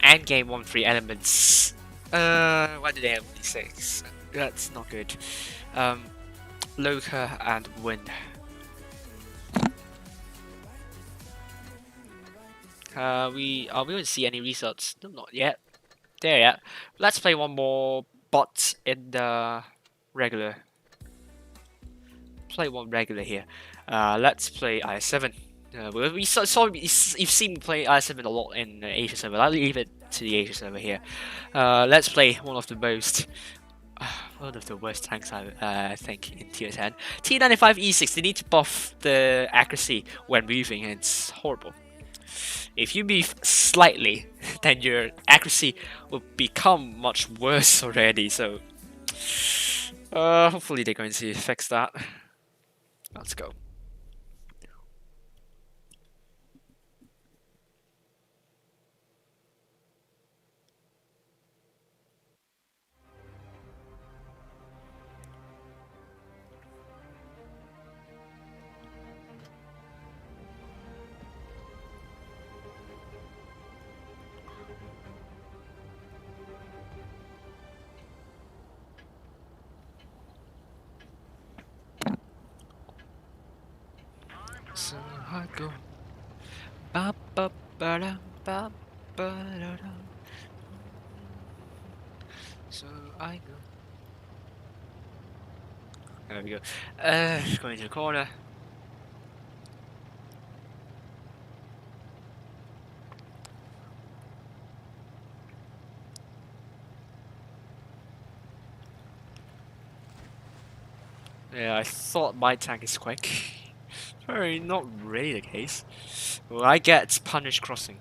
Endgame 1-3 Elements. Why do they have only 6? That's not good. LOCA and Win. We don't see any results. No, not yet. There yet. Let's play one more bot in the regular. Play one regular here. Let's play IS7. You've seen me play IS7 a lot in Asia server. I'll leave it to the Asia server here. Let's play one of the worst tanks I think in tier 10. T95 E6. They need to buff the accuracy when moving. It's horrible. If you move slightly, then your accuracy will become much worse already. So, hopefully they're going to fix that. Let's go. I go. Ba ba ba da ba ba da da. So I go. There we go. Going to the corner. Yeah, I thought my tank is quick. Very not really the case. Well, I get punished crossing.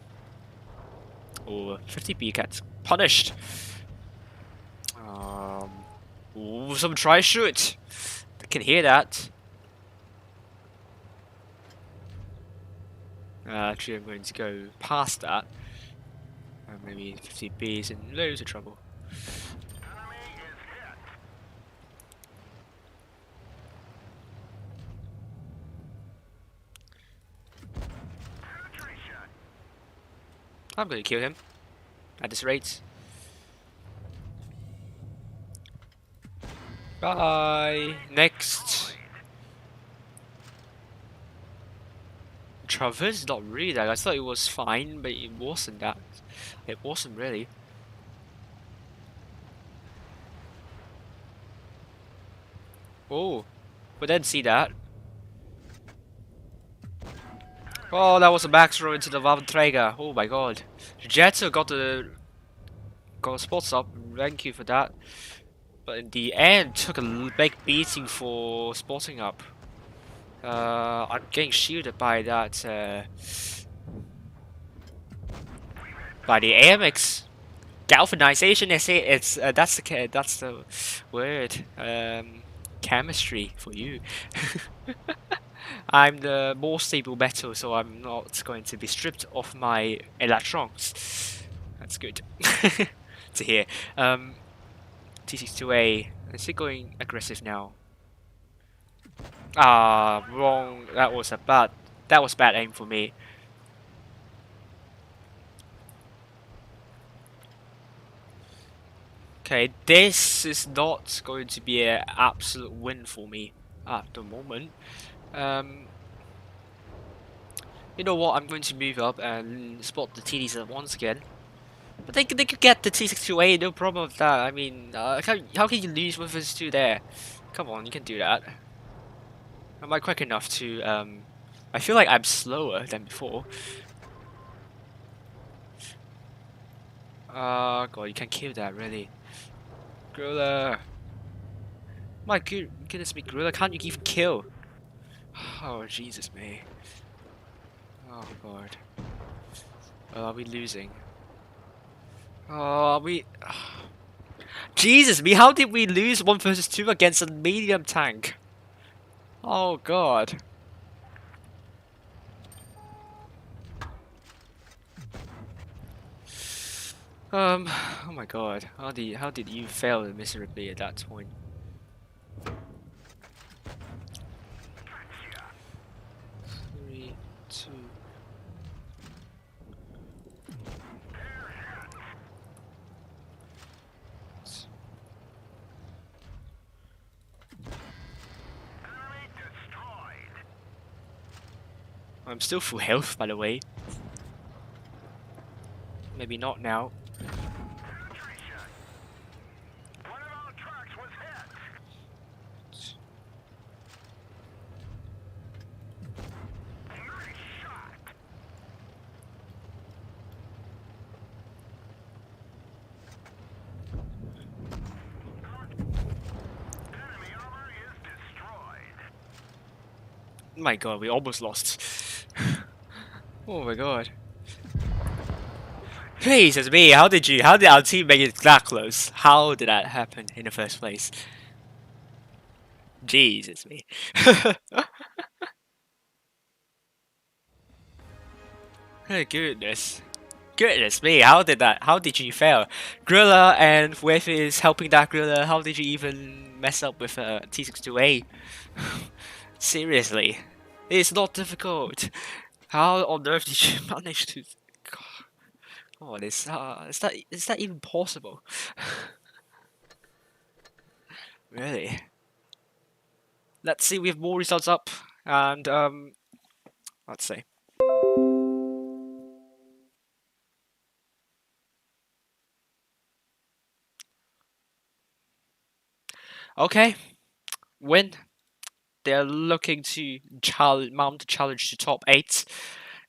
Or 50B gets punished. Ooh, someone try shoot. I can hear that. Actually, I'm going to go past that. Maybe 50B is in loads of trouble. Enemy is hit. Penetration. I'm going to kill him at this rate. Bye. Next. Traverse is not really that. I thought it was fine, but it wasn't that. It wasn't really. Oh, we didn't see that. Oh, that was a max throw into the Valenträger. Oh my god. Jetso got the spots up. Thank you for that. But in the end, took a big beating for spotting up. I'm getting shielded by that. By the AMX. Galvanization. It's that's the word. Chemistry for you. I'm the more stable metal, so I'm not going to be stripped of my electrons. That's good to hear. T62A, is it going aggressive now? Ah, wrong. That was bad aim for me. Okay, this is not going to be an absolute win for me at the moment. You know what? I'm going to move up and spot the TDs once again. But they could get the T62A, no problem with that. I mean, how can you lose with those two there? Come on, you can do that. Am I quick enough to, I feel like I'm slower than before. God, you can kill that, really. Gorilla. My goodness me, Gorilla, can't you even kill? Oh, Jesus me. Oh, God. Are we losing? Oh, are we... Jesus me, how did we lose 1 versus 2 against a medium tank? Oh, God. Oh my god, how did you fail miserably at that point? 3, 2. Enemy destroyed. I'm still full health, by the way. Maybe not now. Penetration. One of our trucks was hit. Nice shot. Enemy armor is destroyed. My god, we almost lost. Oh my god. Jesus me, how did our team make it that close? How did that happen in the first place? Jesus me. Oh goodness. Goodness me, how did you fail? Gorilla, and with his helping that Gorilla, how did you even mess up with T62A? Seriously. It's not difficult. How on earth did you manage to... God, is that even possible? Really? Let's see, we have more results up, and Let's see. Okay, win. They're looking to mount the challenge to top 8.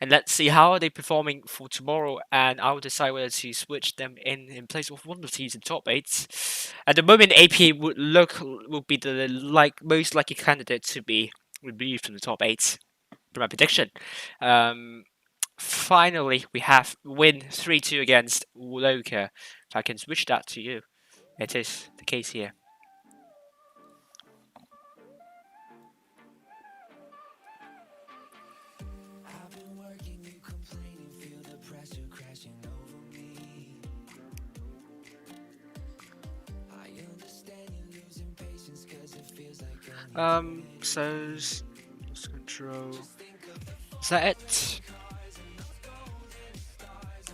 And let's see how are they performing for tomorrow, and I'll decide whether to switch them in place of one of the teams in top 8. At the moment, APA would be the most likely candidate to be removed from the top 8, for my prediction. Finally, we have win 3-2 against LOCA. If I can switch that to you, it is the case here. So let's control. Is that it?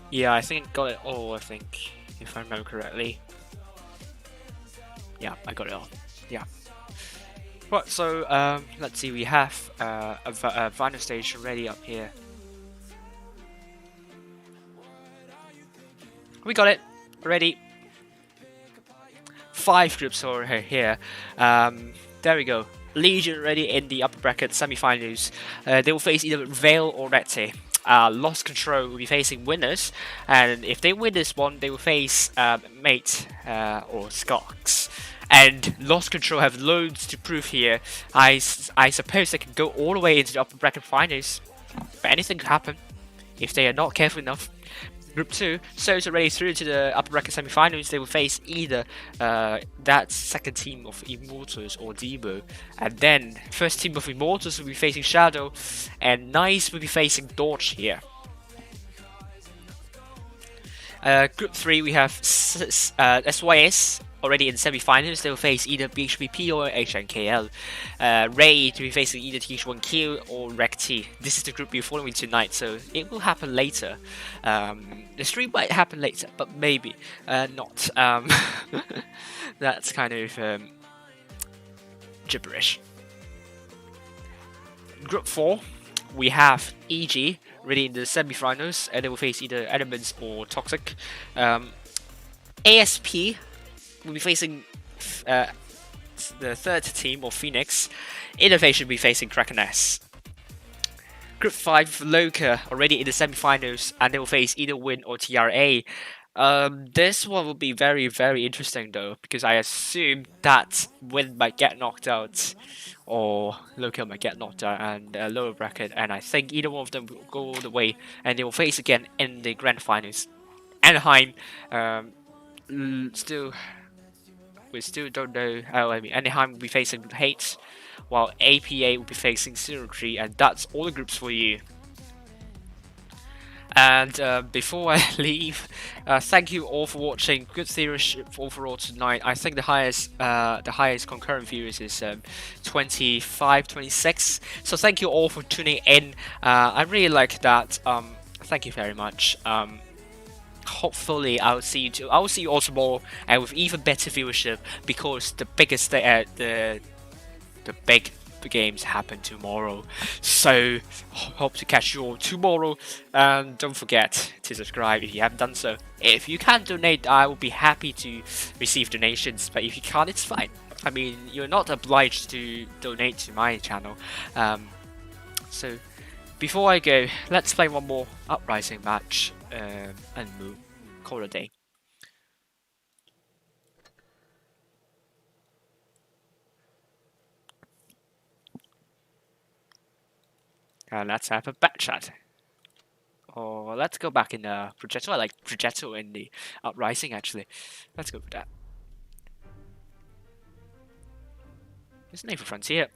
Yeah, I think I got it all. I think, if I remember correctly. Yeah, I got it all. Yeah. Right, so let's see. We have a final stage already up here. We got it already. 5 groups over here. There we go. Legion already in the upper bracket semi-finals. They will face either Vale or Rete. Lost Control will be facing winners, and if they win this one, they will face Mate or Scox. And Lost Control have loads to prove here. I suppose they can go all the way into the upper bracket finals, but anything could happen if they are not careful enough. Group 2, so it's already through to the upper bracket semi-finals. They will face either that second team of Immortals or Debo, and then first team of Immortals will be facing Shadow, and Nice will be facing Dodge here. Group 3, we have SYS already in semi-finals. They will face either BHBP or HNKL. Ray to be facing either TH1Q or REC-T. This is the group we're following tonight, so it will happen later. The stream might happen later, but maybe not. That's kind of gibberish. Group 4, we have EG ready in the semi-finals, and they will face either Elements or Toxic. ASP will be facing the third team of Phoenix. Innovation will be facing Kraken S. Group 5, LOCA already in the semi-finals, and they will face either Win or TRA. This one will be very, very interesting though, because I assume that Win might get knocked out, or LOCA might get knocked out and lower bracket, and I think either one of them will go all the way, and they will face again in the grand finals. Anaheim, we still don't know. Anaheim will be facing Hate, while APA will be facing 03, and that's all the groups for you. And before I leave, thank you all for watching. Good viewership overall tonight. I think the highest concurrent viewers is 25, 26. So thank you all for tuning in. I really like that. Thank you very much. Hopefully I'll see you all tomorrow, and with even better viewership, because the biggest the big games happen tomorrow. So hope to catch you all tomorrow, and don't forget to subscribe if you haven't done so. If you can donate, I will be happy to receive donations, but if you can't, it's fine. I mean, you're not obliged to donate to my channel. So before I go, let's play one more Uprising match, and we'll call it a day. And let's have a back chat. Or let's go back in the Progetto. I like Progetto in the Uprising, actually. Let's go for that. There's a name for Frontier.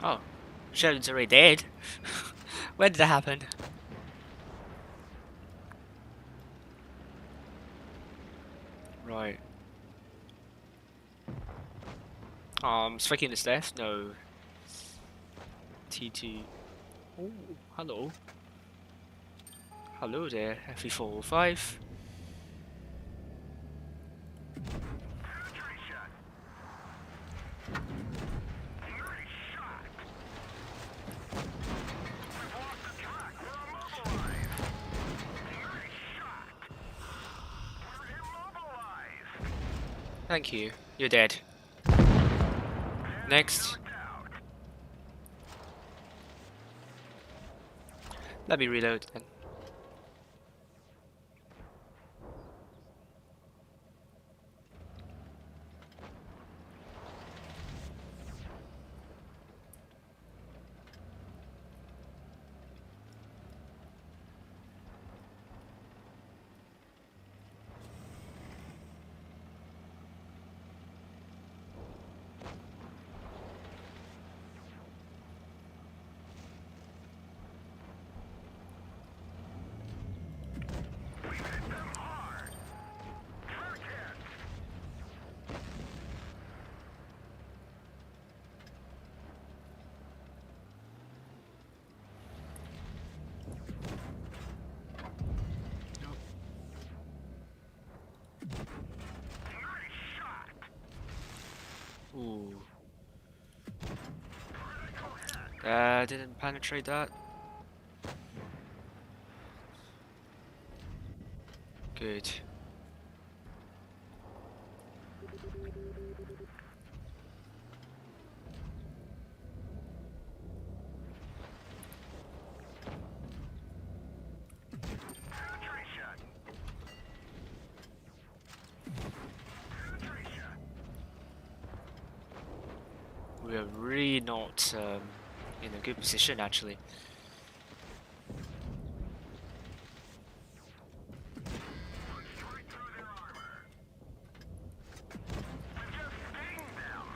Oh, Sheldon's already dead. When did that happen? Right. Striking the stairs? No. T2. Oh, hello. Hello there, F405. Penetration. Nice shot. We've lost the track. We're immobilized. Nice shot. We're immobilized. Thank you. You're dead. Next. Knocked out. Let me reload then. We've hit them hard. Track hits. Nice shot. Ooh. Critical hit. Didn't penetrate that. Good. Penetration. Penetration. We are really not in a good position actually. Straight through their armor. We just stinged them.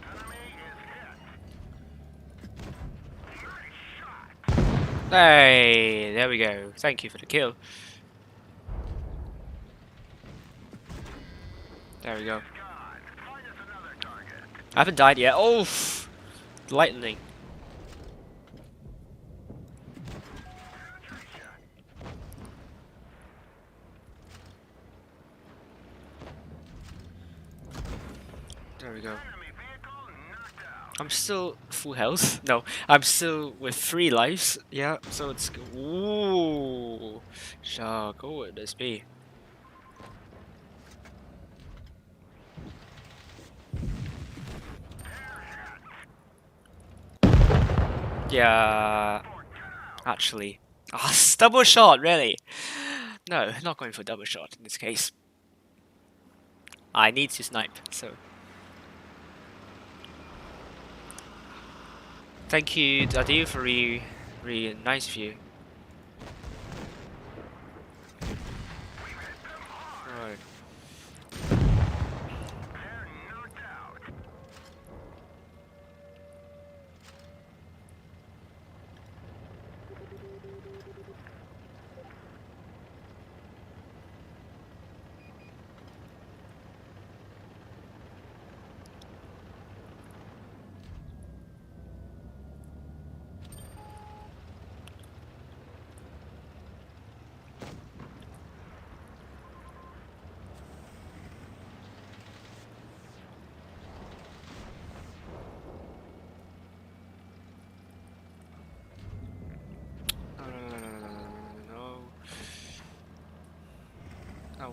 Enemy is hit. Nice shot. Hey, there we go. Thank you for the kill. There we go. God, find us another target. I haven't died yet. Oh, lightning. Penetration. There we go. Enemy vehicle knocked out. I'm still full health. No, I'm still with 3 lives. Yeah, so it's ooh. So go with this be. Yeah, actually. Ah, double shot, really? No, not going for double shot in this case. I need to snipe, so. Thank you, Dadu, for really nice view. Right. They're knocked out.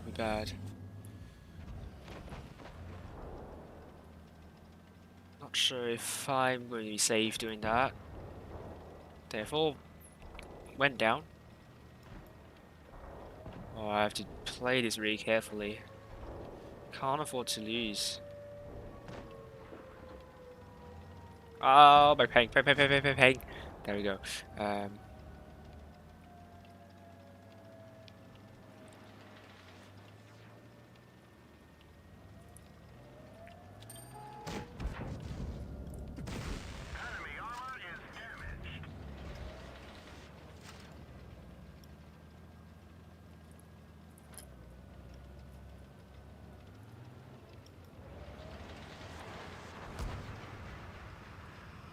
would be bad. Not sure if I'm going to be safe doing that. Therefore, went down. Oh, I have to play this really carefully. Can't afford to lose. Oh, my ping. There we go. Enemy armor is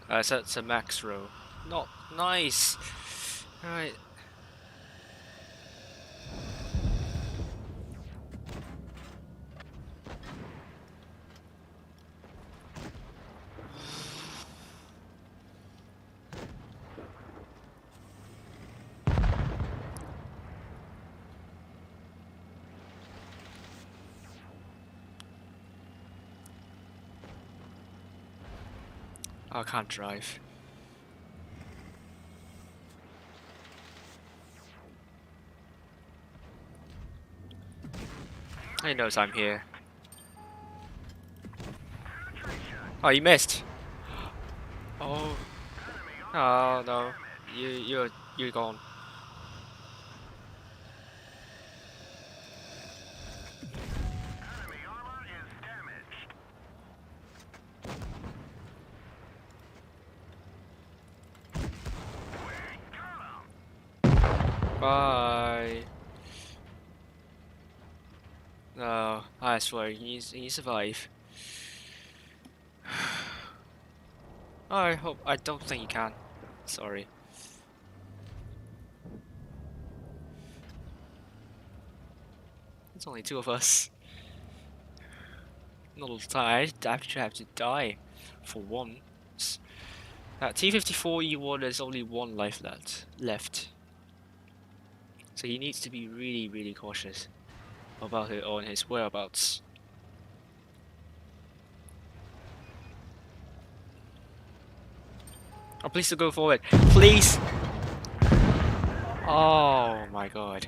damaged. So it's a max row. Not nice. Alright. I can't drive. He knows I'm here. Oh, you missed. Oh. Oh no. You're gone. Enemy armor is damaged. We got him. Bye. No, I swear he survive. I don't think you can. Sorry. It's only two of us. Not all the time. I actually have to die for once. T-54E1 there's only one life left. So he needs to be really, really cautious about it on his whereabouts. Oh, please don't go forward. Please! Oh my god.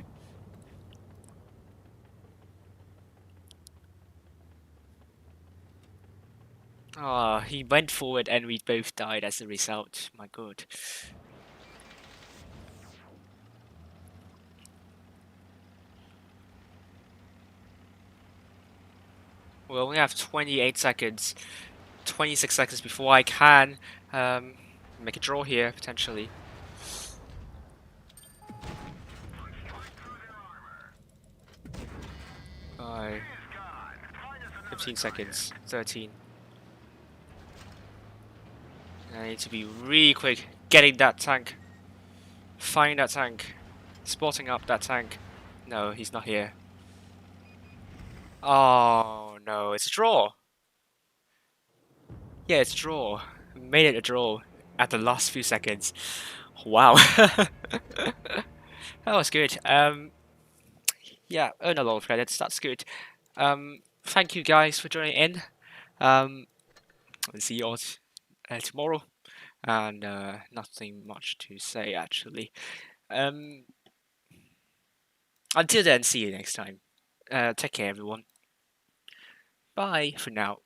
Ah, he went forward and we both died as a result. My god. We only have 28 seconds. 26 seconds before I can make a draw here, potentially. Bye. 15 seconds. 13. I need to be really quick getting that tank. Finding that tank. Spotting up that tank. No, he's not here. Oh no, it's a draw. Yeah, it's a draw. Made it a draw at the last few seconds. Wow. That was good. Yeah, earn a lot of credits. That's good. Thank you guys for joining in. I'll see you all tomorrow. And nothing much to say actually. Until then, see you next time. Take care, everyone. Bye for now.